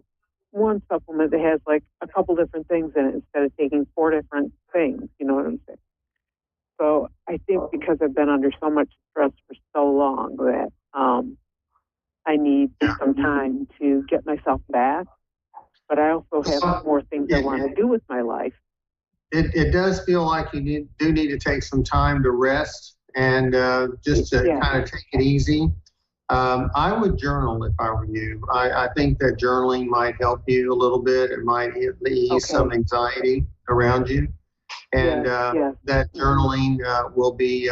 supplement that has like a couple different things in it instead of taking 4 different things? You know what I'm saying? So I think because I've been under so much stress for so long that I need some time to get myself back. But I also have more things I want to do with my life. It does feel like you do need to take some time to rest and just to kind of take it easy. I would journal if I were you. I think that journaling might help you a little bit. It might ease some anxiety around you. And that journaling will be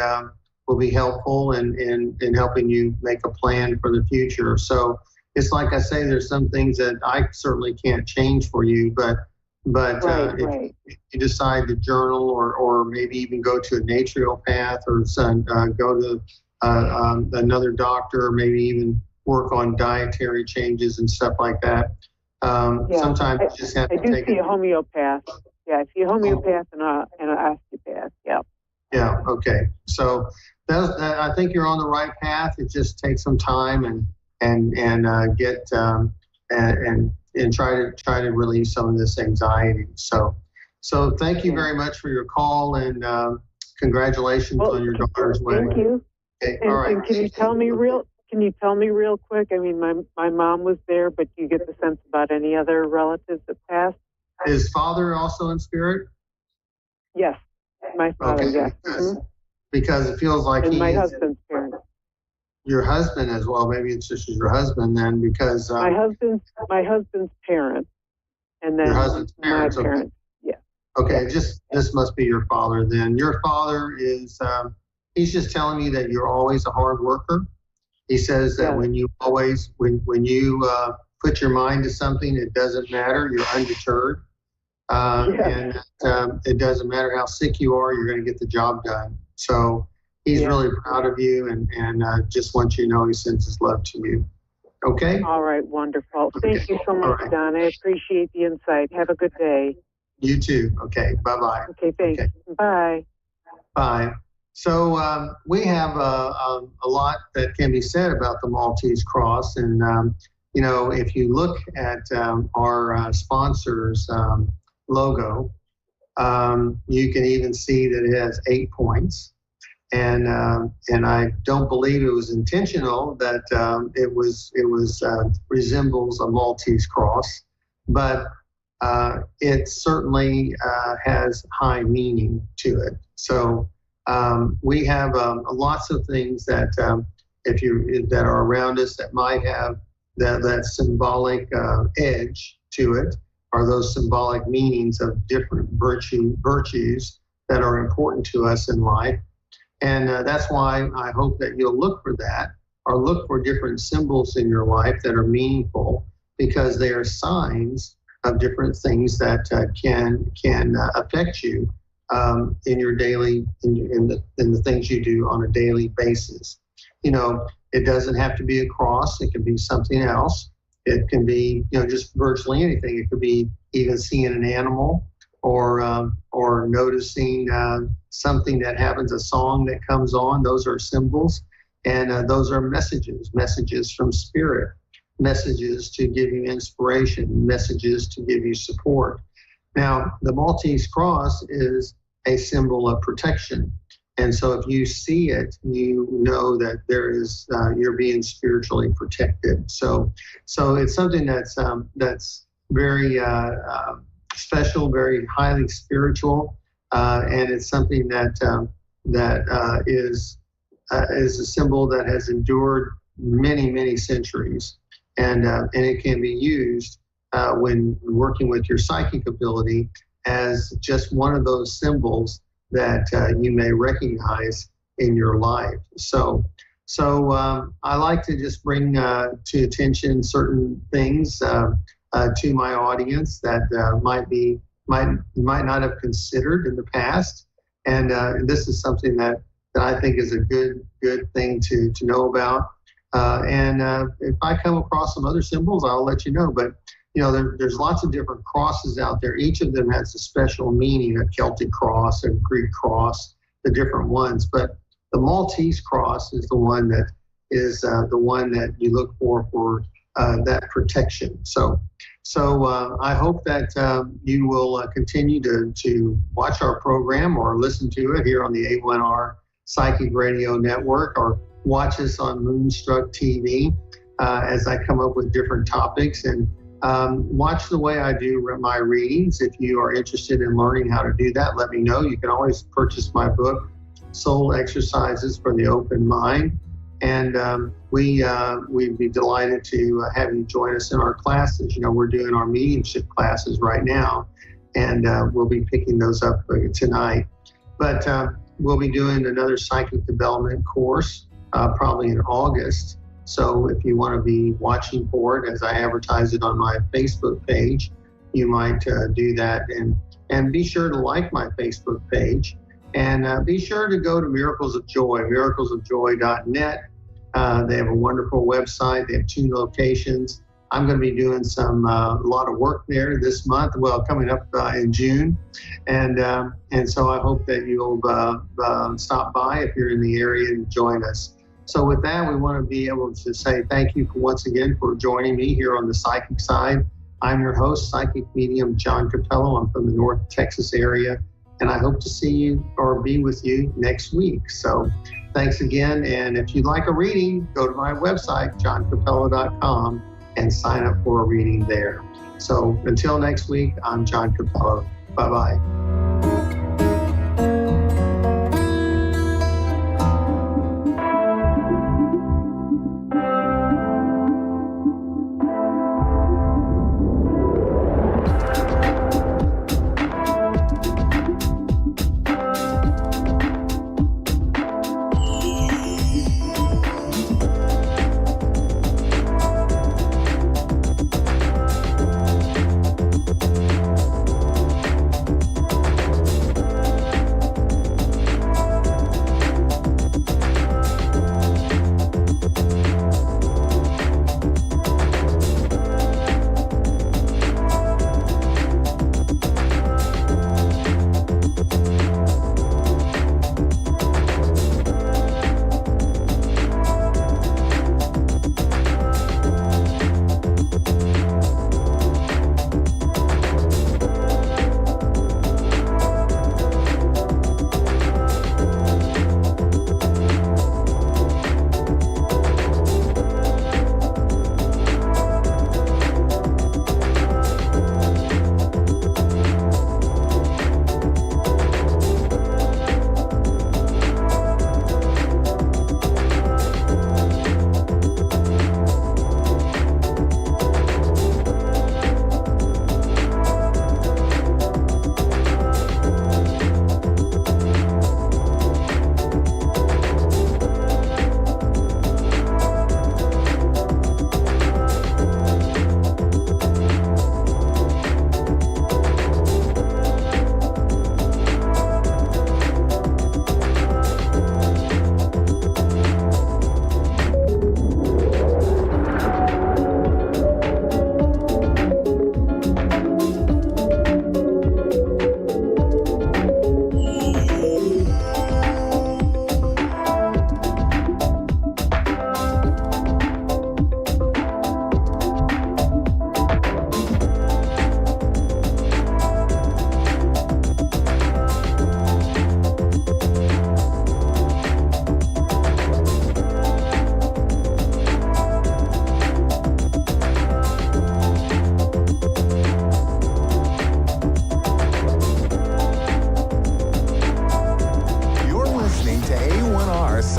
helpful in helping you make a plan for the future. So it's like I say, there's some things that I certainly can't change for you, but if you decide to journal or maybe even go to a naturopath or go to another doctor, or maybe even work on dietary changes and stuff like that. Sometimes you just have to take it. I do see a homeopath. Yeah, I see a homeopath and an osteopath. Yeah. Yeah. Okay. So I think you're on the right path. It just takes some time and get and try to release some of this anxiety. So thank you very much for your call and congratulations on your daughter's wedding. Thank you. Okay. And, all right. And can you tell me real quick? I mean, my mom was there, but do you get the sense about any other relatives that passed? Is father also in spirit? Yes, my father. Okay. Yes. Because it feels like and my husband's parents. Your husband as well. Maybe it's just your husband then, because my husband's parents, and then your husband's parents. My parents. Yeah. Okay. This must be your father then. Your father is. He's just telling me that you're always a hard worker. He says that when you put your mind to something, it doesn't matter. You're undeterred. And it doesn't matter how sick you are, you're going to get the job done. So he's really proud of you and just wants you to know he sends his love to you. Okay? All right, wonderful. Thank you so much, Don. I appreciate the insight. Have a good day. You too. Okay, bye-bye. Okay, thanks. Okay. Bye. Bye. So we have a lot that can be said about the Maltese Cross. And, if you look at our sponsor's logo, you can even see that it has 8 points. And I don't believe it was intentional that it resembles a Maltese cross, but it certainly has high meaning to it. So we have lots of things that that are around us that might have that symbolic edge to it, or those symbolic meanings of different virtues that are important to us in life. And that's why I hope that you'll look for that, or look for different symbols in your life that are meaningful, because they are signs of different things that can affect you in your daily, in the things you do on a daily basis. It doesn't have to be a cross. It can be something else. It can be, just virtually anything. It could be even seeing an animal, or noticing something that happens, a song that comes on. Those are symbols, and those are messages from spirit, messages to give you inspiration, messages to give you support. Now, the Maltese Cross is a symbol of protection. And so if you see it, you know that there is, you're being spiritually protected. So it's something that's very special, very highly spiritual. and it's something that is a symbol that has endured many centuries, and it can be used when working with your psychic ability as just one of those symbols that you may recognize in your life. So I like to just bring to attention certain things to my audience that might not have considered in the past, and this is something that I think is a good thing to know about. And if I come across some other symbols, I'll let you know. But there's lots of different crosses out there. Each of them has a special meaning: a Celtic cross, a Greek cross, the different ones. But the Maltese cross is the one that you look for that protection. So I hope that you will continue to watch our program or listen to it here on the A1R Psychic Radio Network, or watch us on Moonstruck TV as I come up with different topics, and watch the way I do my readings. If you are interested in learning how to do that, let me know. You can always purchase my book, Soul Exercises for the Open Mind. And we'd be delighted to have you join us in our classes. We're doing our mediumship classes right now, and we'll be picking those up tonight. But we'll be doing another psychic development course probably in August. So if you want to be watching for it as I advertise it on my Facebook page, you might do that. And be sure to like my Facebook page. And be sure to go to Miracles of Joy, miraclesofjoy.net. They have a wonderful website. They have 2 locations. I'm going to be doing a lot of work there this month. Well, coming up in June, and so I hope that you'll stop by if you're in the area and join us. So with that, we want to be able to say thank you once again for joining me here on the Psychic Side. I'm your host, Psychic Medium John Capello. I'm from the North Texas area, and I hope to see you or be with you next week. So thanks again, and if you'd like a reading, go to my website, johncapello.com, and sign up for a reading there. So until next week, I'm John Capello. Bye-bye.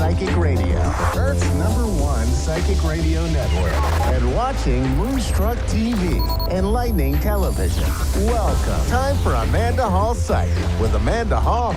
Psychic Radio, Earth's #1 psychic radio network, and watching Moonstruck TV, Enlightening Television. Welcome. Time for Amanda Hall Psychic with Amanda Hall.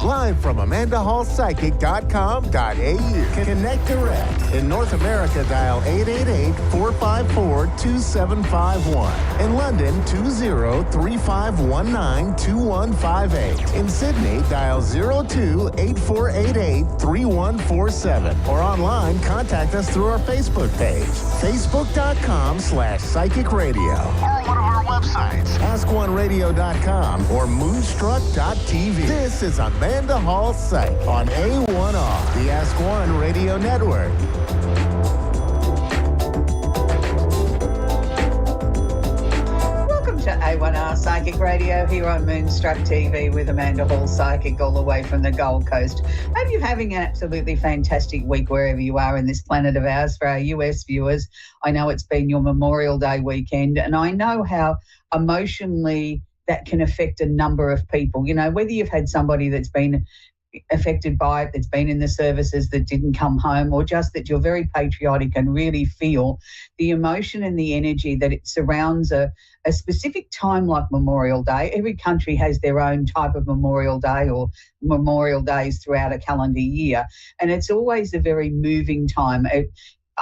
Live from AmandaHallPsychic.com.au. Connect direct. In North America, dial 888-454-2751. In London, 20-3519-2158. In Sydney, dial 02-8488-3147. Or online, contact us through our Facebook page, facebook.com/Psychic Radio. Or one of our websites, AskOneRadio.com or Moonstruck.tv. This is Amanda Hall Psych on A1R, the Ask One Radio Network. Welcome to A1R Psychic Radio here on Moonstruck TV with Amanda Hall Psychic all the way from the Gold Coast. Hope you're having an absolutely fantastic week wherever you are in this planet of ours. For our US viewers, I know it's been your Memorial Day weekend, and I know how emotionally that can affect a number of people. You know, whether you've had somebody that's been affected by it, that's been in the services that didn't come home, or just that you're very patriotic and really feel the emotion and the energy that it surrounds a specific time like Memorial Day. Every country has their own type of Memorial Day or Memorial Days throughout a calendar year, and it's always a very moving time.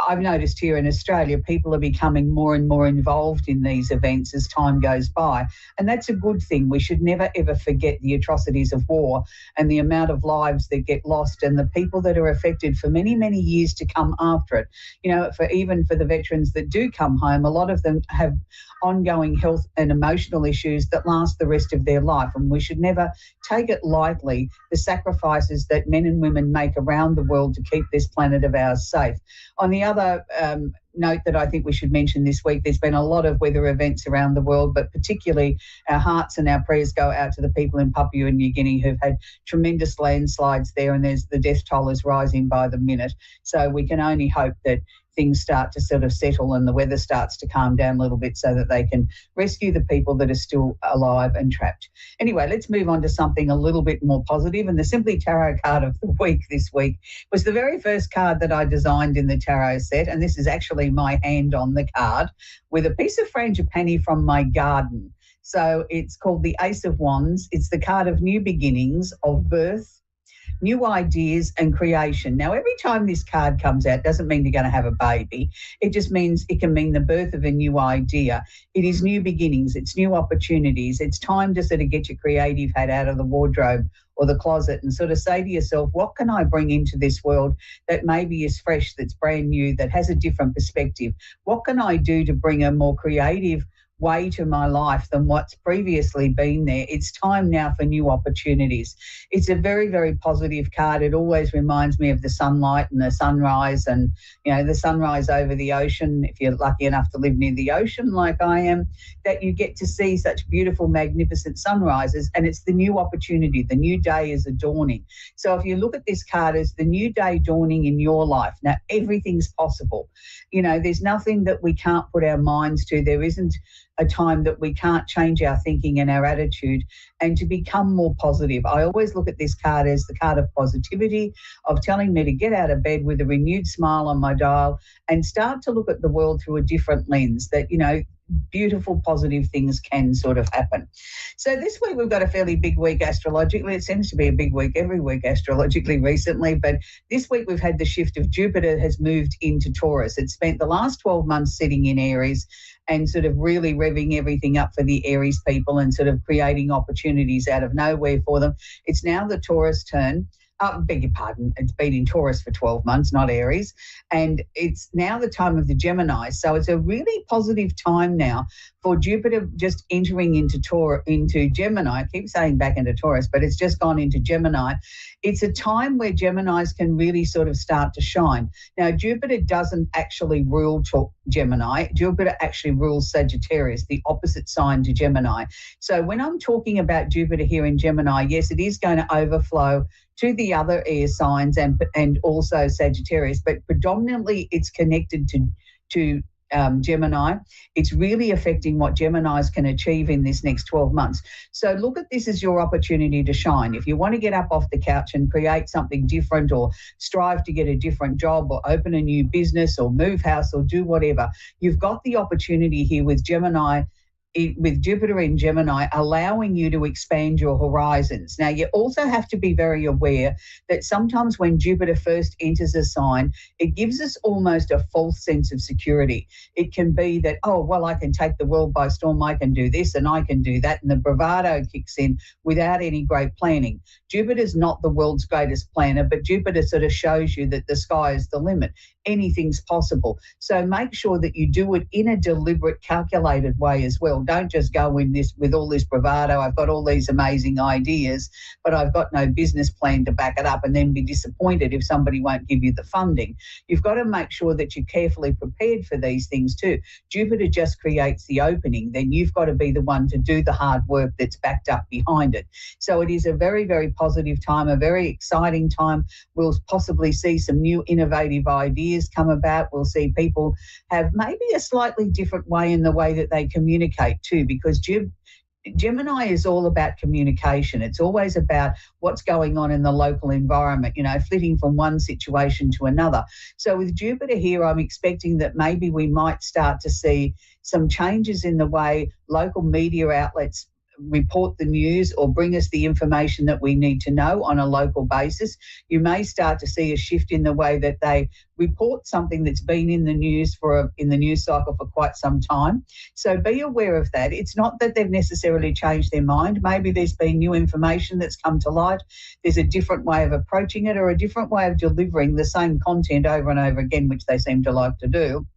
I've noticed here in Australia, people are becoming more and more involved in these events as time goes by. And that's a good thing. We should never, ever forget the atrocities of war and the amount of lives that get lost and the people that are affected for many, many years to come after it. You know, even for the veterans that do come home, a lot of them have ongoing health and emotional issues that last the rest of their life. And we should never take it lightly, the sacrifices that men and women make around the world to keep this planet of ours safe. On the other note that I think we should mention this week, there's been a lot of weather events around the world, but particularly our hearts and our prayers go out to the people in Papua New Guinea who've had tremendous landslides there, and the death toll is rising by the minute. So we can only hope that things start to sort of settle and the weather starts to calm down a little bit so that they can rescue the people that are still alive and trapped. Anyway, let's move on to something a little bit more positive. And the Simply Tarot card of the week this week was the very first card that I designed in the tarot set. And this is actually my hand on the card with a piece of frangipani from my garden. So it's called the Ace of Wands. It's the card of new beginnings, of birth, new ideas and creation. Now, every time this card comes out, doesn't mean you're going to have a baby. It just means it can mean the birth of a new idea. It is new beginnings. It's new opportunities. It's time to sort of get your creative hat out of the wardrobe or the closet and sort of say to yourself, what can I bring into this world that maybe is fresh, that's brand new, that has a different perspective? What can I do to bring a more creative way to my life than what's previously been there? It's time now for new opportunities. It's a very, very positive card. It always reminds me of the sunlight and the sunrise and, you know, the sunrise over the ocean. If you're lucky enough to live near the ocean like I am, that you get to see such beautiful, magnificent sunrises, and it's the new opportunity. The new day is dawning. So if you look at this card as the new day dawning in your life, now everything's possible. You know, there's nothing that we can't put our minds to. There isn't a time that we can't change our thinking and our attitude and to become more positive. I always look at this card as the card of positivity, of telling me to get out of bed with a renewed smile on my dial and start to look at the world through a different lens, that, you know, beautiful, positive things can sort of happen. So this week we've got a fairly big week astrologically. It seems to be a big week every week astrologically recently, but this week we've had the shift of Jupiter has moved into Taurus. It spent the last 12 months sitting in Aries and sort of really revving everything up for the Aries people and sort of creating opportunities out of nowhere for them. It's now the Taurus turn. Beg your pardon, it's been in Taurus for 12 months, not Aries. And it's now the time of the Gemini. So it's a really positive time now for Jupiter just entering into Gemini. I keep saying back into Taurus, but it's just gone into Gemini. It's a time where Geminis can really sort of start to shine. Now, Jupiter doesn't actually rule Gemini. Jupiter actually rules Sagittarius, the opposite sign to Gemini. So when I'm talking about Jupiter here in Gemini, yes, it is going to overflow to the other air signs and also Sagittarius, but predominantly it's connected to Gemini, it's really affecting what Geminis can achieve in this next 12 months. So look at this as your opportunity to shine. If you want to get up off the couch and create something different, or strive to get a different job, or open a new business, or move house, or do whatever, you've got the opportunity here with Gemini, with Jupiter in Gemini, allowing you to expand your horizons. Now, you also have to be very aware that sometimes when Jupiter first enters a sign, it gives us almost a false sense of security. It can be that, oh, well, I can take the world by storm, I can do this and I can do that, and the bravado kicks in without any great planning. Jupiter's not the world's greatest planner, but Jupiter sort of shows you that the sky is the limit. Anything's possible. So make sure that you do it in a deliberate, calculated way as well. Don't just go in this with all this bravado. I've got all these amazing ideas, but I've got no business plan to back it up, and then be disappointed if somebody won't give you the funding. You've got to make sure that you're carefully prepared for these things too. Jupiter just creates the opening. Then you've got to be the one to do the hard work that's backed up behind it. So it is a very, very positive time, a very exciting time. We'll possibly see some new innovative ideas come about. We'll see people have maybe a slightly different way in the way that they communicate too, because Gemini is all about communication. It's always about what's going on in the local environment, flitting from one situation to another. So with Jupiter here, I'm expecting that maybe we might start to see some changes in the way local media outlets report the news or bring us the information that we need to know on a local basis. You may start to see a shift in the way that they report something that's been in the news in the news cycle for quite some time. So be aware of that. It's not that they've necessarily changed their mind. Maybe there's been new information that's come to light. There's a different way of approaching it, or a different way of delivering the same content over and over again, which they seem to like to do,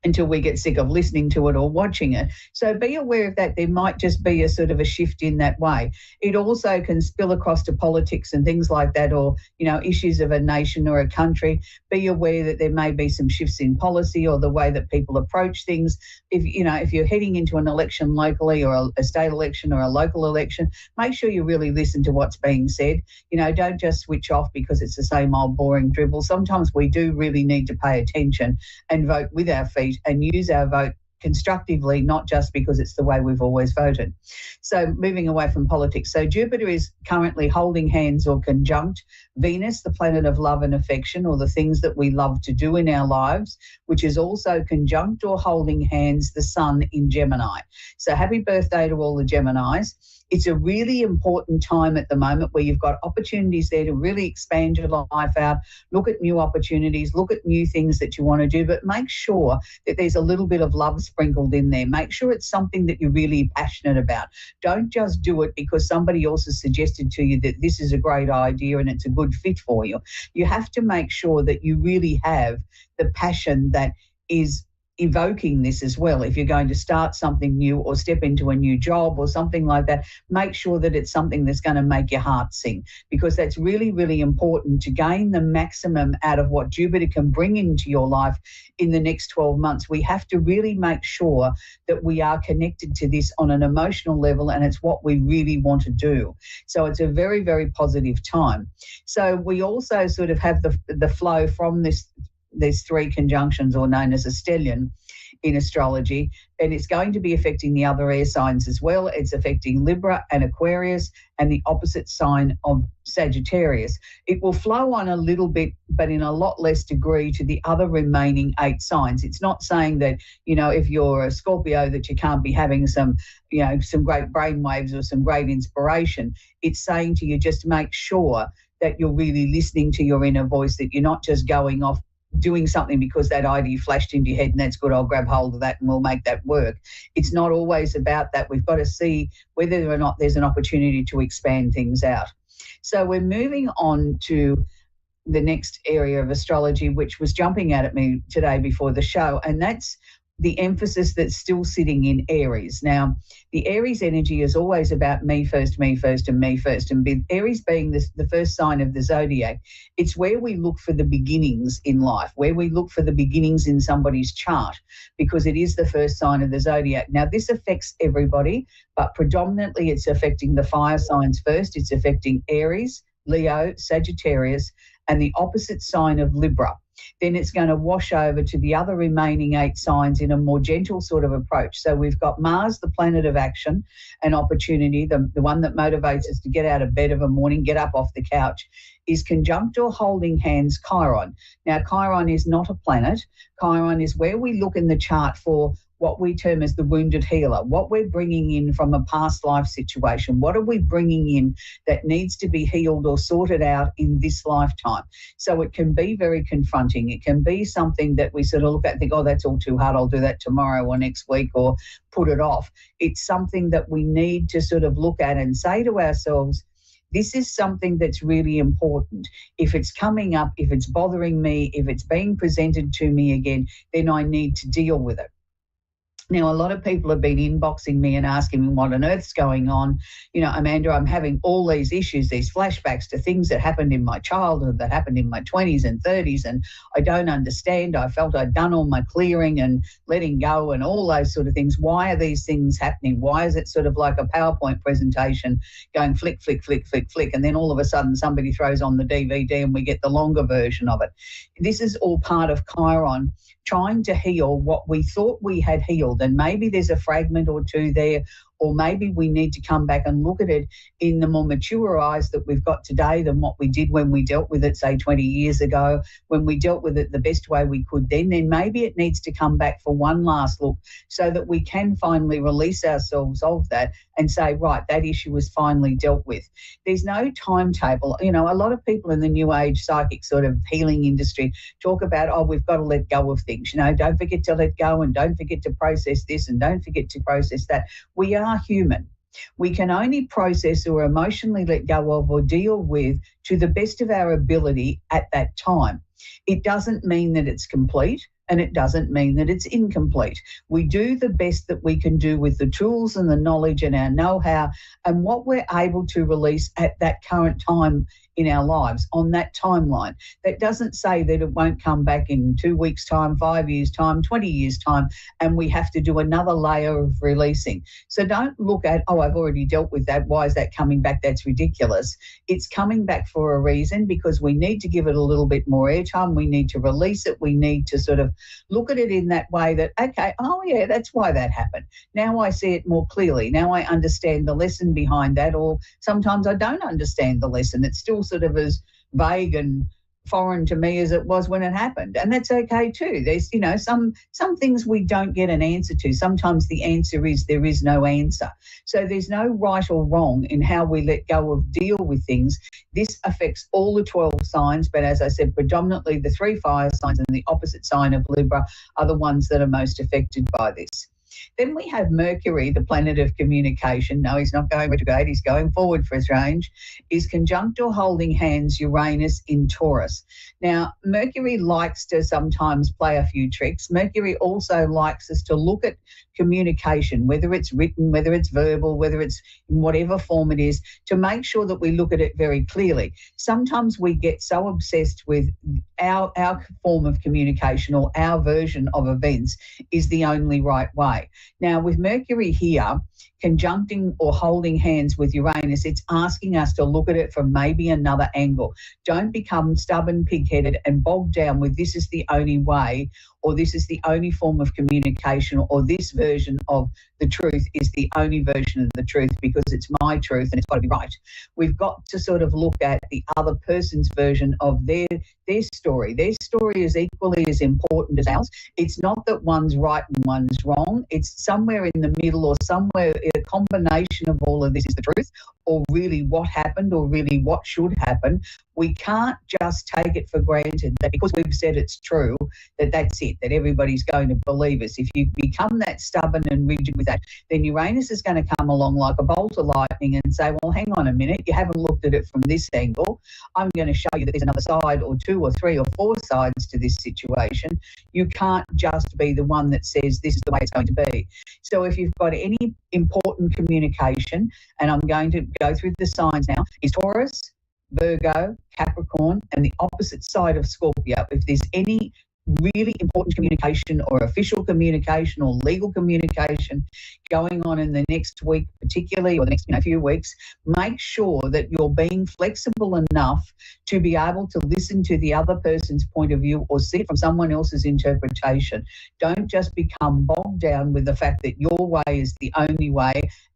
until we get sick of listening to it or watching it. So be aware of that. There might just be a sort of a shift in that way. It also can spill across to politics and things like that, or, issues of a nation or a country. Be aware that there may be some shifts in policy or the way that people approach things. If you're heading into an election locally, or a state election or a local election, make sure you really listen to what's being said. Don't just switch off because it's the same old boring dribble. Sometimes we do really need to pay attention and vote with our feet and use our vote constructively, not just because it's the way we've always voted. So moving away from politics. So Jupiter is currently holding hands or conjunct Venus, the planet of love and affection, or the things that we love to do in our lives, which is also conjunct or holding hands the Sun in Gemini. So happy birthday to all the Geminis. It's a really important time at the moment where you've got opportunities there to really expand your life out, look at new opportunities, look at new things that you want to do, but make sure that there's a little bit of love sprinkled in there. Make sure it's something that you're really passionate about. Don't just do it because somebody else has suggested to you that this is a great idea and it's a good fit for you. You have to make sure that you really have the passion that is evoking this as well. If you're going to start something new or step into a new job or something like that, make sure that it's something that's going to make your heart sing, because that's really, really important to gain the maximum out of what Jupiter can bring into your life in the next 12 months. We have to really make sure that we are connected to this on an emotional level, and it's what we really want to do. So it's a very, very positive time. So we also sort of have the flow from these three conjunctions, or known as a stellium in astrology, and it's going to be affecting the other air signs as well. It's affecting Libra and Aquarius and the opposite sign of Sagittarius. It will flow on a little bit, but in a lot less degree to the other remaining 8 signs. It's not saying that, if you're a Scorpio that you can't be having some great brainwaves or some great inspiration. It's saying to you, just make sure that you're really listening to your inner voice, that you're not just going off doing something because that idea flashed into your head and that's good, I'll grab hold of that and we'll make that work. It's not always about that. We've got to see whether or not there's an opportunity to expand things out. So we're moving on to the next area of astrology, which was jumping out at me today before the show, and that's the emphasis that's still sitting in Aries. Now, the Aries energy is always about me first, and me first. And Aries being the first sign of the zodiac, it's where we look for the beginnings in life, where we look for the beginnings in somebody's chart, because it is the first sign of the zodiac. Now, this affects everybody, but predominantly it's affecting the fire signs first. It's affecting Aries, Leo, Sagittarius, and the opposite sign of Libra. then it's going to wash over to the other remaining 8 signs in a more gentle sort of approach. So we've got Mars, the planet of action and opportunity, the one that motivates us to get out of bed of a morning, get up off the couch, is conjunct or holding hands Chiron. Now, Chiron is not a planet. Chiron is where we look in the chart for what we term as the wounded healer, what we're bringing in from a past life situation. What are we bringing in that needs to be healed or sorted out in this lifetime? So it can be very confronting. It can be something that we sort of look at and think, oh, that's all too hard. I'll do that tomorrow or next week or put it off. It's something that we need to sort of look at and say to ourselves, this is something that's really important. If it's coming up, if it's bothering me, if it's being presented to me again, then I need to deal with it. Now, a lot of people have been inboxing me and asking me what on earth's going on. You know, Amanda, I'm having all these issues, these flashbacks to things that happened in my childhood, that happened in my 20s and 30s, and I don't understand. I felt I'd done all my clearing and letting go and all those sort of things. Why are these things happening? Why is it sort of like a PowerPoint presentation going flick, flick, flick, flick, flick, and then all of a sudden somebody throws on the DVD and we get the longer version of it? This is all part of Chiron trying to heal what we thought we had healed, and maybe there's a fragment or two there, or maybe we need to come back and look at it in the more mature eyes that we've got today than what we did when we dealt with it, say, 20 years ago, when we dealt with it the best way we could then maybe it needs to come back for one last look so that we can finally release ourselves of that and say, right, that issue was finally dealt with. There's no timetable. You know, a lot of people in the new age psychic sort of healing industry talk about, oh, we've got to let go of things. You know, don't forget to let go and don't forget to process this and don't forget to process that. We are human. We can only process or emotionally let go of or deal with to the best of our ability at that time. It doesn't mean that it's complete, and it doesn't mean that it's incomplete. We do the best that we can do with the tools and the knowledge and our know-how and what we're able to release at that current time in our lives on that timeline. That doesn't say that it won't come back in 2 weeks' time, 5 years' time, 20 years' time, and we have to do another layer of releasing. So don't look at, oh, I've already dealt with that. Why is that coming back? That's ridiculous. It's coming back for a reason, because we need to give it a little bit more airtime. We need to release it. We need to sort of look at it in that way that, okay, oh, yeah, that's why that happened. Now I see it more clearly. Now I understand the lesson behind that, or sometimes I don't understand the lesson. It's still sort of as vague and foreign to me as it was when it happened, and that's okay too. There's, you know, some things we don't get an answer to. Sometimes the answer is there is no answer. So there's no right or wrong in how we let go of deal with things. This affects all the 12 signs, but as I said, predominantly the 3 fire signs and the opposite sign of Libra are the ones that are most affected by this. Then we have Mercury, the planet of communication. No, he's not going retrograde, he's going forward for a change, is conjunct or holding hands Uranus in Taurus. Now, Mercury likes to sometimes play a few tricks. Mercury also likes us to look at communication, whether it's written, whether it's verbal, whether it's in whatever form it is, to make sure that we look at it very clearly. Sometimes we get so obsessed with our form of communication or our version of events is the only right way. Now, with Mercury here, conjuncting or holding hands with Uranus, it's asking us to look at it from maybe another angle. Don't become stubborn, pig-headed and bogged down with this is the only way, or this is the only form of communication, or this version of the truth is the only version of the truth because it's my truth and it's got to be right. We've got to sort of look at the other person's version of their story. Their story is equally as important as ours. It's not that one's right and one's wrong. It's somewhere in the middle, or somewhere a combination of all of this is the truth, or really what happened, or really what should happen. We can't just take it for granted that because we've said it's true, that that's it, that everybody's going to believe us. If you become that stubborn and rigid with that, then Uranus is going to come along like a bolt of lightning and say, well, hang on a minute, you haven't looked at it from this angle. I'm going to show you that there's another side, or 2 or 3 or 4 sides to this situation. You can't just be the one that says this is the way it's going to be. So if you've got any important communication, and I'm going to go through the signs now, is Taurus, Virgo, Capricorn, and the opposite side of Scorpio. If there's any really important communication or official communication or legal communication going on in the next week particularly, or the next few weeks, make sure that you're being flexible enough to be able to listen to the other person's point of view or see it from someone else's interpretation. Don't just become bogged down with the fact that your way is the only way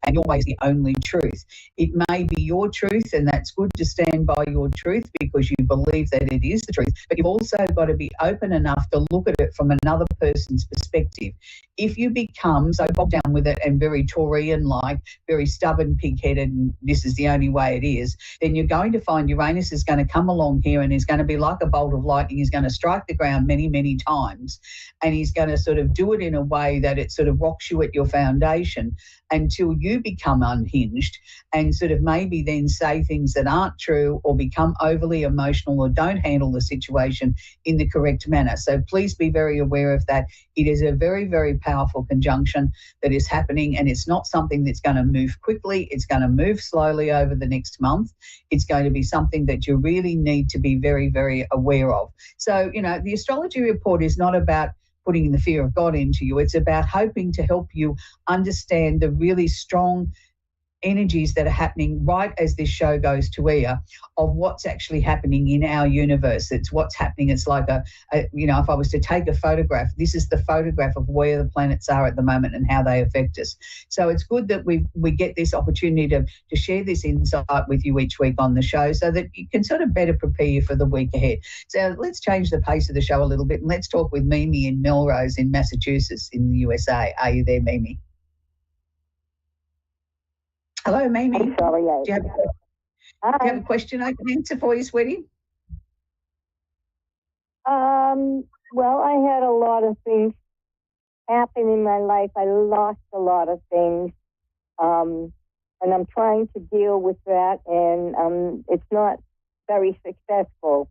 and your way is the only truth. It may be your truth, and that's good to stand by your truth because you believe that it is the truth, but you've also got to be open enough to look at it from another person's perspective. If you become so bogged down with it and very Taurian-like, very stubborn, pig-headed, and this is the only way it is, then you're going to find Uranus is going to come along here and is going to be like a bolt of lightning. He's going to strike the ground many, many times, and he's going to sort of do it in a way that it sort of rocks you at your foundation until you become unhinged and sort of maybe then say things that aren't true or become overly emotional or don't handle the situation in the correct manner. So please be very aware of that. It is a very, very powerful conjunction that is happening, and it's not something that's going to move quickly. It's going to move slowly over the next month. It's going to be something that you really need to be very, very aware of. So, the astrology report is not about putting the fear of God into you. It's about hoping to help you understand the really strong energies that are happening right as this show goes to air of what's actually happening in our universe. It's what's happening. It's like if I was to take a photograph, this is the photograph of where the planets are at the moment and how they affect us. So it's good that we get this opportunity to share this insight with you each week on the show so that you can sort of better prepare you for the week ahead. So let's change the pace of the show a little bit and let's talk with Mimi in Melrose in Massachusetts in the USA. Are you there, Mimi? Hello, Mimi. I'm sorry. Do you have a question I can answer for you, sweetie? Well, I had a lot of things happen in my life. I lost a lot of things. And I'm trying to deal with that, and it's not very successful.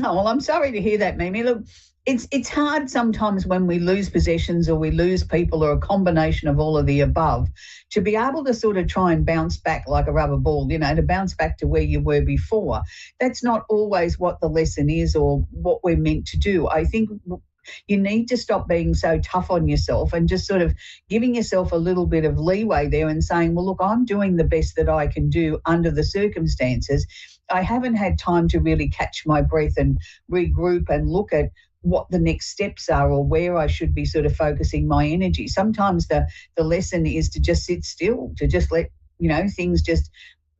Oh, well, I'm sorry to hear that, Mimi. Look, it's hard sometimes when we lose possessions or we lose people or a combination of all of the above to be able to sort of try and bounce back like a rubber ball, to bounce back to where you were before. That's not always what the lesson is or what we're meant to do. I think you need to stop being so tough on yourself and just sort of giving yourself a little bit of leeway there and saying, well, look, I'm doing the best that I can do under the circumstances. I haven't had time to really catch my breath and regroup and look at what the next steps are or where I should be sort of focusing my energy. Sometimes the lesson is to just sit still, to just let, things just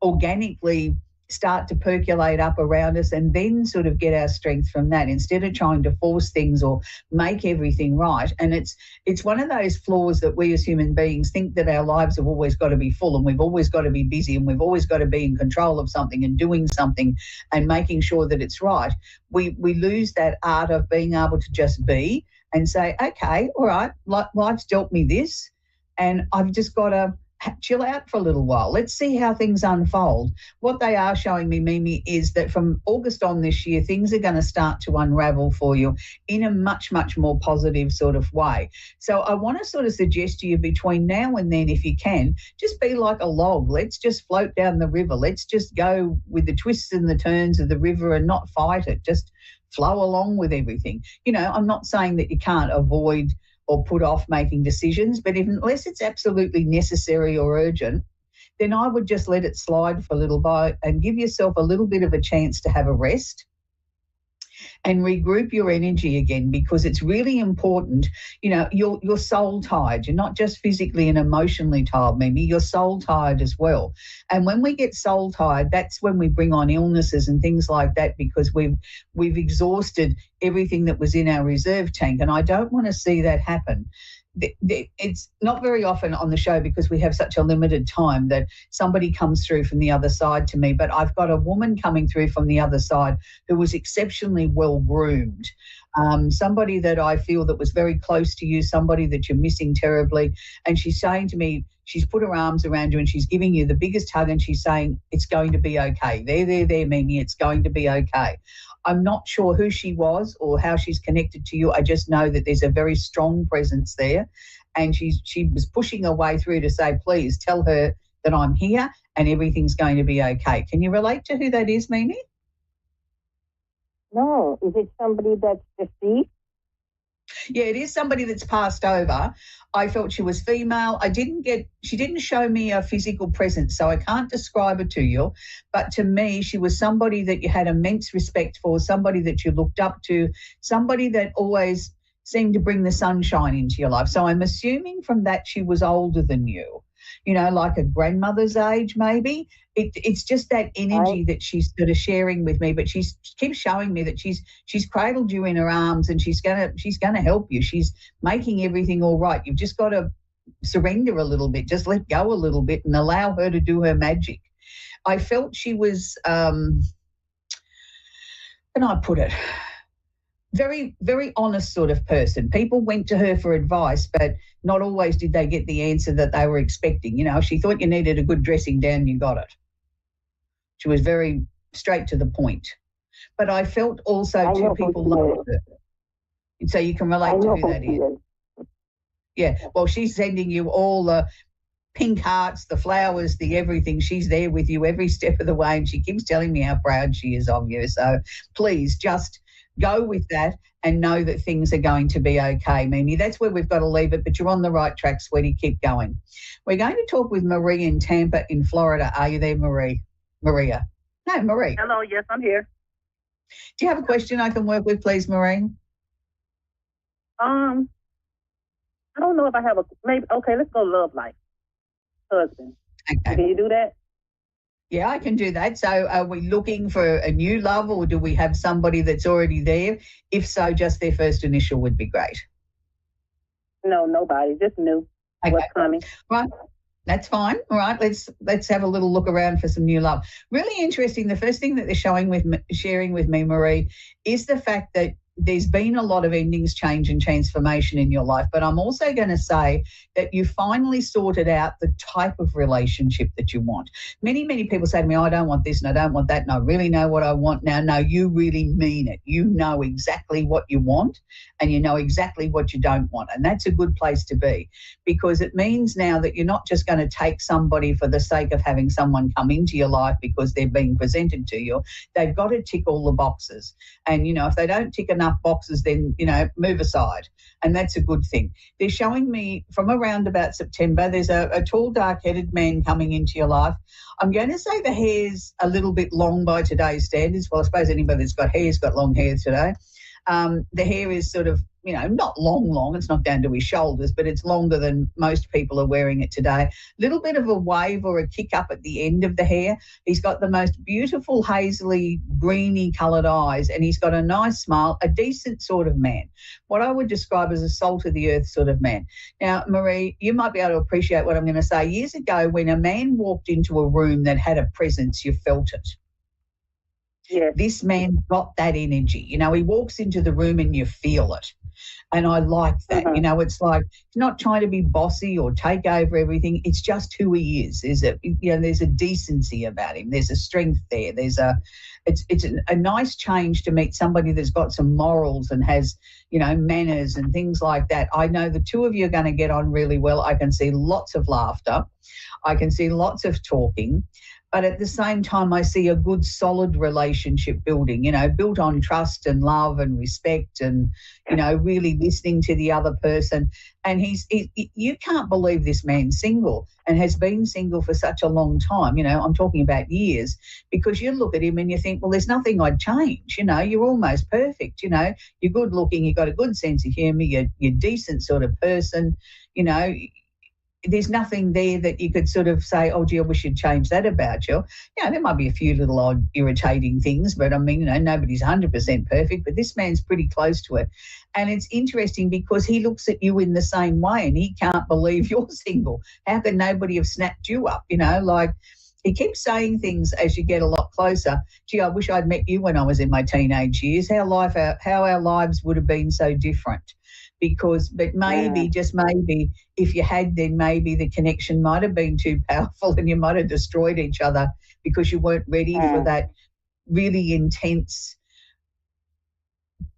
organically start to percolate up around us and then sort of get our strength from that instead of trying to force things or make everything right. And it's one of those flaws that we as human beings think that our lives have always got to be full and we've always got to be busy and we've always got to be in control of something and doing something and making sure that it's right. We lose that art of being able to just be and say, okay, all right, life's dealt me this and I've just got to chill out for a little while. Let's see how things unfold. What they are showing me, Mimi, is that from August on this year, things are going to start to unravel for you in a much, much more positive sort of way. So I want to sort of suggest to you between now and then, if you can, just be like a log. Let's just float down the river. Let's just go with the twists and the turns of the river and not fight it. Just flow along with everything. I'm not saying that you can't avoid or put off making decisions, but unless it's absolutely necessary or urgent, then I would just let it slide for a little while and give yourself a little bit of a chance to have a rest and regroup your energy again, because it's really important. You're soul tired. You're not just physically and emotionally tired, Mimi. You're soul tired as well. And when we get soul tired, that's when we bring on illnesses and things like that, because we've exhausted everything that was in our reserve tank. And I don't want to see that happen. It's not very often on the show because we have such a limited time that somebody comes through from the other side to me, but I've got a woman coming through from the other side who was exceptionally well groomed, somebody that I feel that was very close to you, somebody that you're missing terribly, and she's saying to me, she's put her arms around you and she's giving you the biggest hug and she's saying, it's going to be okay. There, Mimi, it's going to be okay. I'm not sure who she was or how she's connected to you. I just know that there's a very strong presence there. And she was pushing her way through to say, please tell her that I'm here and everything's going to be okay. Can you relate to who that is, Mimi? No. Is it somebody that's deceased? Yeah, it is somebody that's passed over. I felt she was female. She didn't show me a physical presence, so I can't describe her to you. But to me, she was somebody that you had immense respect for, somebody that you looked up to, somebody that always seemed to bring the sunshine into your life. So I'm assuming from that she was older than you, like a grandmother's age maybe. It's just that energy that she's sort of sharing with me, but she keeps showing me that she's cradled you in her arms and she's gonna help you. She's making everything all right. You've just got to surrender a little bit, just let go a little bit and allow her to do her magic. I felt she was, how can I put it? Very, very honest sort of person. People went to her for advice, but not always did they get the answer that they were expecting. If she thought you needed a good dressing down, you got it. She was very straight to the point. But I felt also two people loved her. So you can relate to who that is. Yeah, well, she's sending you all the pink hearts, the flowers, the everything. She's there with you every step of the way, and she keeps telling me how proud she is of you. So please just go with that and know that things are going to be okay, Mimi. That's where we've got to leave it, but you're on the right track, sweetie. Keep going. We're going to talk with Marie in Tampa in Florida. Are you there, Marie? Maria? No, Marie. Hello, yes, I'm here. Do you have a question I can work with, please, Marie? I don't know if I have okay, let's go love life. Husband. Okay. Can you do that? Yeah, I can do that. So are we looking for a new love, or do we have somebody that's already there? If so, just their first initial would be great. No, nobody. Just new. Okay. What's coming. Right. That's fine. All right. Let's have a little look around for some new love. Really interesting. The first thing that they're sharing with me, Marie, is the fact that there's been a lot of endings, change and transformation in your life. But I'm also going to say that you finally sorted out the type of relationship that you want. Many, many people say to me, I don't want this and I don't want that and I really know what I want now. No, you really mean it. You know exactly what you want and you know exactly what you don't want. And that's a good place to be, because it means now that you're not just going to take somebody for the sake of having someone come into your life because they're being presented to you. They've got to tick all the boxes. And, if they don't tick enough boxes, then, move aside. And that's a good thing. They're showing me from around about September, there's a tall, dark-headed man coming into your life. I'm going to say the hair's a little bit long by today's standards. Well, I suppose anybody that's got hair's got long hair today. The hair is sort of, not long. It's not down to his shoulders, but it's longer than most people are wearing it today. Little bit of a wave or a kick up at the end of the hair. He's got the most beautiful hazily greeny coloured eyes, and he's got a nice smile, a decent sort of man. What I would describe as a salt of the earth sort of man. Now, Marie, you might be able to appreciate what I'm going to say. Years ago, when a man walked into a room that had a presence, you felt it. Yeah. This man got that energy. He walks into the room and you feel it. And I like that. It's like he's not trying to be bossy or take over everything. It's just who he is. There's a decency about him. There's a strength there. It's a nice change to meet somebody that's got some morals and has, manners and things like that. I know the two of you are going to get on really well. I can see lots of laughter. I can see lots of talking. But at the same time, I see a good, solid relationship building, built on trust and love and respect and, really listening to the other person. And you can't believe this man's single and has been single for such a long time. I'm talking about years, because you look at him and you think, well, there's nothing I'd change. You're almost perfect. You're good looking. You've got a good sense of humour. You're a decent sort of person, There's nothing there that you could sort of say, oh, gee, I wish you'd change that about you. There might be a few little odd irritating things, but nobody's 100% perfect, but this man's pretty close to it. And it's interesting because he looks at you in the same way and he can't believe you're single. How could nobody have snapped you up? He keeps saying things as you get a lot closer. Gee, I wish I'd met you when I was in my teenage years. How our lives would have been so different. But maybe, just maybe, if you had, then maybe the connection might have been too powerful and you might have destroyed each other because you weren't ready for that really intense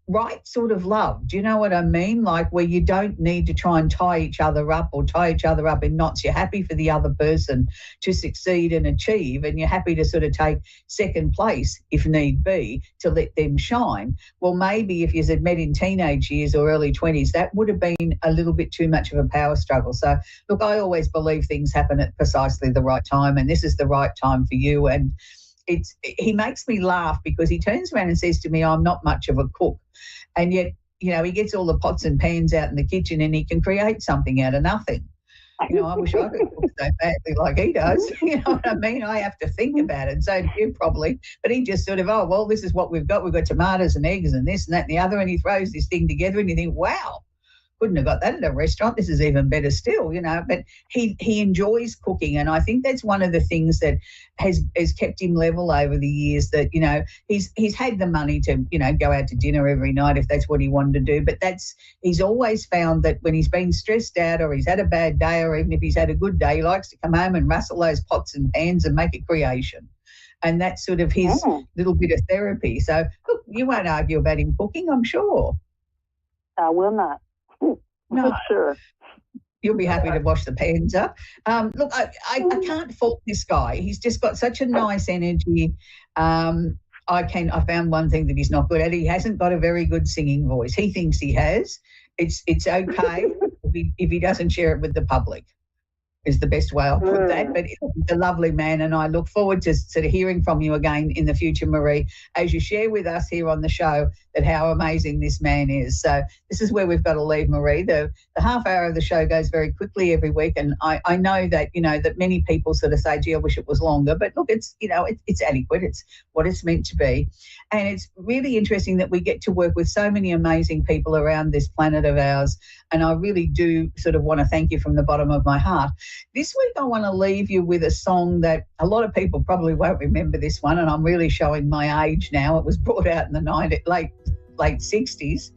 right sort of love. Do you know what I mean? Like where you don't need to try and tie each other up or tie each other up in knots. You're happy for the other person to succeed and achieve, and you're happy to sort of take second place if need be to let them shine. Well, maybe if you had met in teenage years or early 20s, that would have been a little bit too much of a power struggle. So, look, I always believe things happen at precisely the right time, and this is the right time for you. And he makes me laugh because he turns around and says to me, I'm not much of a cook. And yet, you know, he gets all the pots and pans out in the kitchen and he can create something out of nothing. You know, I wish I could cook so badly like he does. You know what I mean? I have to think about it. So do you probably. But he just sort of, oh, well, this is what we've got. We've got tomatoes and eggs and this and that and the other. And he throws this thing together and you think, wow, couldn't have got that at a restaurant. This is even better still, you know. But he enjoys cooking, and I think that's one of the things that has kept him level over the years. That, you know, he's had the money to, you know, go out to dinner every night if that's what he wanted to do. But he's always found that when he's been stressed out or he's had a bad day or even if he's had a good day, he likes to come home and rustle those pots and pans and make a creation. And that's sort of his little bit of therapy. So look, you won't argue about him cooking, I'm sure. I will not. No, sure. You'll be happy to wash the pans up. Look, I can't fault this guy. He's just got such a nice energy. I found one thing that he's not good at. He hasn't got a very good singing voice. He thinks he has. It's okay if he doesn't share it with the public. Is the best way I'll put that. But he's a lovely man, and I look forward to sort of hearing from you again in the future, Marie, as you share with us here on the show that how amazing this man is. So this is where we've got to leave, Marie. The half hour of the show goes very quickly every week, and I know that, you know, that many people sort of say, gee, I wish it was longer. But look, it's, you know, it's adequate. It's what it's meant to be. And it's really interesting that we get to work with so many amazing people around this planet of ours. And I really do sort of want to thank you from the bottom of my heart. This week I want to leave you with a song that a lot of people probably won't remember this one, and I'm really showing my age now. It was brought out in the late 60s.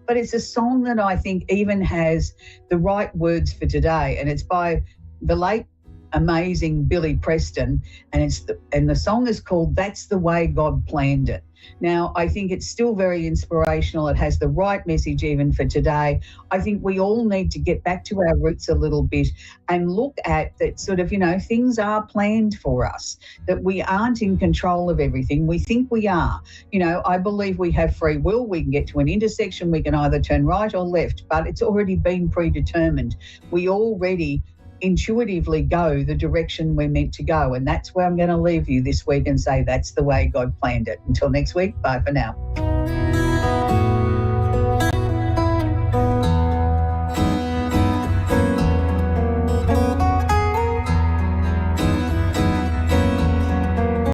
But it's a song that I think even has the right words for today, and it's by the late amazing Billy Preston, and the song is called That's the Way God Planned It. Now, I think it's still very inspirational. It has the right message even for today. I think we all need to get back to our roots a little bit and look at that sort of, you know, things are planned for us, that we aren't in control of everything. We think we are. You know, I believe we have free will. We can get to an intersection. We can either turn right or left, but it's already been predetermined. We already intuitively go the direction we're meant to go, and that's where I'm going to leave you this week and say that's the way God planned it. Until next week, bye for now.